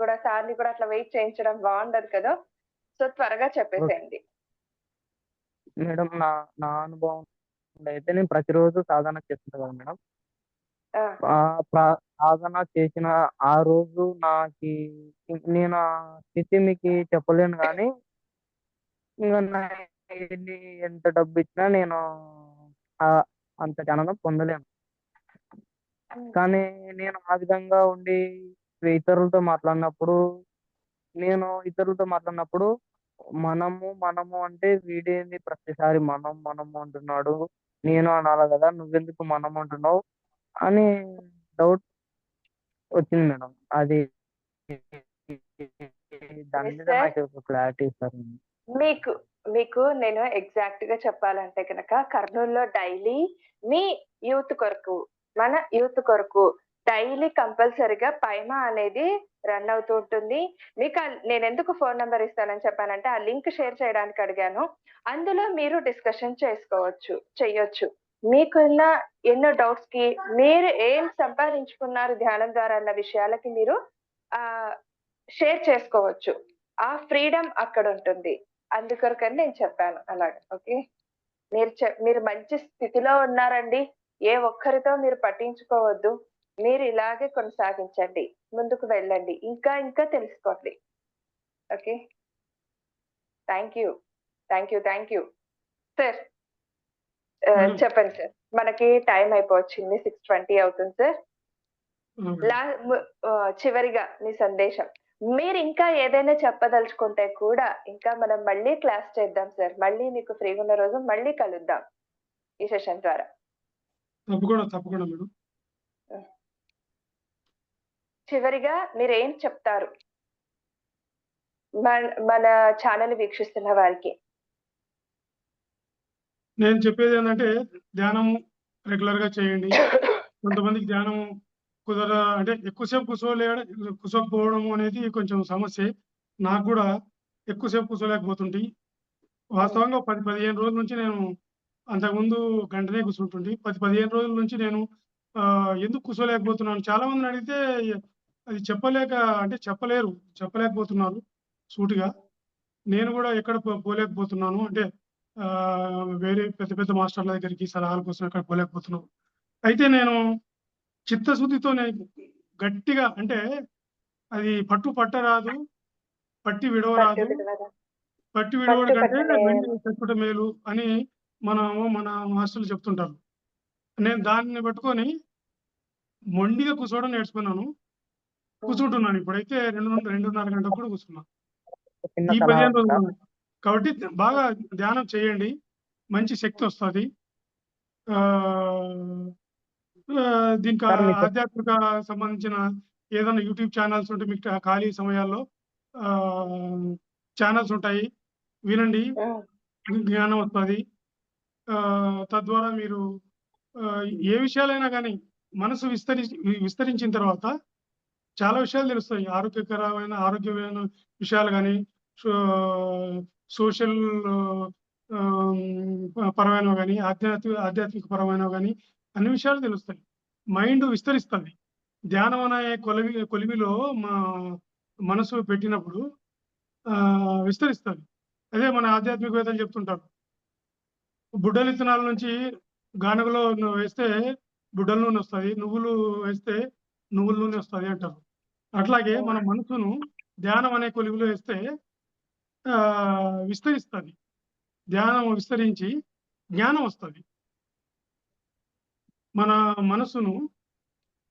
కూడా అట్లా వెయిట్ చేయించడం బావుండదు కదా! సో త్వరగా చెప్పేసేయండి. మేడం, నా నా అనుభవం అయితే నేను ప్రతిరోజు సాధన చేస్తుంటా కదా మేడం. ఆ! ఆ సాధన చేసిన ఆ రోజు నాకి నేను ఆ స్థితి మీకు చెప్పలేను కానీ, ఇంక ఎన్ని ఎంత డబ్బు ఇచ్చినా నేను ఆ అంతటి ఆనందం పొందలేను. హ్మ్. కానీ నేను ఆ విధంగా ఉండి ఇతరులతో మాట్లాడినప్పుడు ఇతరులతో మాట్లాడినప్పుడు మనము అంటే వీడేంది ప్రతిసారి మనము అంటున్నాడు, నేను అనాలి కదా, నువ్వెందుకు మనం అంటున్నావు అని డౌట్ వచ్చింది మేడం. అది దాని యెస్ మీద సార్. నాకు ఒక క్లారిటీ ఇస్తారు. మీకు మీకు నేను ఎగ్జాక్ట్‌గా చెప్పాలంటే గనక కర్నూల్‌లో డైలీ మీ యూత్ కొరకు, మన యూత్ కొరకు డైలీ కంపల్సరీగా పైమా అనేది రన్ అవుతూ ఉంటుంది. మీకు నేనెందుకు ఫోను నంబర్ ఇస్తానని చెప్పానంటే, ఆ లింక్ షేర్ చేయడానికి అడిగాను. అందులో మీరు డిస్కషన్ చెయ్యొచ్చు. మీకున్న ఎన్నో డౌట్స్‌కి, మీరు ఏం సంపాదించుకున్నారు ధ్యానం ద్వారా అన్న విషయాలకి మీరు ఆహ్, షేర్ చేసుకోవచ్చు. ఆ ఫ్రీడమ్ అక్కడుంటుంది. అందుకొరకని నేను చెప్పాను అలాగా. ఓకే. మీరు మంచి స్థితిలో ఉన్నారండి. ఏ ఒక్కరితో మీరు పట్టించుకోవద్దు. మీరు ఇలాగే కొనసాగించండి. ముందుకు వెళ్ళండి. ఇంకా ఇంకా తెలుసుకోండి. Okay. Thank you. Thank you. Sir, madam. చెప్పండి సార్. మనకి టైం అయిపోవచ్చింది. 6:20 అవుతుంది సార్. మేడం. లా ము చివరిగా మీ సందేశం. మీరింకా ఏదైనా చెప్పదలుచుకుంటే కూడా ఇంకా మనం మళ్ళీ క్లాస్ చేద్దాం సార్. మళ్ళీ మీకు ఫ్రీగున్న రోజు మళ్ళీ కలుద్దాం ఈ సెషన్ ద్వారా. తప్పకుండా మేడం. హ్మ్. చివరిగా మీరేం చెప్తారు? మన ఛానెల్ వీక్షిస్తున్న వారికి. నేను చెప్పేదేంటంటే ధ్యానం రెగ్యులర్‌గా చేయండి. కొంతమందికి ధ్యానం అంటే ఎక్కువ సేపు కూర్చోకపోవడం అనేది కొంచెం సమస్యే. నాకు గూడా ఎక్కువ సేపు కూర్చోలేకపోతుంటి. హ్మ్. వాస్తవంగా 10, 15 రోజుల నుంచి నేను అంతకుముందు గంటనే కూర్చుంటుంటి. 10, 15 రోజుల నుంచి నేను ఎందుకు కూర్చోలేకపోతున్నాను, చాలా మందిని అడిగితే అది అంటే చెప్పలేరు. చెప్పలేకపోతున్నారు సూటిగా. నేను గూడా ఎక్కడ పోలేకపోతున్నాను. అంటే వేరే పెద్ద పెద్ద మాస్టర్‌ల దగ్గరికి సలహాల కోసం ఎక్కడ పోలేకపోతున్నాను. అయితే నేను చిత్తశుద్ధితో నేను గట్టిగా, అంటే అది పట్టరాదు, పట్టి పట్టు విడవరాదు. విడవరా? పట్టి విడవడు పట్టు కంటే వెండి పట్టనేయని. కట్టుట మేలు అని మన మాస్టర్‌లు చెప్తుంటారు. నేను దాన్ని పట్టుకొని మొండిగా కూర్చోవడం నేర్చుకున్నాను. హ్మ్. కూర్చుంటున్నాను. ఇప్పుడైతే 2:30 గంటలు కూడా కూర్చున్నా. ఒక చిన్న ఈ సలహా 15 సార్. రోజులు. కాబట్టి బాగా ధ్యానం చేయండి. మంచి శక్తొస్తది. ఆహ్, దీనికి సార్ మీకు ఆధ్యాత్మిక సంబంధించిన ఏదైనా యూట్యూబ్ ఛానెల్స్ ఉంటే మీకు ఖాళీ సమయాల్లో ఆహ్, ఛానెల్స్ ఉంటాయి. వినండి. హ్మ్. జ్ఞానం వస్తది. తద్వారా మీరు ఏ విషయాలైనా గాని మనసు విస్తరించిన తర్వాత చాలా విషయాలు తెలుస్తాయి. ఆరోగ్యమైన విషయాలు గాని, సో సోషల్ పరమైనవి గాని, ఆధ్యాత్మిక పరమైనవి గాని అన్ని విషయాలు తెలుస్తాయి. మైండ్ విస్తరిస్తది. ధ్యానం అనే కొలిమిలో మా మనసు పెట్టినప్పుడు విస్తరిస్తది. అదే మన ఆధ్యాత్మికవేత్తలు చెప్తుంటారు. బుడ్డల ఇత్తనాల నుంచి గానుగలో వేస్తే బుడ్డల నూనె వస్తది. నువ్వులు వేస్తే నువ్వుల నూనె వస్తది అంటారు. అట్లాగే మన మనసును ధ్యానం అనే కొలిమిలో వేస్తే విస్తరిస్తది. ధ్యానం విస్తరించి జ్ఞానం వస్తది. మన మనసును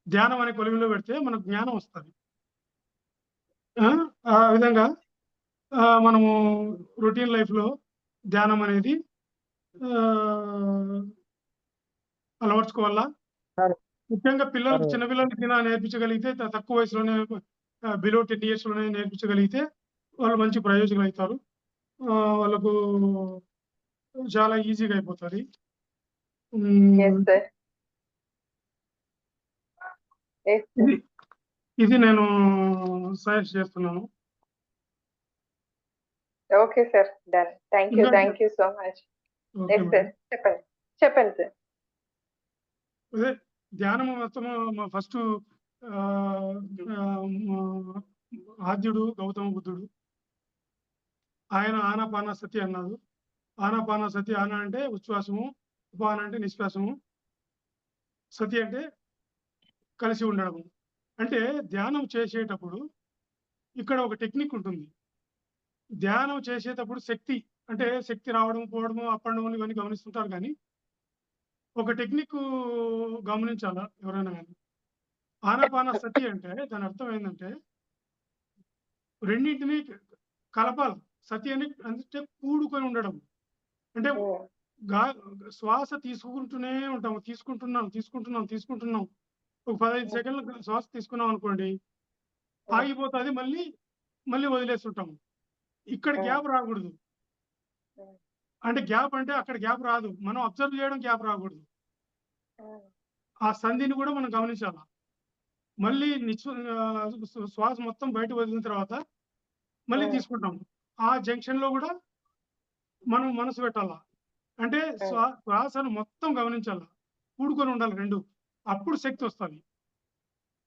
ధ్యానం అనే కొలిమిలో పెడితే మనకు జ్ఞానం వస్తది. ఆ విధంగా మనము రొటీన్ లైఫ్‌లో ధ్యానం అనేది అలవర్చుకోవాలా. సార్ ముఖ్యంగా సార్ చిన్న పిల్లలకి నేర్పించగలిగితే తక్కువ వయసులోనే బిలో 10 ఇయర్స్‌లోనే నేర్పించగలిగితే వాళ్ళు మంచి ప్రయోజకులైతారు. వాళ్ళకు చాలా ఈజీగా అయిపోతది. Yes sir. Yes sir. ఇది నేను సజెస్ట్ చేస్తున్నాను. Okay sir. Done. Thank you so much. Okay yes madam. Sir. చెప్పండి సార్. అదే ధ్యానము మొత్తము ఫస్టు ఆహ్, ఆహ్, ఆద్యుడు గౌతమ బుద్ధుడు. ఆయన ఆనాపానసతి అన్నాడు. ఆనాపానసతి అంటే ఉచ్ఛ్వాసము, ఉపాన అంటే నిశ్వాసము, సతి అంటే కలిసి ఉండడము. అంటే ధ్యానం చేసేటప్పుడు ఇక్కడ ఒక టెక్నిక్ ఉంటుంది. ధ్యానం చేసేటప్పుడు శక్తి రావడం, పోవడము, అప్ అండ్ డౌన్ ఇవన్నీ గమనిస్తుంటారు గానీ, ఒక టెక్నిక్ గమనించాలా ఎవరైనా గాని. ఆనాపానసతి అంటే దాని అర్థం ఏందంటే రెండింటిని కలపాలి. సతి అంటే కూడుకొని ఉండడం. అంటే గా శ్వాస తీసుకుంటూనే ఉంటాము. తీసుకుంటున్నాం. ఒక 15 సెకన్లు శ్వాస తీసుకున్నాం అనుకోండి. ఆగిపోతది. మళ్ళీ వదిలేస్తుంటాము. ఇక్కడ గ్యాప్ రాకూడదు. అంటే గ్యాప్ అంటే అక్కడ గ్యాప్ రాదు. మనం అబ్జర్వ్ చేయడం గ్యాప్ రాకూడదు. ఆ సంధిని కూడా మనం గమనించాల. మళ్ళీ శ్వాస మొత్తం బయటకు వదిలిన తర్వాత మళ్ళీ తీసుకుంటాం. ఆ జంక్షన్‌లో కూడా మనం మనసు పెట్టాల. అంటే శ్వాసను మొత్తం గమనించాల. కూడుకొని ఉండాలి 2. అప్పుడు శక్తి వస్తది.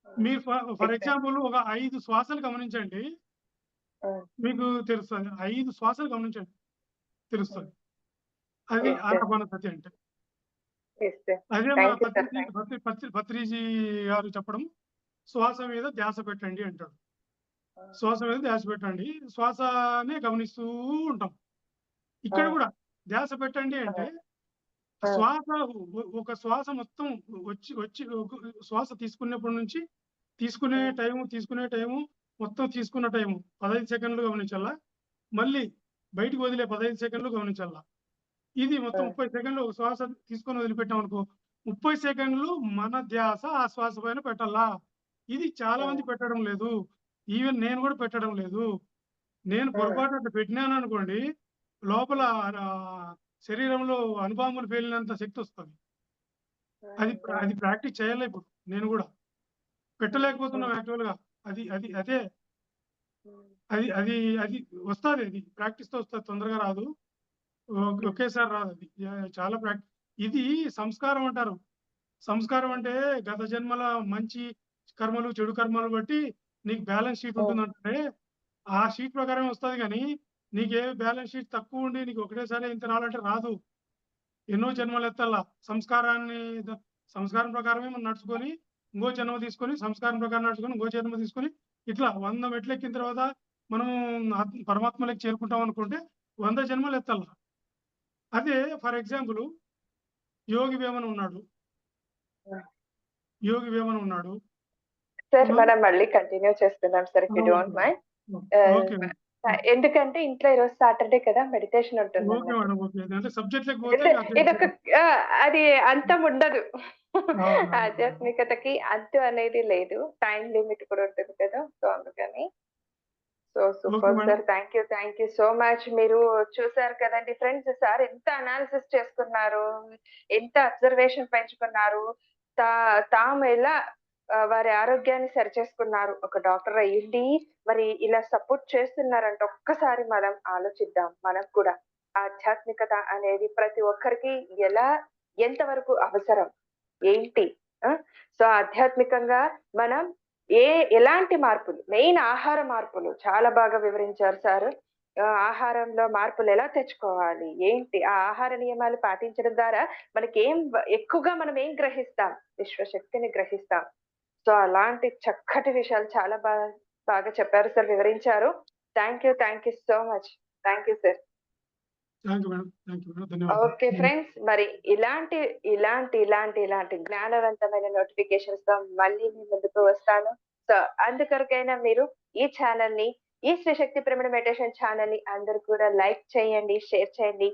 మీరు ఫర్ ఎగ్జాంపుల్ ఒక 5 శ్వాసలు గమనించండి. మీకు తెలుస్తది. 5 శ్వాసలు గమనించండి. తెలుస్తది. అది ఆనాపానసతి అంటే. అదే మన పత్రిజీ గారు చెప్పడం శ్వాస మీద ధ్యాస పెట్టండి అంటాడు. శ్వాస మీద ధ్యాస పెట్టండి. శ్వాసనే గమనిస్తూ ఉంటాం. ఇక్కడ కూడా ధ్యాస పెట్టండి అంటే శ్వాస ఒక శ్వాస మొత్తం వచ్చి శ్వాస తీసుకున్నప్పటి నుంచి తీసుకునే టైము మొత్తం తీసుకున్న టైము 15 సెకన్లు గమనించాలా. మళ్ళీ బయటికి వదిలే 15 సెకన్లు గమనించాలా. ఇది మొత్తం 30 సెకన్లు ఒక శ్వాస తీసుకొని వదిలిపెట్టామనుకో 30 సెకన్లు మన ధ్యాస ఆ శ్వాస పైన పెట్టాలా. ఇది చాలా మంది పెట్టడం లేదు. ఈవెన్ నేను కూడా పెట్టడం లేదు. నేను పొరపాటున అట్లా పెట్టినాననుకోండి లోపల శరీరంలో అణుబాంబులు పేలినంత శక్తి వస్తది. అది ప్రాక్టీస్ చేయాలి ఇప్పుడు నేను కూడా. పెట్టలేకపోతున్నాం యాక్చువల్‌గా. అదే అది వస్తది. అది ప్రాక్టీస్‌తో వస్తది. తొందరగా రాదు. ఒకేసారి రాదది. చాలా ఇది సంస్కారం అంటారు. సంస్కారం అంటే గత జన్మల మంచి కర్మలు, చెడు కర్మలు బట్టి నీకు బ్యాలెన్స్ షీట్ ఉంటుందంటే, ఆ షీట్ ప్రకారమే వస్తది గానీ, నీకే బ్యాలెన్స్ షీట్ తక్కువుండి నీకు ఒకటేసారి ఇంత రావాలంటే రాదు. ఎన్నో జన్మలెత్తాల. సంస్కారం ప్రకారమే మనం నడుచుకొని, ఇంకో జన్మ తీసుకొని, సంస్కారం ప్రకారం నడుచుకొని, ఇంకో జన్మ తీసుకొని, ఇట్లా 100 మెట్లెక్కిన తర్వాత మనం పరమాత్మలోకి చేరుకుంటాం అనుకుంటే 100 జన్మలెత్తాల. అదే ఫర్ ఎగ్జాంపుల్ యోగి వేమన ఉన్నాడు. సార్ మనం మళ్ళీ కంటిన్యూ చేస్తున్నాం sir if you don't mind. Okay. ఎందుకంటే ఇంట్లో ఈరోజు సాటర్డే కదా మెడిటేషన్ ఉంటుంది. Okay madam. ఓకే. అంటే సబ్జెక్ట్‌లోకి పోతే ఇదొక అది అంతం ఉండదు. ఆధ్యాత్మికతకి అంతు అనేది లేదు. టైం లిమిట్ కూడా ఉంటుంది కదా. సో అందుకని. Super sir. Thank you so much. మీరు చూసారు కదండి ఫ్రెండ్స్, సార్ ఎంత అనాలిసిస్ చేసుకున్నారు, ఎంత అబ్జర్వేషన్ పెంచుకున్నారు, తాము ఎలా వారి ఆరోగ్యాన్ని సరిచేసుకున్నారు. ఒక డాక్టర్ అయ్యుండి మరి ఇలా సపోర్ట్ చేస్తున్నారంటే ఒక్కసారి మనం ఆలోచిద్దాం. మనం కూడా ఆధ్యాత్మికత అనేది ప్రతి ఒక్కరికి ఎలా, ఎంతవరకు అవసరం? ఏంటి? ఆ! సో, ఆధ్యాత్మికంగా మనం ఎలాంటి మార్పులు మెయిన్ ఆహార మార్పులు చాలా బాగా వివరించారు సారు. ఆహారంలో మార్పులు ఎలా తెచ్చుకోవాలి? ఏంటి? ఆ ఆహార నియమాలు పాటించడం ద్వారా మనకేం ఎక్కువగా మనం ఏం గ్రహిస్తాం? విశ్వశక్తిని గ్రహిస్తాం. సో, అలాంటి చక్కటి విషయాలు చాలా బాగా చెప్పారు సార్, వివరించారు. Thank you so much. Thank you sir. Thank you madam. Thank you madam. ధన్యవాదాలు. Okay friends. మరి ఇలాంటి జ్ఞానవంతమైన నోటిఫికేషన్స్‌తో మళ్ళీ మీ ముందుకు వస్తాను. సో, అందుకొరకైనా మీరు ఈ ఛానెల్‌ని, ఈ శ్రీశక్తి పిరమిడ్ మెడిటేషన్ ఛానెల్‌ని అందరూ కూడా లైక్ చేయండి, షేర్ చేయండి.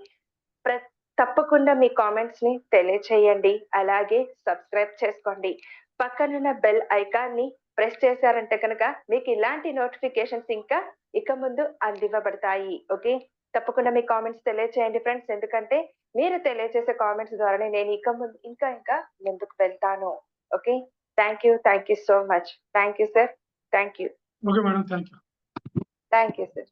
ప్ర తప్పకుండా మీ కామెంట్స్‌ని తెలియచేయండి. అలాగే సబ్స్క్రైబ్ చేసుకోండి. పక్కనున్న బెల్ ఐకాన్‌ని ప్రెస్ చేశారంటే గనక మీకు ఇలాంటి నోటిఫికేషన్స్ ఇంకా ఇక ముందు అందివ్వబడతాయి. ఓకే. తప్పకుండా మీ కామెంట్స్ తెలియచేయండి ఫ్రెండ్స్. ఎందుకంటే మీరు తెలియచేసే కామెంట్స్ ద్వారానే నేను ఇక ముందు ఇంకా ముందుకు వెళ్తాను. Okay. Thank you so much. Thank you sir. Thank you. Okay madam. Thank you. Thank you sir.